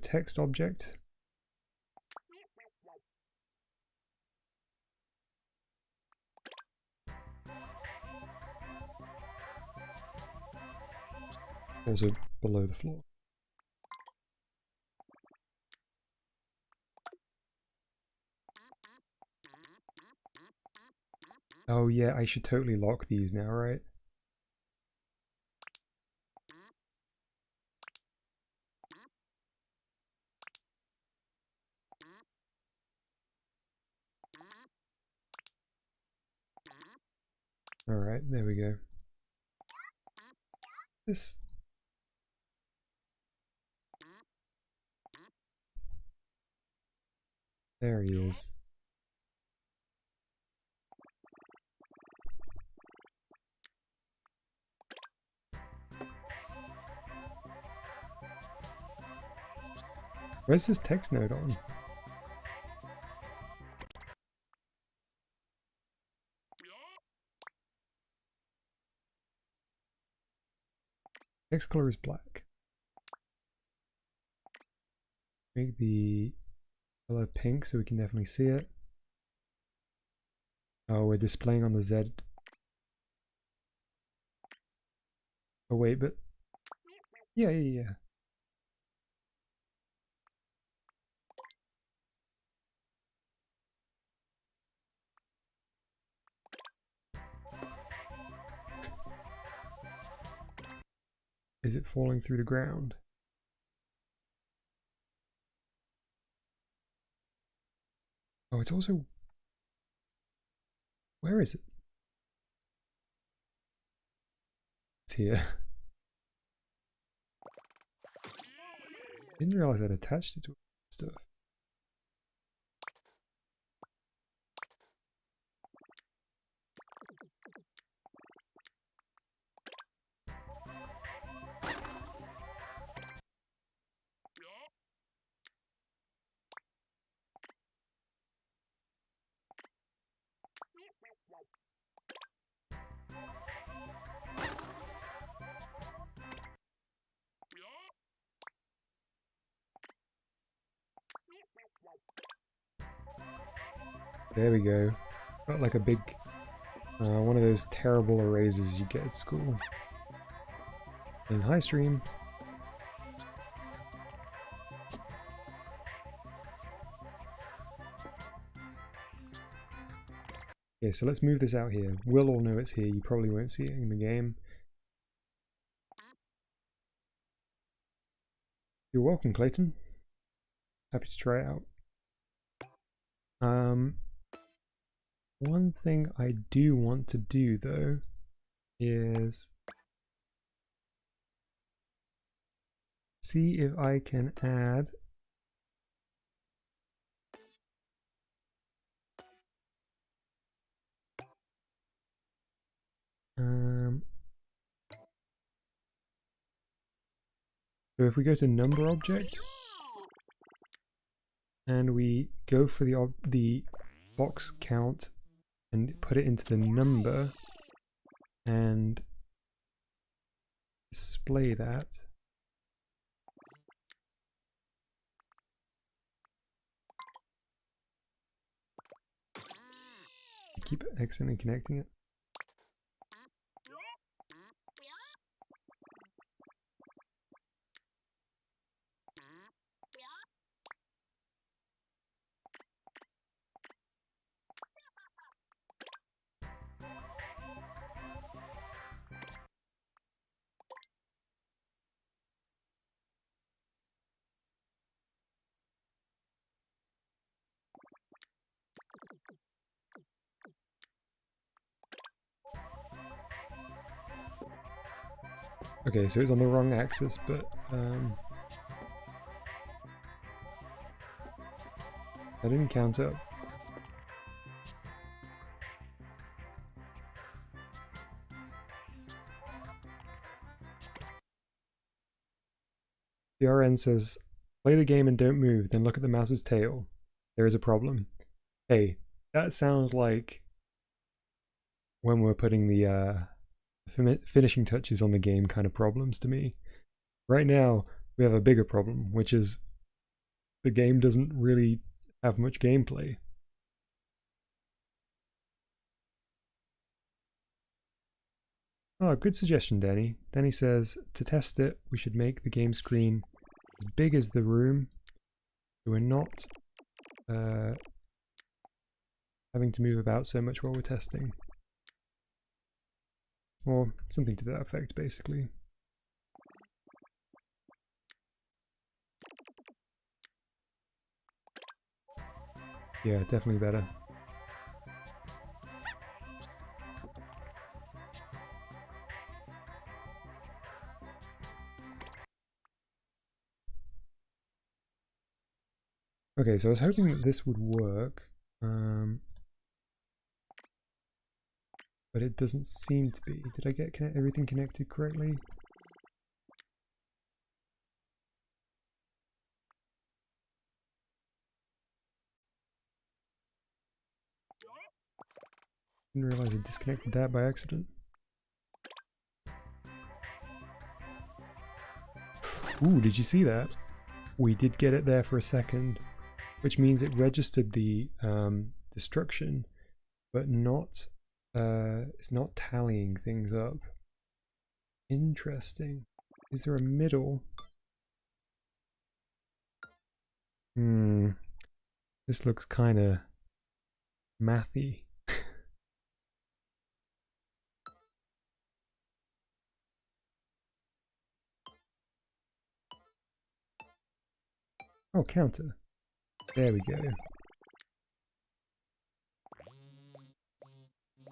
text object. Also below the floor. Oh yeah, I should totally lock these now, right? All right, there we go. This... There he is. Where's this text node on? Text color is black. Make the color pink so we can definitely see it. Oh, we're displaying on the Z. Oh wait, but yeah. is it falling through the ground? Oh, it's also... Where is it? It's here. Didn't realize I'd attached it to stuff. There we go. Got like a big, one of those terrible erasers you get at school. And hi stream. Okay, so let's move this out here. We'll all know it's here. You probably won't see it in the game. You're welcome, Clayton. Happy to try it out. One thing I do want to do though is see if I can add so if we go to number object and we go for the box count and put it into the number and display that. Keep accidentally connecting it. Okay, so it's on the wrong axis, but I didn't count up. The RN says, play the game and don't move, then look at the mouse's tail. There is a problem. Hey, that sounds like when we're putting the finishing touches on the game kind of problems to me. Right now, we have a bigger problem, which is the game doesn't really have much gameplay. Oh, good suggestion, Danny. Danny says, to test it, we should make the game screen as big as the room, so we're not having to move about so much while we're testing. Or something to that effect, basically. Yeah, definitely better. Okay, so I was hoping that this would work, but it doesn't seem to be. Did I get everything connected correctly? Didn't realize I disconnected that by accident. Ooh, did you see that? We did get it there for a second, which means it registered the destruction, but not it's not tallying things up. Interesting. Is there a middle? This looks kind of mathy. Oh, counter. There we go.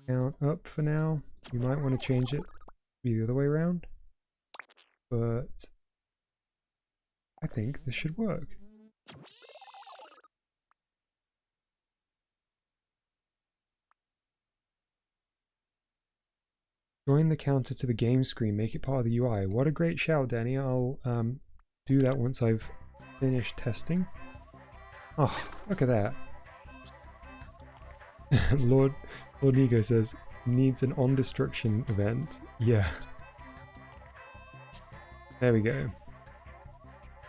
Count up for now. You might want to change it to be the other way around. But I think this should work. Join the counter to the game screen, make it part of the UI. What a great shout, Danny. I'll do that once I've finished testing. Oh, look at that. Lord Nigo says, needs an on destruction event. Yeah. There we go.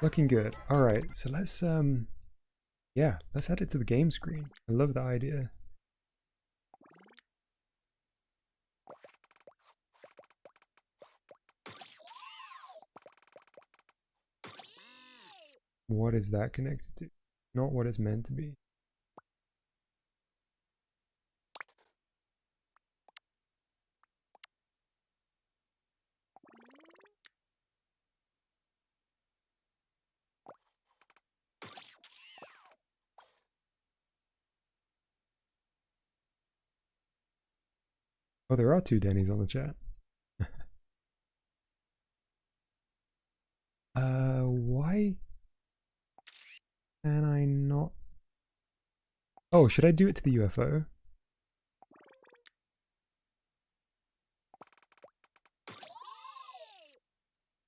Looking good. Alright, so let's yeah, let's add it to the game screen. I love that idea. What is that connected to? Not what it's meant to be. Oh, there are two Denny's on the chat. Why can I not? Oh, should I do it to the UFO?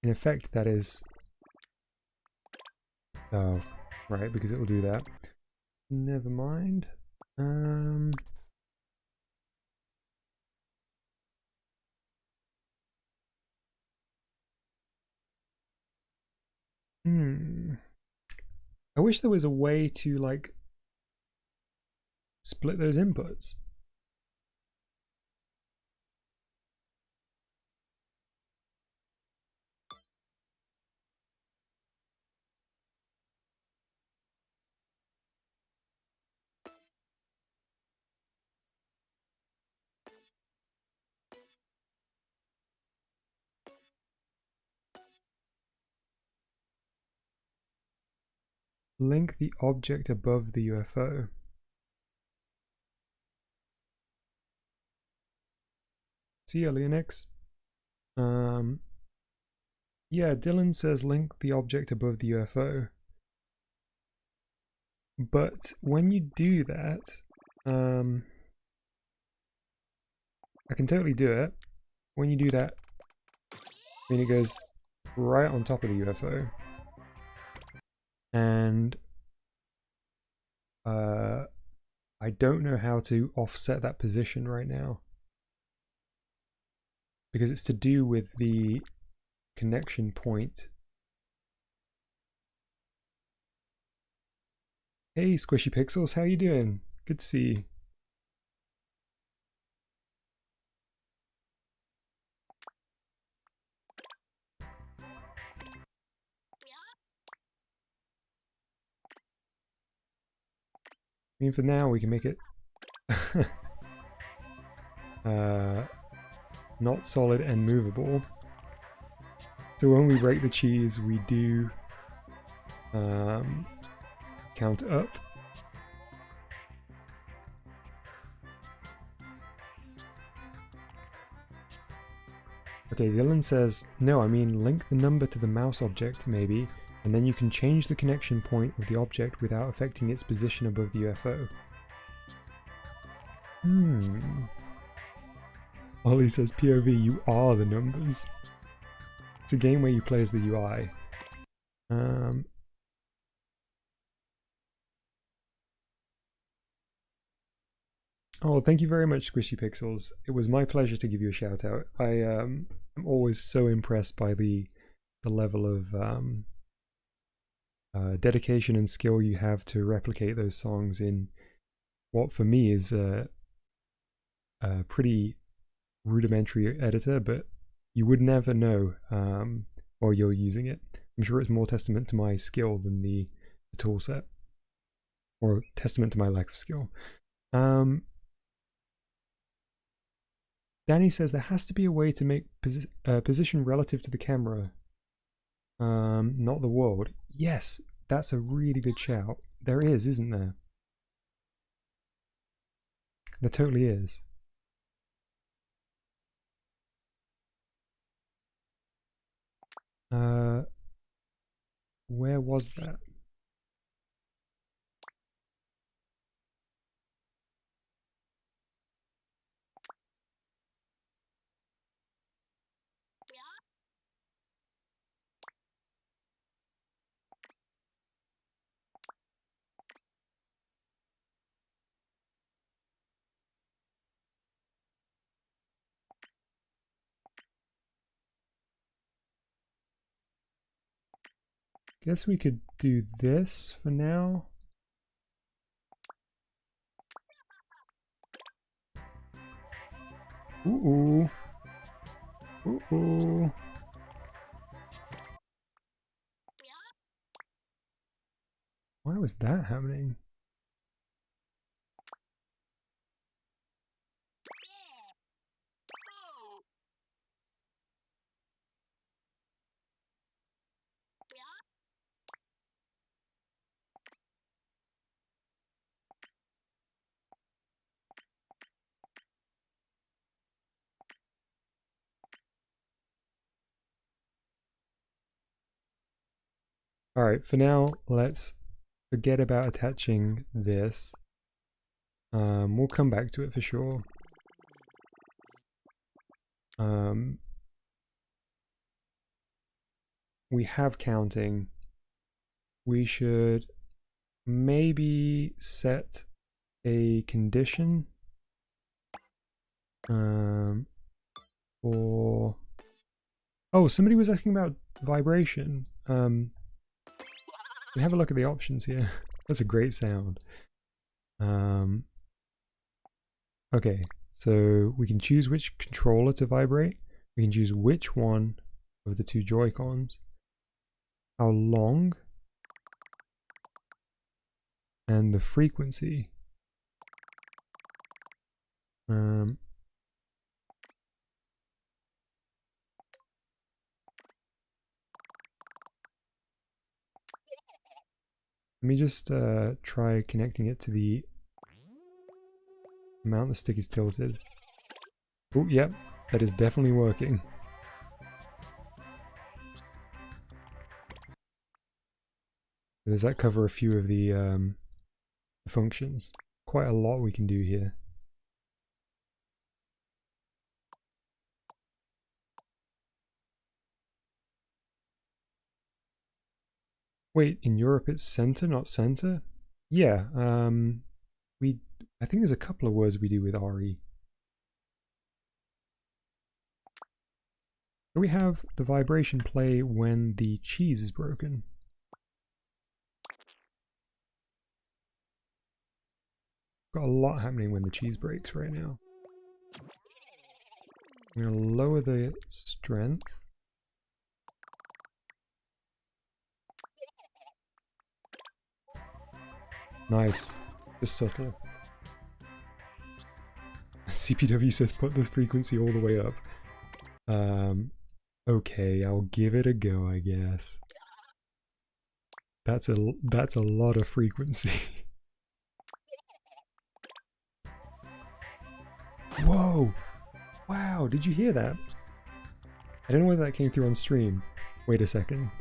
In effect, that is... Oh, right, because it will do that. Never mind. I wish there was a way to, like, split those inputs. Link the object above the UFO. See ya, Leonix. Yeah, Dylan says link the object above the UFO. But when you do that, I can totally do it. When you do that, I mean, it goes right on top of the UFO. And I don't know how to offset that position right now, because it's to do with the connection point. Hey Squishy Pixels, how you doing? Good to see you. I mean, for now we can make it not solid and movable. So when we break the cheese, we do count up. Okay, Dylan says, no, I mean link the number to the mouse object, maybe, and then you can change the connection point of the object without affecting its position above the UFO. Ollie says, POV, you are the numbers. It's a game where you play as the UI. Oh, thank you very much, Squishy Pixels. It was my pleasure to give you a shout out. I'm always so impressed by the level of dedication and skill you have to replicate those songs in what for me is a pretty rudimentary editor, but you would never know while you're using it. I'm sure it's more testament to my skill than the tool set, or testament to my lack of skill. Danny says there has to be a way to make position relative to the camera, not the world. Yes, That's a really good shout. There is, isn't there? There totally is. Where was that? Guess we could do this for now. Ooh. Ooh. Why was that happening? Alright, for now, let's forget about attaching this. We'll come back to it for sure. We have counting. We should maybe set a condition for... Oh, somebody was asking about vibration. We have a look at the options here. That's a great sound. Okay, so we can choose which controller to vibrate. We can choose which one of the two Joy-Cons, how long, and the frequency. Let me just try connecting it to the amount the stick is tilted. Oh, yep, that is definitely working. Does that cover a few of the functions? Quite a lot we can do here. Wait, in Europe it's center, not center? Yeah, I think there's a couple of words we do with RE. So we have the vibration play when the cheese is broken. Got a lot happening when the cheese breaks right now. I'm going to lower the strength. Nice. Just subtle. CPW says put this frequency all the way up. Okay, I'll give it a go, I guess. That's a lot of frequency. Whoa! Wow, did you hear that? I don't know whether that came through on stream. Wait a second.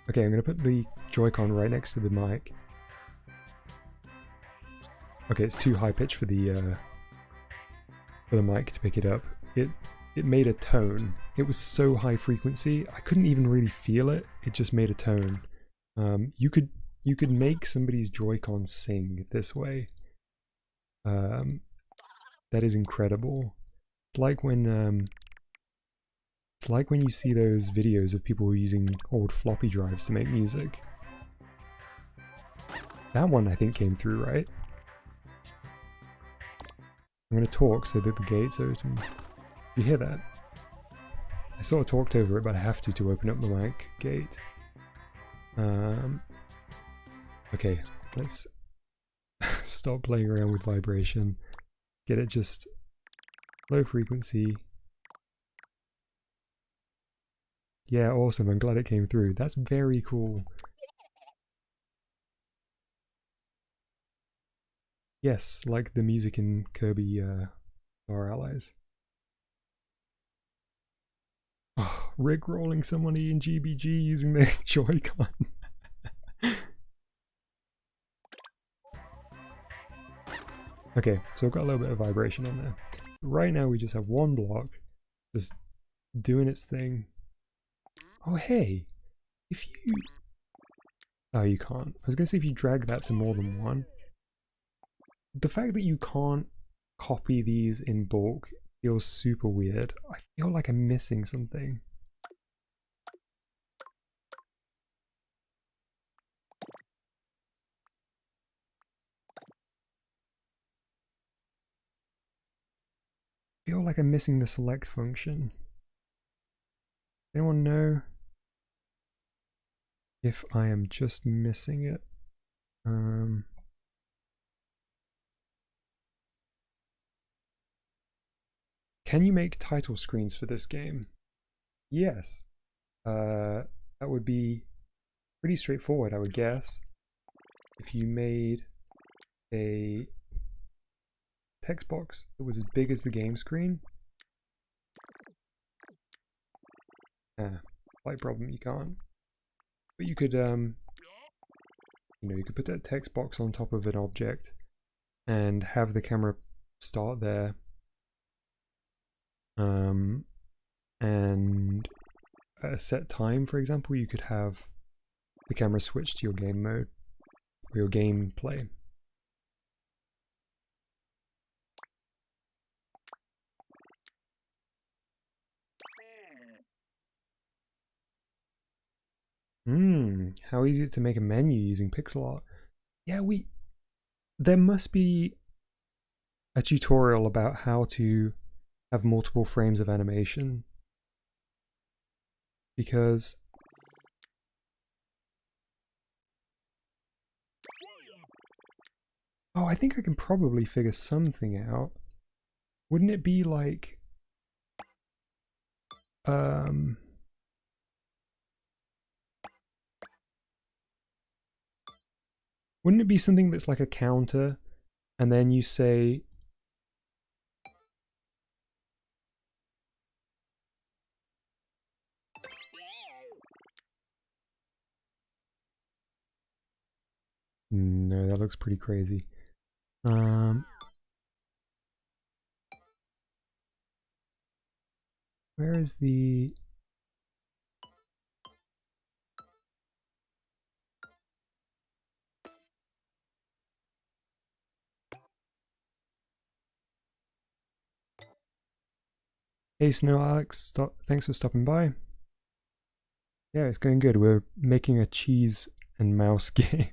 Okay, I'm gonna put the Joy-Con right next to the mic. Okay, it's too high pitch for the mic to pick it up. It made a tone. It was so high frequency, I couldn't even really feel it. It just made a tone. You could make somebody's Joy-Con sing this way. That is incredible. It's like when you see those videos of people using old floppy drives to make music. That one I think came through, right? I'm gonna talk so that the gate's open. You hear that? I sort of talked over it, but I have to open up the mic gate. Okay, let's stop playing around with vibration. Get it just low frequency. Yeah, awesome. I'm glad it came through. That's very cool. Yes, like the music in Kirby Star Allies. Oh, Rick rolling somebody in GBG using the Joy-Con. Okay, so I've got a little bit of vibration on there. Right now we just have one block just doing its thing. Oh hey, if you... Oh, you can't. I was going to say if you drag that to more than one. The fact that you can't copy these in bulk feels super weird. I feel like I'm missing something. I feel like I'm missing the select function. Anyone know if I am just missing it? Can you make title screens for this game? Yes. That would be pretty straightforward, I would guess. If you made a text box that was as big as the game screen. Slight problem, you can't. But you could, you know, you could put that text box on top of an object and have the camera start there. And at a set time, for example, you could have the camera switch to your game mode or your gameplay. How easy it to make a menu using pixel art. Yeah, there must be a tutorial about how to have multiple frames of animation. Because oh, I think I can probably figure something out. Wouldn't it be like wouldn't it be something that's like a counter and then you say no, that looks pretty crazy. Where is the... Hey Snow Alex, thanks for stopping by. Yeah, it's going good. We're making a cheese and mouse game.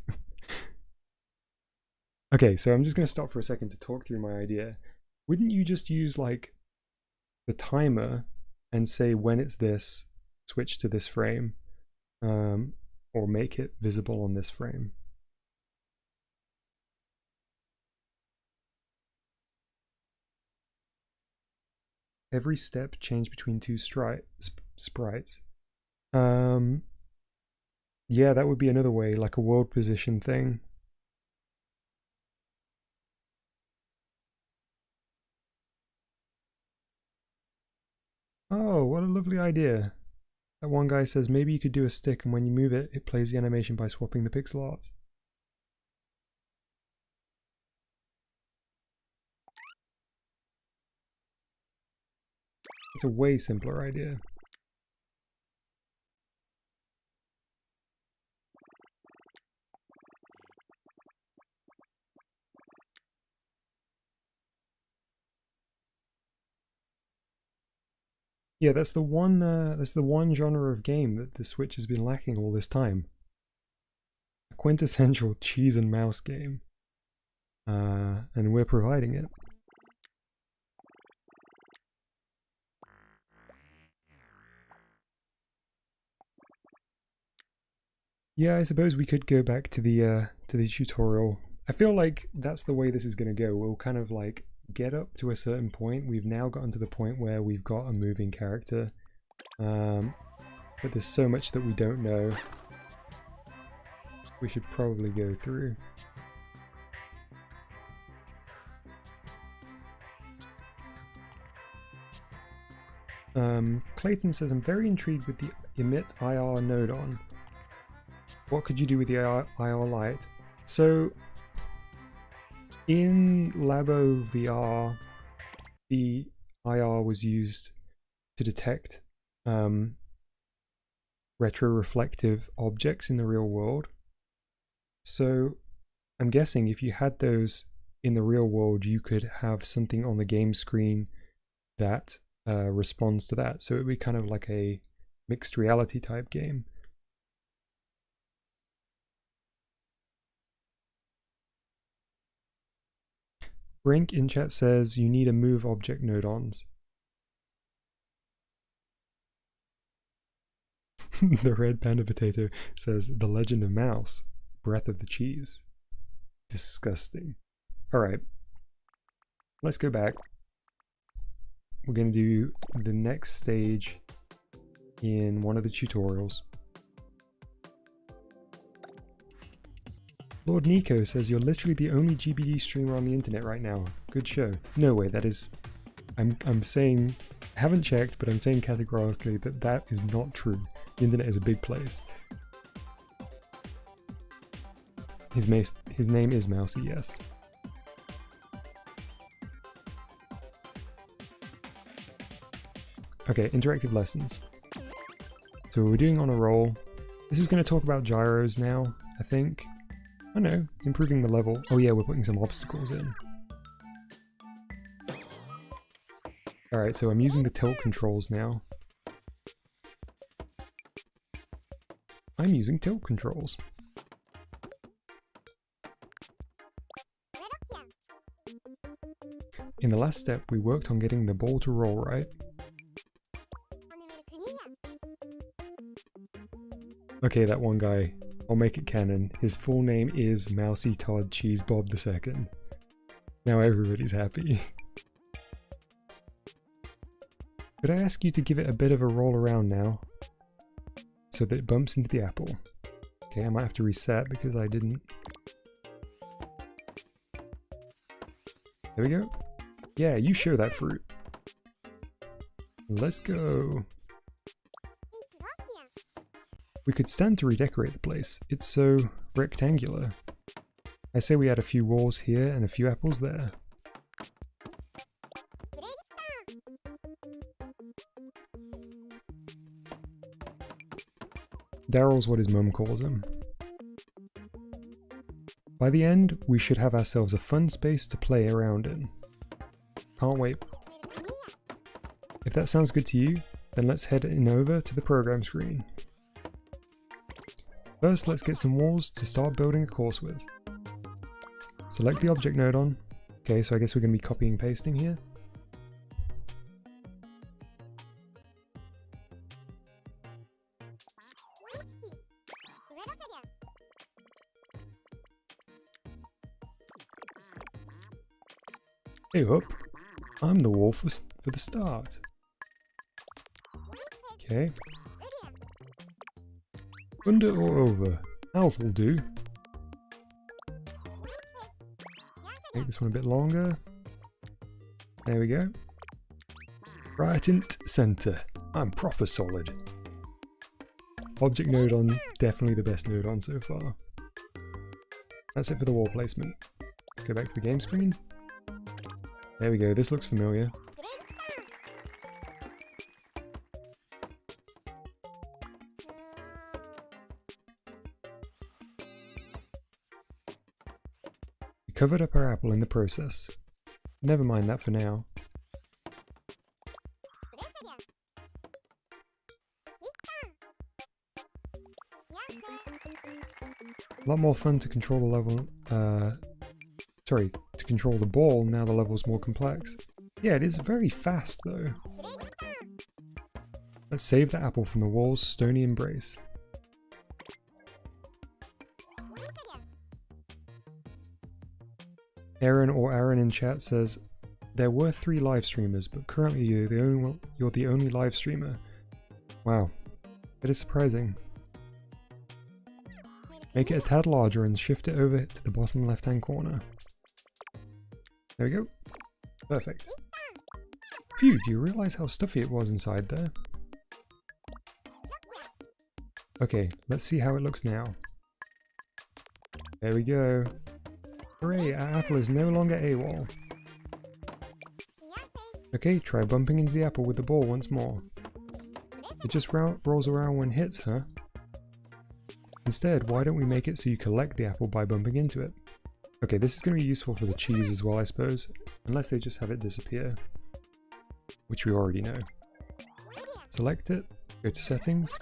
Okay, so I'm just going to stop for a second to talk through my idea. Wouldn't you just use like the timer and say when it's this, switch to this frame, or make it visible on this frame? Every step change between two sprites. Yeah, that would be another way, like a world position thing. Oh, what a lovely idea. That one guy says maybe you could do a stick and when you move it, it plays the animation by swapping the pixel art. It's a way simpler idea. Yeah, that's the one genre of game that the Switch has been lacking all this time. A quintessential cheese and mouse game. And we're providing it. Yeah, I suppose we could go back to the tutorial. I feel like that's the way this is going to go. We'll kind of like get up to a certain point. We've now gotten to the point where we've got a moving character. But there's so much that we don't know. We should probably go through. Clayton says, I'm very intrigued with the emit IR Nodon. What could you do with the IR light? So, in Labo VR, the IR was used to detect retroreflective objects in the real world. So, I'm guessing if you had those in the real world, you could have something on the game screen that responds to that. So it would be kind of like a mixed reality type game. Brink in chat says you need a move object nodons. The red panda potato says The Legend of Mouse, Breath of the Cheese. Disgusting. Alright, let's go back. We're going to do the next stage in one of the tutorials. Lord Nico says you're literally the only GBD streamer on the internet right now. Good show. No way, that is... I'm saying... I haven't checked, but I'm saying categorically that that is not true. The internet is a big place. His name is Mousy, yes. Okay, interactive lessons. So we're doing on a roll. This is going to talk about gyros now, I think. Oh no, improving the level. Oh yeah, we're putting some obstacles in. Alright, so I'm using the tilt controls now. I'm using tilt controls. In the last step, we worked on getting the ball to roll right. Okay, that one guy. I'll make it canon. His full name is Mousy Todd Cheese Bob II. Now everybody's happy. Could I ask you to give it a bit of a roll around now? So that it bumps into the apple. Okay, I might have to reset because I didn't. There we go. Yeah, you show that fruit. Let's go. We could stand to redecorate the place. It's so rectangular. I say we add a few walls here and a few apples there. Daryl's what his mum calls him. By the end, we should have ourselves a fun space to play around in. Can't wait. If that sounds good to you, then let's head in over to the program screen. First, let's get some walls to start building a course with. Select the object nodon. Okay, so I guess we're going to be copying and pasting here. Hey up, I'm the wall for the start. Okay. Under or over? Out will do. Make this one a bit longer. There we go. Right in center. I'm proper solid. Object nodon, definitely the best nodon so far. That's it for the wall placement. Let's go back to the game screen. There we go, this looks familiar. We covered up our apple in the process. Never mind that for now. A lot more fun to control the level, to control the ball, now the level's more complex. Yeah, it is very fast though. Let's save the apple from the wall's stony embrace. Aaron or Aaron in chat says, there were 3 live streamers, but currently you're the only live streamer. Wow. It is surprising. Make it a tad larger and shift it over to the bottom left-hand corner. There we go. Perfect. Phew, do you realize how stuffy it was inside there? Okay, let's see how it looks now. There we go. Hooray, our apple is no longer AWOL. Okay, try bumping into the apple with the ball once more. It just rolls around when hits, huh? Instead, why don't we make it so you collect the apple by bumping into it? Okay, this is going to be useful for the cheese as well, I suppose. Unless they just have it disappear. Which we already know. Select it, go to settings.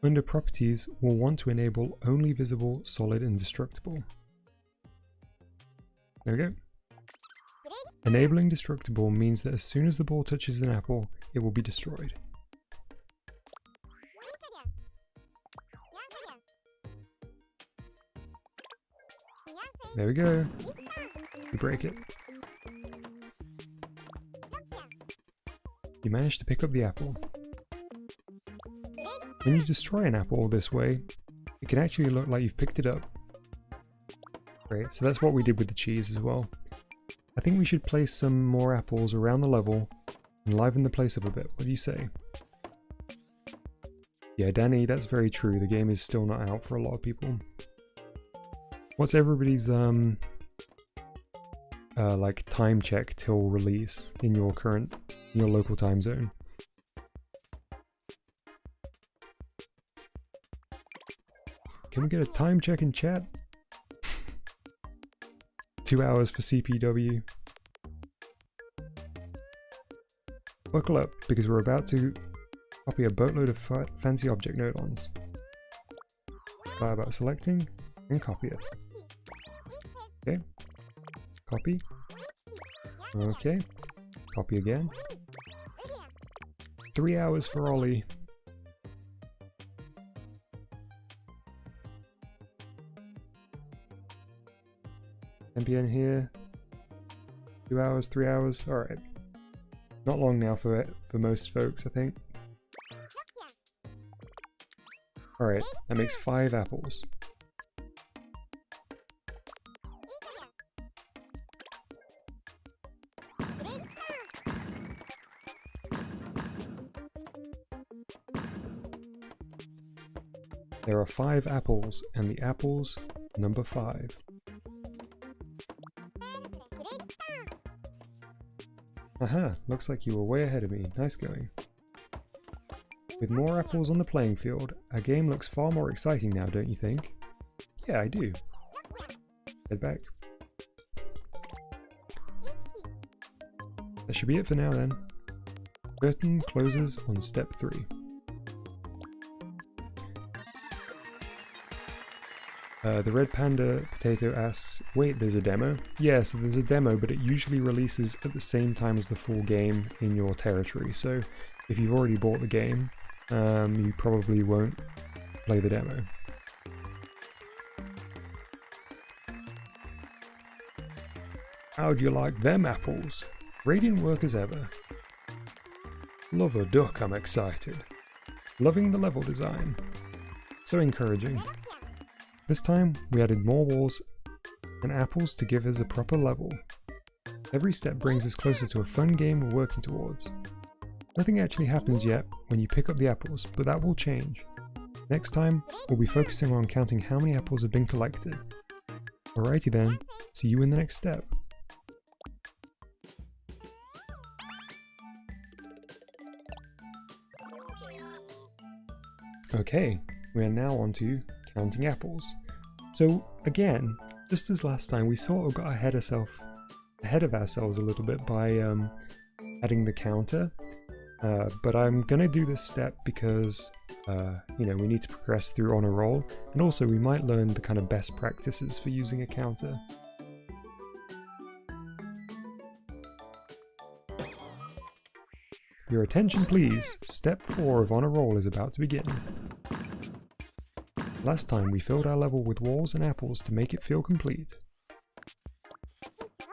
Under properties, we'll want to enable only visible, solid, and destructible. There we go. Enabling destructible means that as soon as the ball touches an apple, it will be destroyed. There we go. You break it. You managed to pick up the apple. When you destroy an apple this way, it can actually look like you've picked it up. Great, so that's what we did with the cheese as well. I think we should place some more apples around the level and liven the place up a bit. What do you say? Yeah, Danny, that's very true. The game is still not out for a lot of people. What's everybody's like time check till release in your local time zone? Can we get a time check in chat? 2 hours for CPW. Buckle up, because we're about to copy a boatload of fancy object nodons. Try about selecting and copy it. Okay. Copy. Okay. Copy again. 3 hours for Ollie. MPN here. 2 hours, 3 hours. Alright. Not long now for most folks, I think. Alright, that makes 5 apples. There are 5 apples, and the apple's number 5. Aha, looks like you were way ahead of me. Nice going. With more apples on the playing field, our game looks far more exciting now, don't you think? Yeah, I do. Head back. That should be it for now then. Curtain closes on step 3. The Red Panda Potato asks, wait, there's a demo? Yeah, so there's a demo, but it usually releases at the same time as the full game in your territory. So if you've already bought the game, you probably won't play the demo. How'd you like them apples? Radiant work as ever. Love a duck, I'm excited. Loving the level design. So encouraging. This time, we added more walls and apples to give us a proper level. Every step brings us closer to a fun game we're working towards. Nothing actually happens yet when you pick up the apples, but that will change. Next time, we'll be focusing on counting how many apples have been collected. Alrighty then, see you in the next step. Okay, we are now on to counting apples. So again, just as last time, we sort of got ahead of ourselves a little bit by adding the counter. But I'm gonna do this step because you know, we need to progress through on a roll, and also we might learn the kind of best practices for using a counter. Your attention please, step 4 of On a Roll is about to begin. Last time we filled our level with walls and apples to make it feel complete.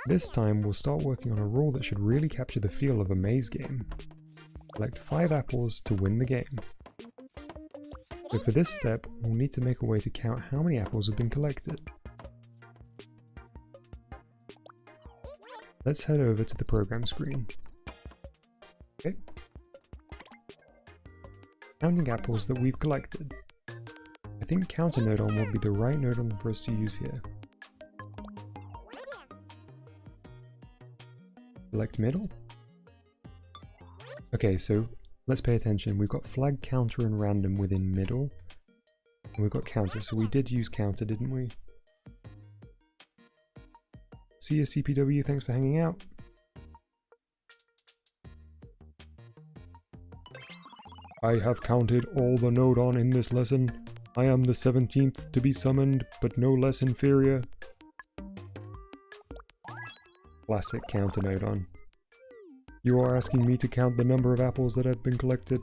This time we'll start working on a rule that should really capture the feel of a maze game. Collect 5 apples to win the game. So for this step, we'll need to make a way to count how many apples have been collected. Let's head over to the program screen. Okay. Counting apples that we've collected. I think counter Nodon will be the right Nodon for us to use here. Select middle. Okay, so let's pay attention. We've got flag, counter, and random within middle. And we've got counter, so we did use counter, didn't we? See you, CPW, thanks for hanging out. I have counted all the Nodon in this lesson. I am the 17th to be summoned, but no less inferior. Classic counter Nodon. You are asking me to count the number of apples that have been collected?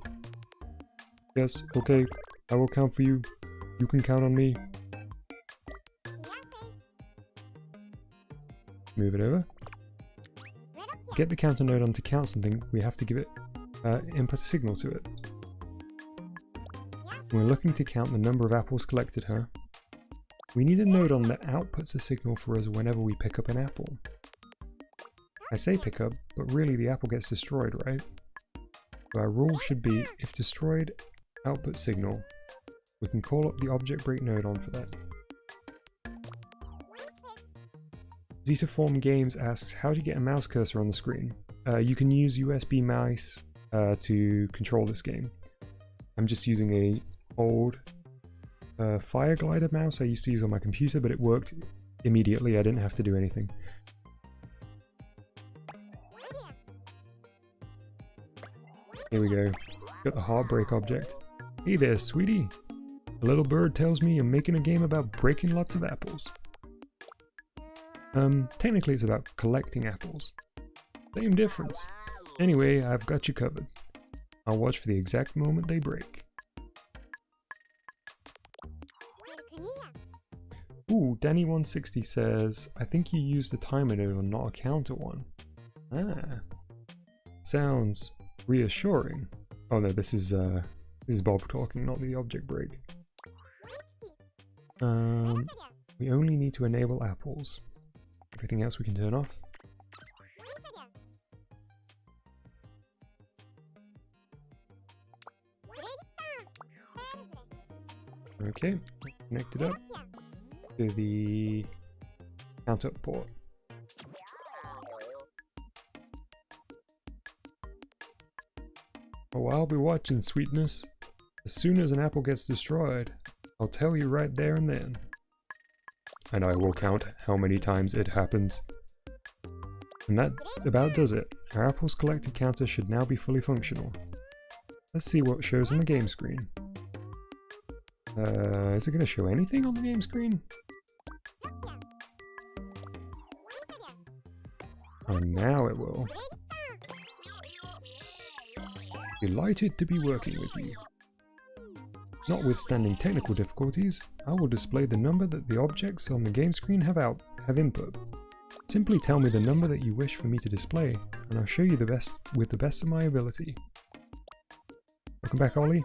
Yes, okay, I will count for you. You can count on me. Move it over. Get the counter Nodon to count something, we have to give it input a signal to it. We're looking to count the number of apples collected, huh? We need a Nodon that outputs a signal for us whenever we pick up an apple. I say pick up, but really the apple gets destroyed, right? So our rule should be, if destroyed, output signal. We can call up the object break Nodon for that. Zetaform Games asks, how do you get a mouse cursor on the screen? You can use USB mice to control this game. I'm just using a old Fire Glider mouse I used to use on my computer, but it worked immediately. I didn't have to do anything. Here we go. Got the heartbreak object. Hey there, sweetie. A little bird tells me you're making a game about breaking lots of apples. Technically it's about collecting apples. Same difference. Anyway, I've got you covered. I'll watch for the exact moment they break. Ooh, Danny160 says, I think you used a timer Nodon, not a counter one. Ah. Sounds reassuring. Oh no, this is Bob talking, not the object break. We only need to enable apples. Everything else we can turn off. Okay, connect it up to the counter port. Oh, I'll be watching, sweetness. As soon as an apple gets destroyed, I'll tell you right there and then. And I will count how many times it happens. And that about does it. Our apples collected counter should now be fully functional. Let's see what shows on the game screen. Is it going to show anything on the game screen? Oh, now it will. Delighted to be working with you. Notwithstanding technical difficulties, I will display the number that the objects on the game screen have input. Simply tell me the number that you wish for me to display, and I'll show you the best with the best of my ability. Welcome back, Ollie.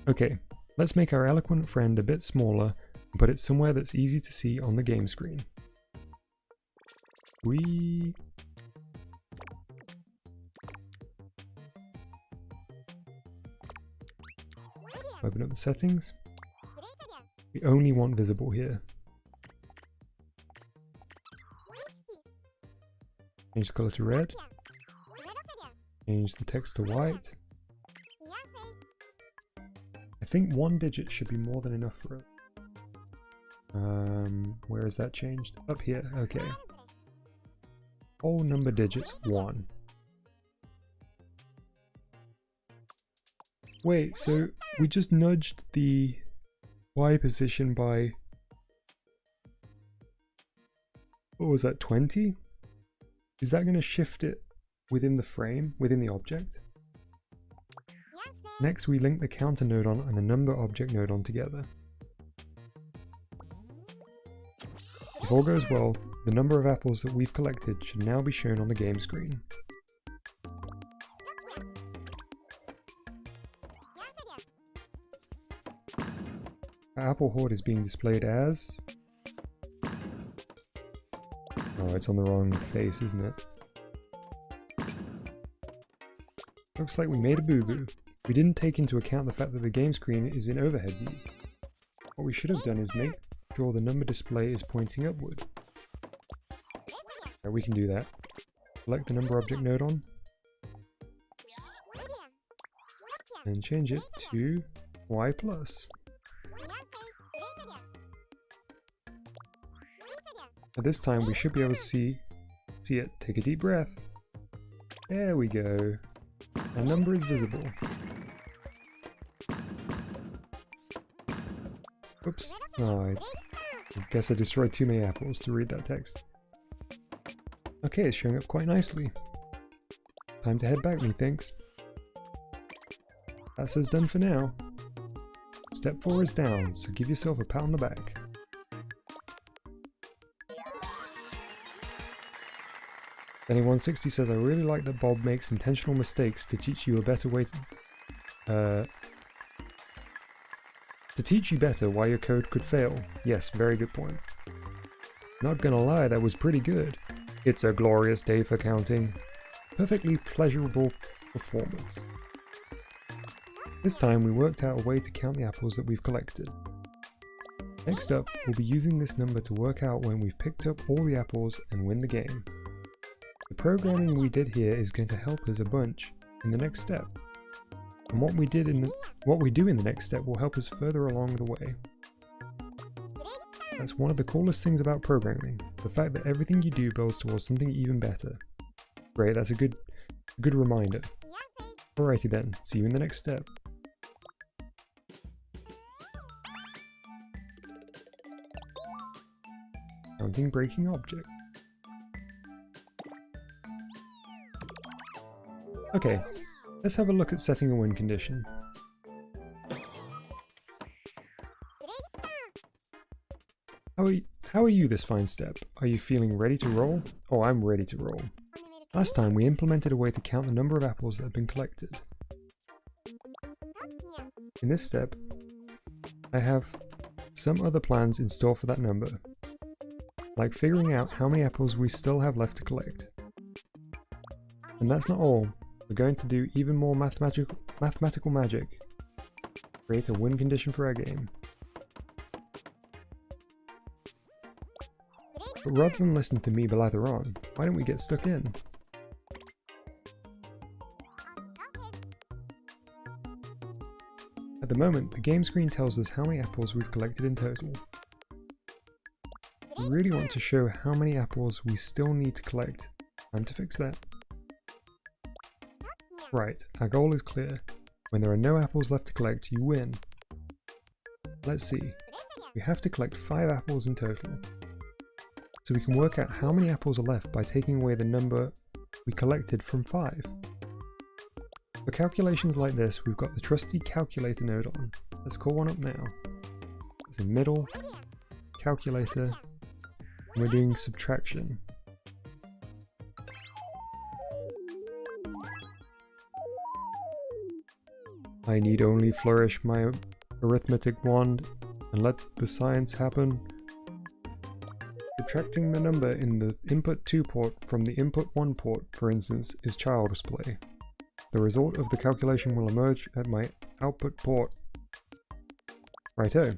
Okay, let's make our eloquent friend a bit smaller and put it somewhere that's easy to see on the game screen. Open up the settings. We only want visible here. Change the color to red. Change the text to white. I think 1 digit should be more than enough for it. Where is that changed? Up here, okay. Whole number digits 1. Wait, so we just nudged the Y position by, what was that, 20? Is that going to shift it within the frame, within the object? Next we link the counter Nodon and the number object Nodon together. If all goes well, the number of apples that we've collected should now be shown on the game screen. apple hoard is being displayed as... Oh, it's on the wrong face, isn't it? Looks like we made a boo-boo. We didn't take into account the fact that the game screen is in overhead view. What we should have done is make sure the number display is pointing upward. Now we can do that. Select the number object Nodon and change it to Y+. At this time we should be able to see it. Take a deep breath. There we go. Our number is visible. Oops. Oh, I guess I destroyed too many apples to read that text. Okay, it's showing up quite nicely. Time to head back, methinks. That's us done for now. Step 4 is down, so give yourself a pat on the back. Benny160 says, I really like that Bob makes intentional mistakes to teach you a better way to teach you better why your code could fail. Yes, very good point. Not gonna lie, that was pretty good. It's a glorious day for counting. Perfectly pleasurable performance. This time we worked out a way to count the apples that we've collected. Next up, we'll be using this number to work out when we've picked up all the apples and win the game. The programming we did here is going to help us a bunch in the next step. And what we do in the next step will help us further along the way. That's one of the coolest things about programming, the fact that everything you do builds towards something even better. Great, that's a good reminder. Alrighty then, see you in the next step. Counting breaking object. Okay, let's have a look at setting a win condition. How are you this fine step? Are you feeling ready to roll? Oh, I'm ready to roll. Last time we implemented a way to count the number of apples that have been collected. In this step, I have some other plans in store for that number, like figuring out how many apples we still have left to collect. And that's not all. We're going to do even more mathematical magic. Create a win condition for our game. But rather than listen to me blather on, why don't we get stuck in? At the moment, the game screen tells us how many apples we've collected in total. We really want to show how many apples we still need to collect. Time to fix that. Right, our goal is clear. When there are no apples left to collect, you win. Let's see. We have to collect 5 apples in total. So we can work out how many apples are left by taking away the number we collected from 5. For calculations like this, we've got the trusty calculator Nodon. Let's call one up now. It's in middle, calculator, and we're doing subtraction. I need only flourish my arithmetic wand and let the science happen. Subtracting the number in the input 2 port from the input 1 port, for instance, is child's play. The result of the calculation will emerge at my output port. Righto,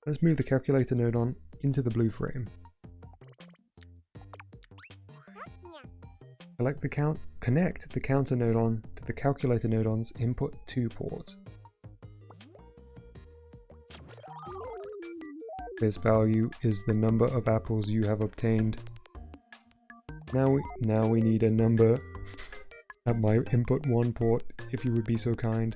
let's move the calculator Nodon into the blue frame. Connect the counter Nodon to the calculator Nodon's input 2 port. This value is the number of apples you have obtained. Now we need a number at my input 1 port, if you would be so kind.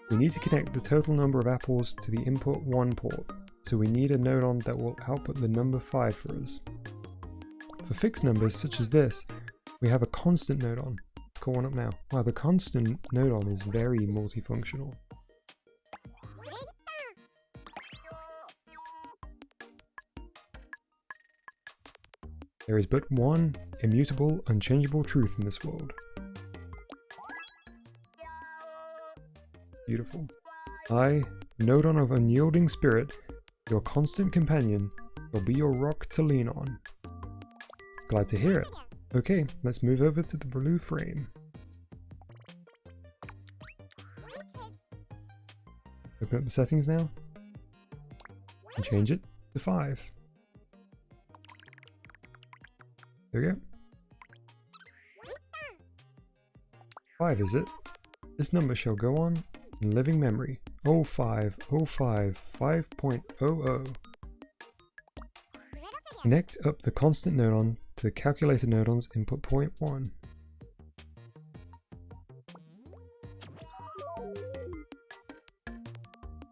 We need to connect the total number of apples to the input 1 port, so we need a Nodon that will output the number 5 for us. For fixed numbers such as this, we have a constant Nodon. Let's call one up now. Wow, the constant Nodon is very multifunctional. There is but one immutable, unchangeable truth in this world. Beautiful. I, Nodon of unyielding spirit, your constant companion, will be your rock to lean on. Glad to hear it. Okay, let's move over to the blue frame. Open up the settings now and change it to 5. There we go. 5 is it? This number shall go on in living memory. 0505 5.00. Connect up the constant nodon to the calculator nodon's input point 1.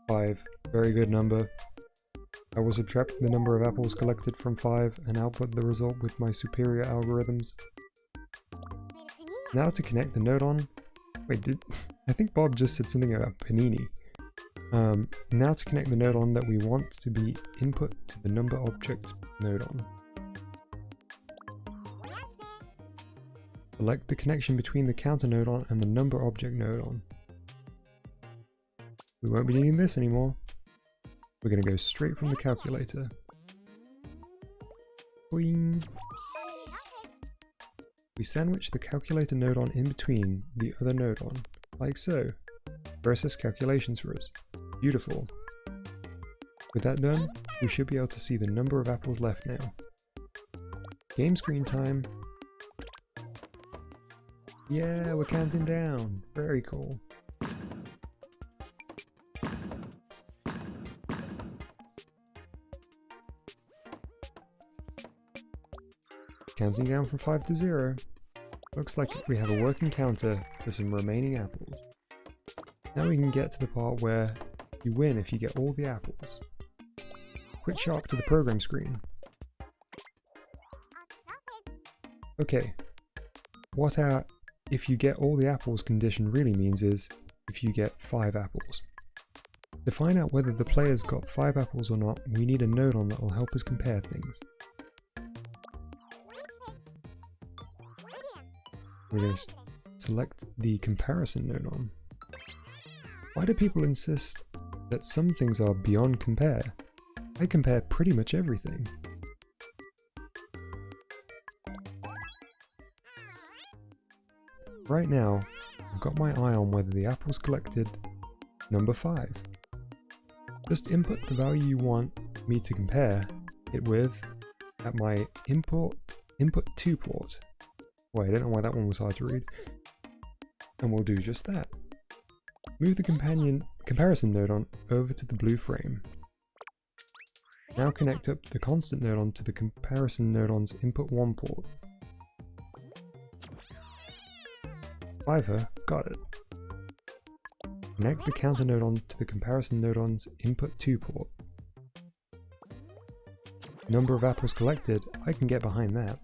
Five, very good number. I will subtract the number of apples collected from 5 and output the result with my superior algorithms. Now to connect the nodon. Wait, I think Bob just said something about panini. Now to connect the nodon that we want to be input to the number object nodon. Select the connection between the counter nodon and the number object nodon. We won't be needing this anymore. We're going to go straight from the calculator. Boing. We sandwich the calculator nodon in between the other nodon, like so. Process calculations for us. Beautiful. With that done, we should be able to see the number of apples left now. Game screen time. Yeah, we're counting down. Very cool. Counting down from 5 to 0. Looks like we have a working counter for some remaining apples. Now we can get to the part where you win if you get all the apples. Quick sharp to the program screen. Okay, what our if you get all the apples condition really means is if you get 5 apples. To find out whether the player's got 5 apples or not, we need a nodon that will help us compare things. We're going to select the comparison nodon. Why do people insist that some things are beyond compare? I compare pretty much everything. Right now, I've got my eye on whether the apples collected number 5. Just input the value you want me to compare it with at my input 2 port. Wait, I don't know why that one was hard to read. And we'll do just that. Move the comparison nodon over to the blue frame. Now connect up the constant nodon to the comparison nodon's input 1 port. 5 got it. Connect the counter nodon to the comparison nodon's input 2 port. Number of apples collected, I can get behind that.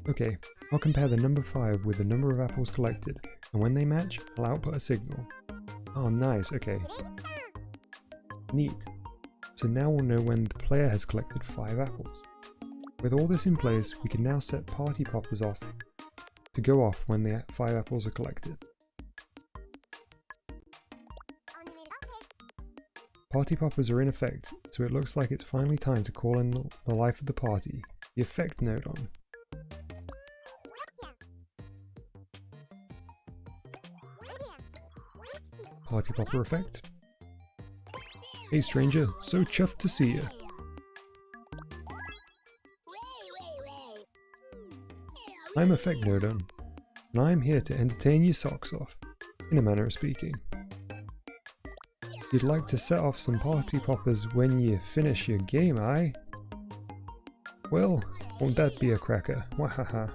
Okay, I'll compare the number 5 with the number of apples collected, and when they match, I'll output a signal. Oh nice, okay. Neat. So now we'll know when the player has collected 5 apples. With all this in place, we can now set party poppers off to go off when the 5 apples are collected. Party poppers are in effect, so it looks like it's finally time to call in the life of the party, the effect nodon. Party popper effect. Hey stranger, so chuffed to see you. I'm Effect Nodon, and I'm here to entertain your socks off, in a manner of speaking. You'd like to set off some party poppers when you finish your game, aye? Well, won't that be a cracker, wahaha.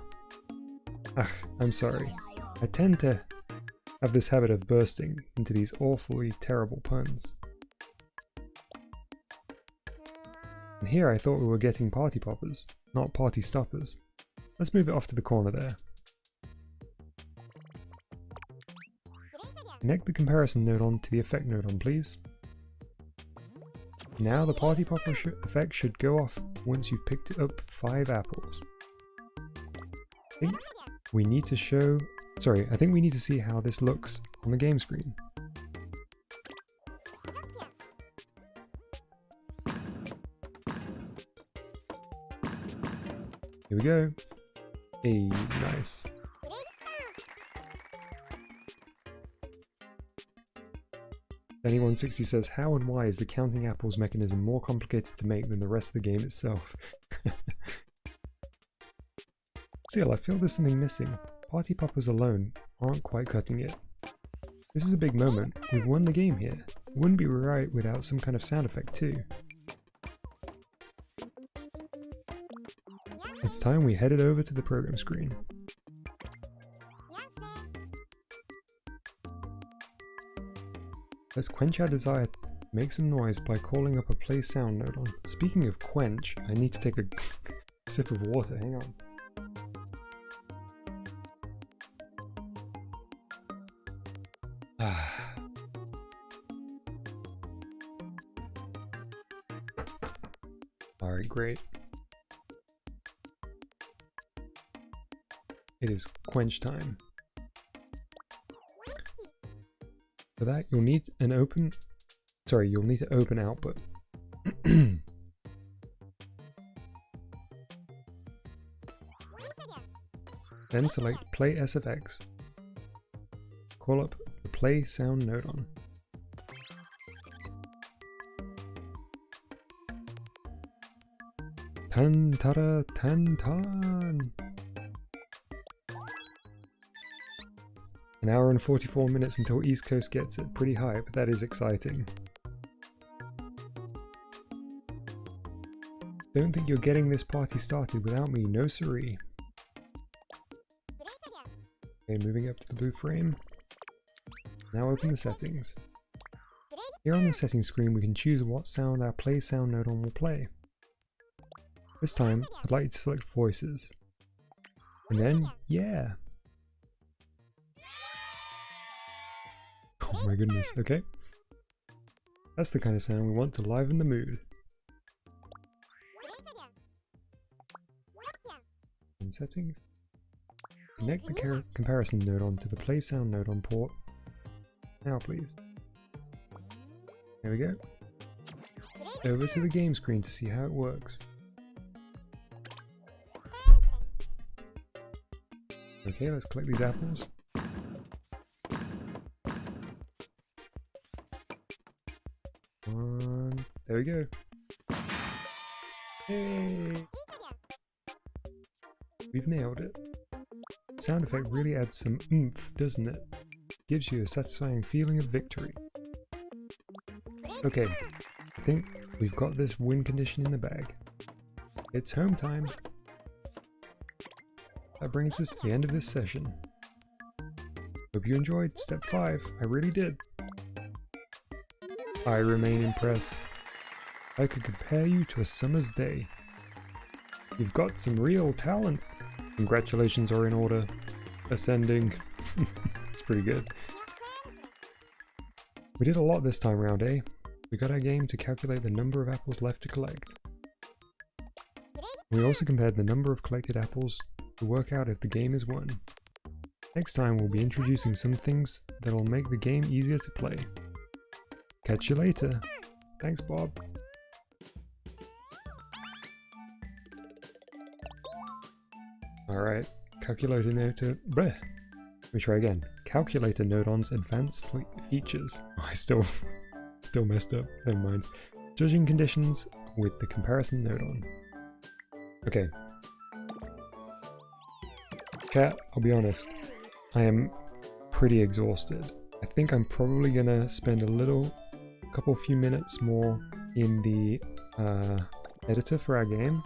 Ah, I'm sorry. I tend to have this habit of bursting into these awfully terrible puns. And here I thought we were getting party poppers, not party stoppers. Let's move it off to the corner there. Connect the comparison nodon to the effect nodon, please. Now the party popper effect should go off once you've picked up 5 apples. I think we need to see how this looks on the game screen. Here we go. Hey, nice. Benny160 says, how and why is the counting apples mechanism more complicated to make than the rest of the game itself? Still, I feel there's something missing. Party poppers alone aren't quite cutting it. This is a big moment. We've won the game here. It wouldn't be right without some kind of sound effect too. It's time we headed over to the program screen. Let's quench our desire to make some noise by calling up a play sound node on. Speaking of quench, I need to take a sip of water, hang on. Alright, great. It is quench time. For that, you'll need an open... Sorry, you'll need to open output. Then select Play SFX. Call up the Play Sound Nodon. Tan tara tan tan. An hour and 44 minutes until East Coast gets it. Pretty high, but that is exciting. Don't think you're getting this party started without me, no siree. Okay, moving up to the blue frame. Now open the settings. Here on the settings screen we can choose what sound our play sound nodon will play. This time, I'd like you to select voices. And then, yeah! Oh my goodness, okay. That's the kind of sound we want to liven the mood. In settings, connect the comparison nodon to the play sound nodon port. Now please. There we go. Over to the game screen to see how it works. Okay, let's collect these apples. There we go. Yay! We've nailed it. The sound effect really adds some oomph, doesn't it? Gives you a satisfying feeling of victory. Okay, I think we've got this win condition in the bag. It's home time. That brings us to the end of this session. Hope you enjoyed step 5. I really did. I remain impressed. I could compare you to a summer's day. You've got some real talent. Congratulations are in order. Ascending. It's pretty good. We did a lot this time round, eh? We got our game to calculate the number of apples left to collect. We also compared the number of collected apples to work out if the game is won. Next time we'll be introducing some things that'll make the game easier to play. Catch you later. Thanks, Bob. Alright, calculator node. Let me try again. Calculator Nodon's advanced features. Oh, I still messed up. Never mind. Judging conditions with the comparison nodon. Okay. Chat, I'll be honest. I am pretty exhausted. I think I'm probably gonna spend a couple few minutes more in the editor for our game.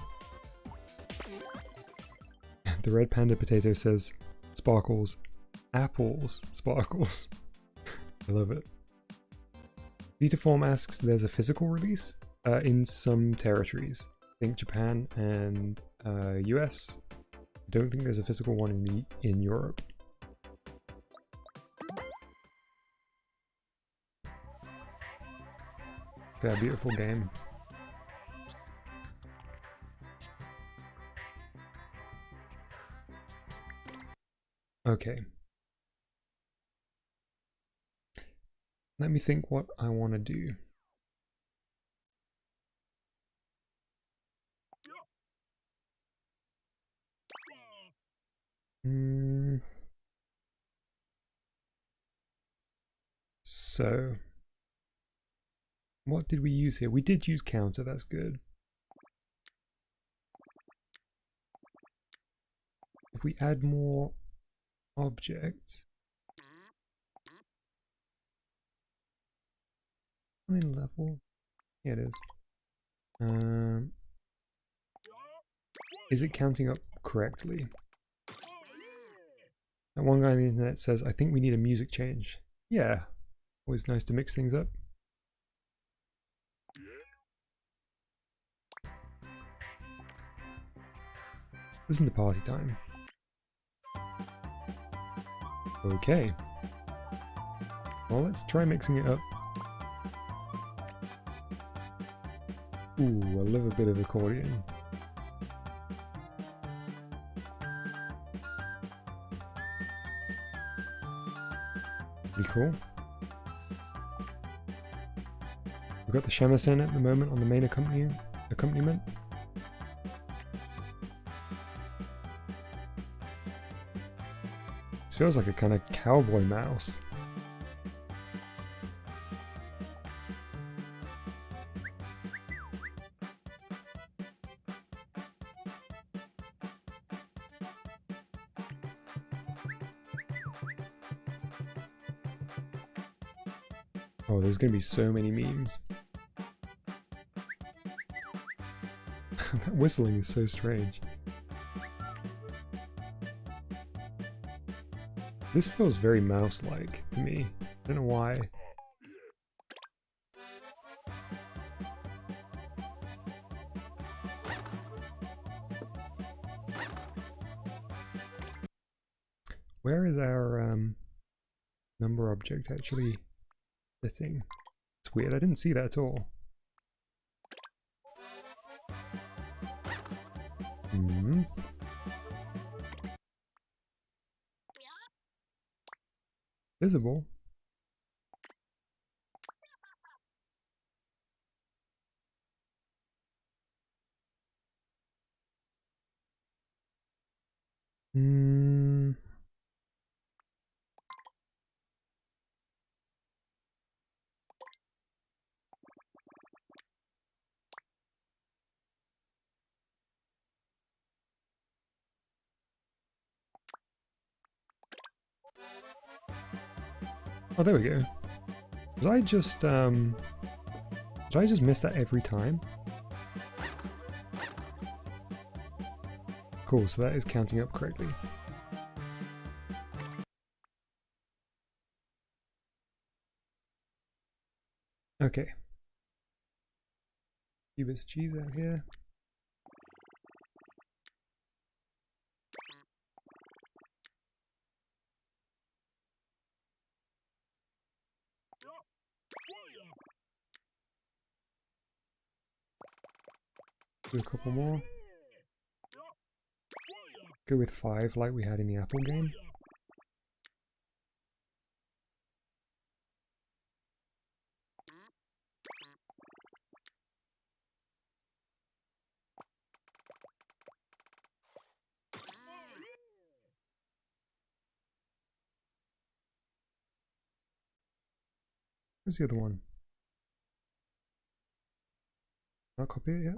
The red panda potato says, sparkles, apples, sparkles. I love it. Vitaform asks, there's a physical release in some territories. I think Japan and US. I don't think there's a physical one in Europe. Yeah, beautiful game. Okay. Let me think what I want to do. So, what did we use here? We did use counter, that's good. If we add more objects, in level, yeah, it is it counting up correctly? That one guy on the internet says, I think we need a music change. Yeah, always nice to mix things up. Listen to party time. Okay. Well, let's try mixing it up. Ooh, I love a bit of accordion. Pretty cool. We've got the shamisen at the moment on the main accompaniment. This feels like a kind of cowboy mouse. Oh, there's gonna be so many memes. That whistling is so strange. This feels very mouse-like to me. I don't know why. Where is our number object actually sitting? It's weird, I didn't see that at all. Visible. Oh, there we go. Did I just miss that every time? Cool, so that is counting up correctly. Okay. Few bits of cheese out here. Do a couple more. Go with 5 like we had in the Apple game. Where's the other one? Not copy it yet?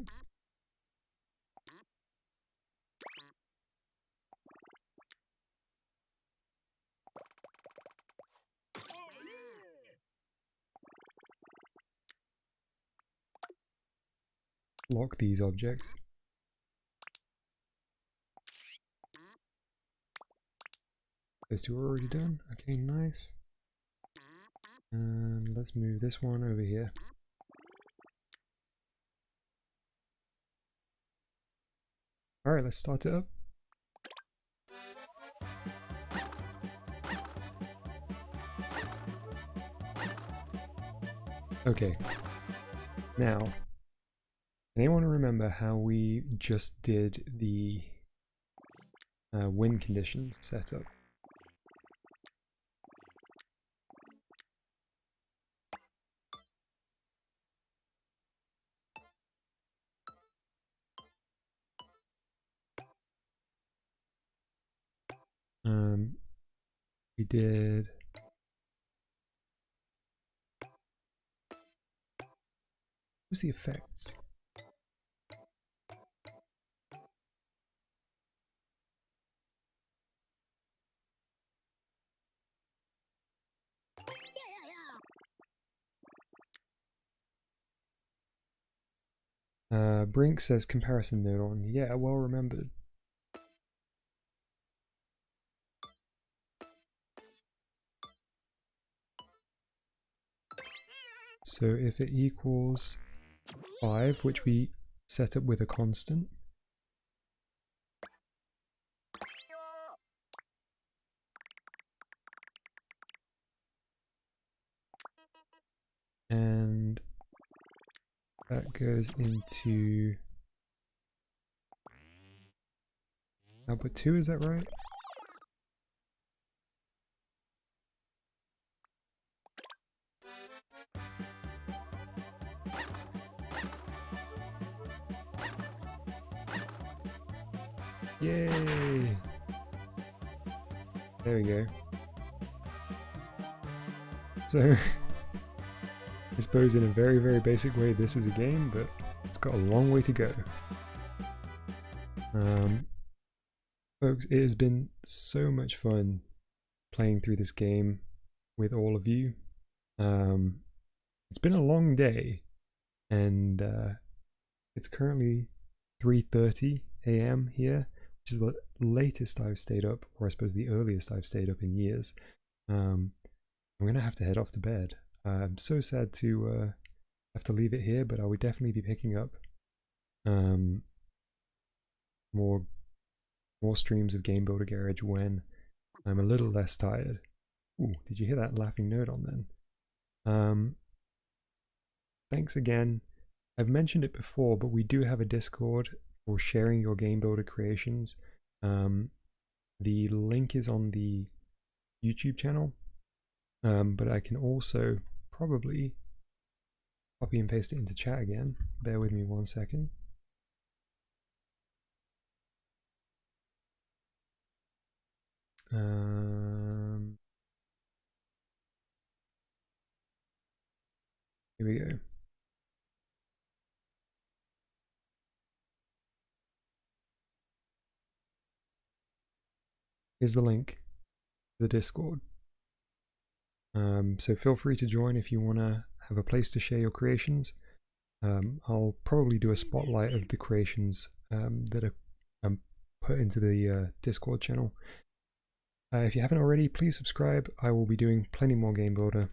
Lock these objects. Those two are already done. Okay, nice. And let's move this one over here. Alright, let's start it up. Okay. Now, anyone remember how we just did the win conditions setup? We did... What's the effects? Brink says comparison Nodon. Yeah, well remembered. So if it equals 5, which we set up with a constant, and that goes into output 2, is that right? Yay! There we go. So, I suppose in a very, very basic way this is a game, but it's got a long way to go. Folks, it has been so much fun playing through this game with all of you. It's been a long day, and it's currently 3:30 AM here, which is the latest I've stayed up, or I suppose the earliest I've stayed up in years. I'm gonna have to head off to bed. I'm so sad to have to leave it here, but I will definitely be picking up more streams of Game Builder Garage when I'm a little less tired. Ooh, did you hear that laughing Nodon then? Thanks again. I've mentioned it before, but we do have a Discord for sharing your Game Builder creations. The link is on the YouTube channel, but I can also probably copy and paste it into chat again. Bear with me 1 second. Here we go. Here's the link to the Discord. So feel free to join if you want to have a place to share your creations. I'll probably do a spotlight of the creations that are put into the Discord channel. If you haven't already, please subscribe. I will be doing plenty more Game Builder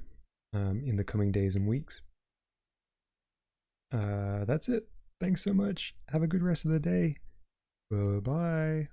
in the coming days and weeks. That's it. Thanks so much. Have a good rest of the day. Bye-bye.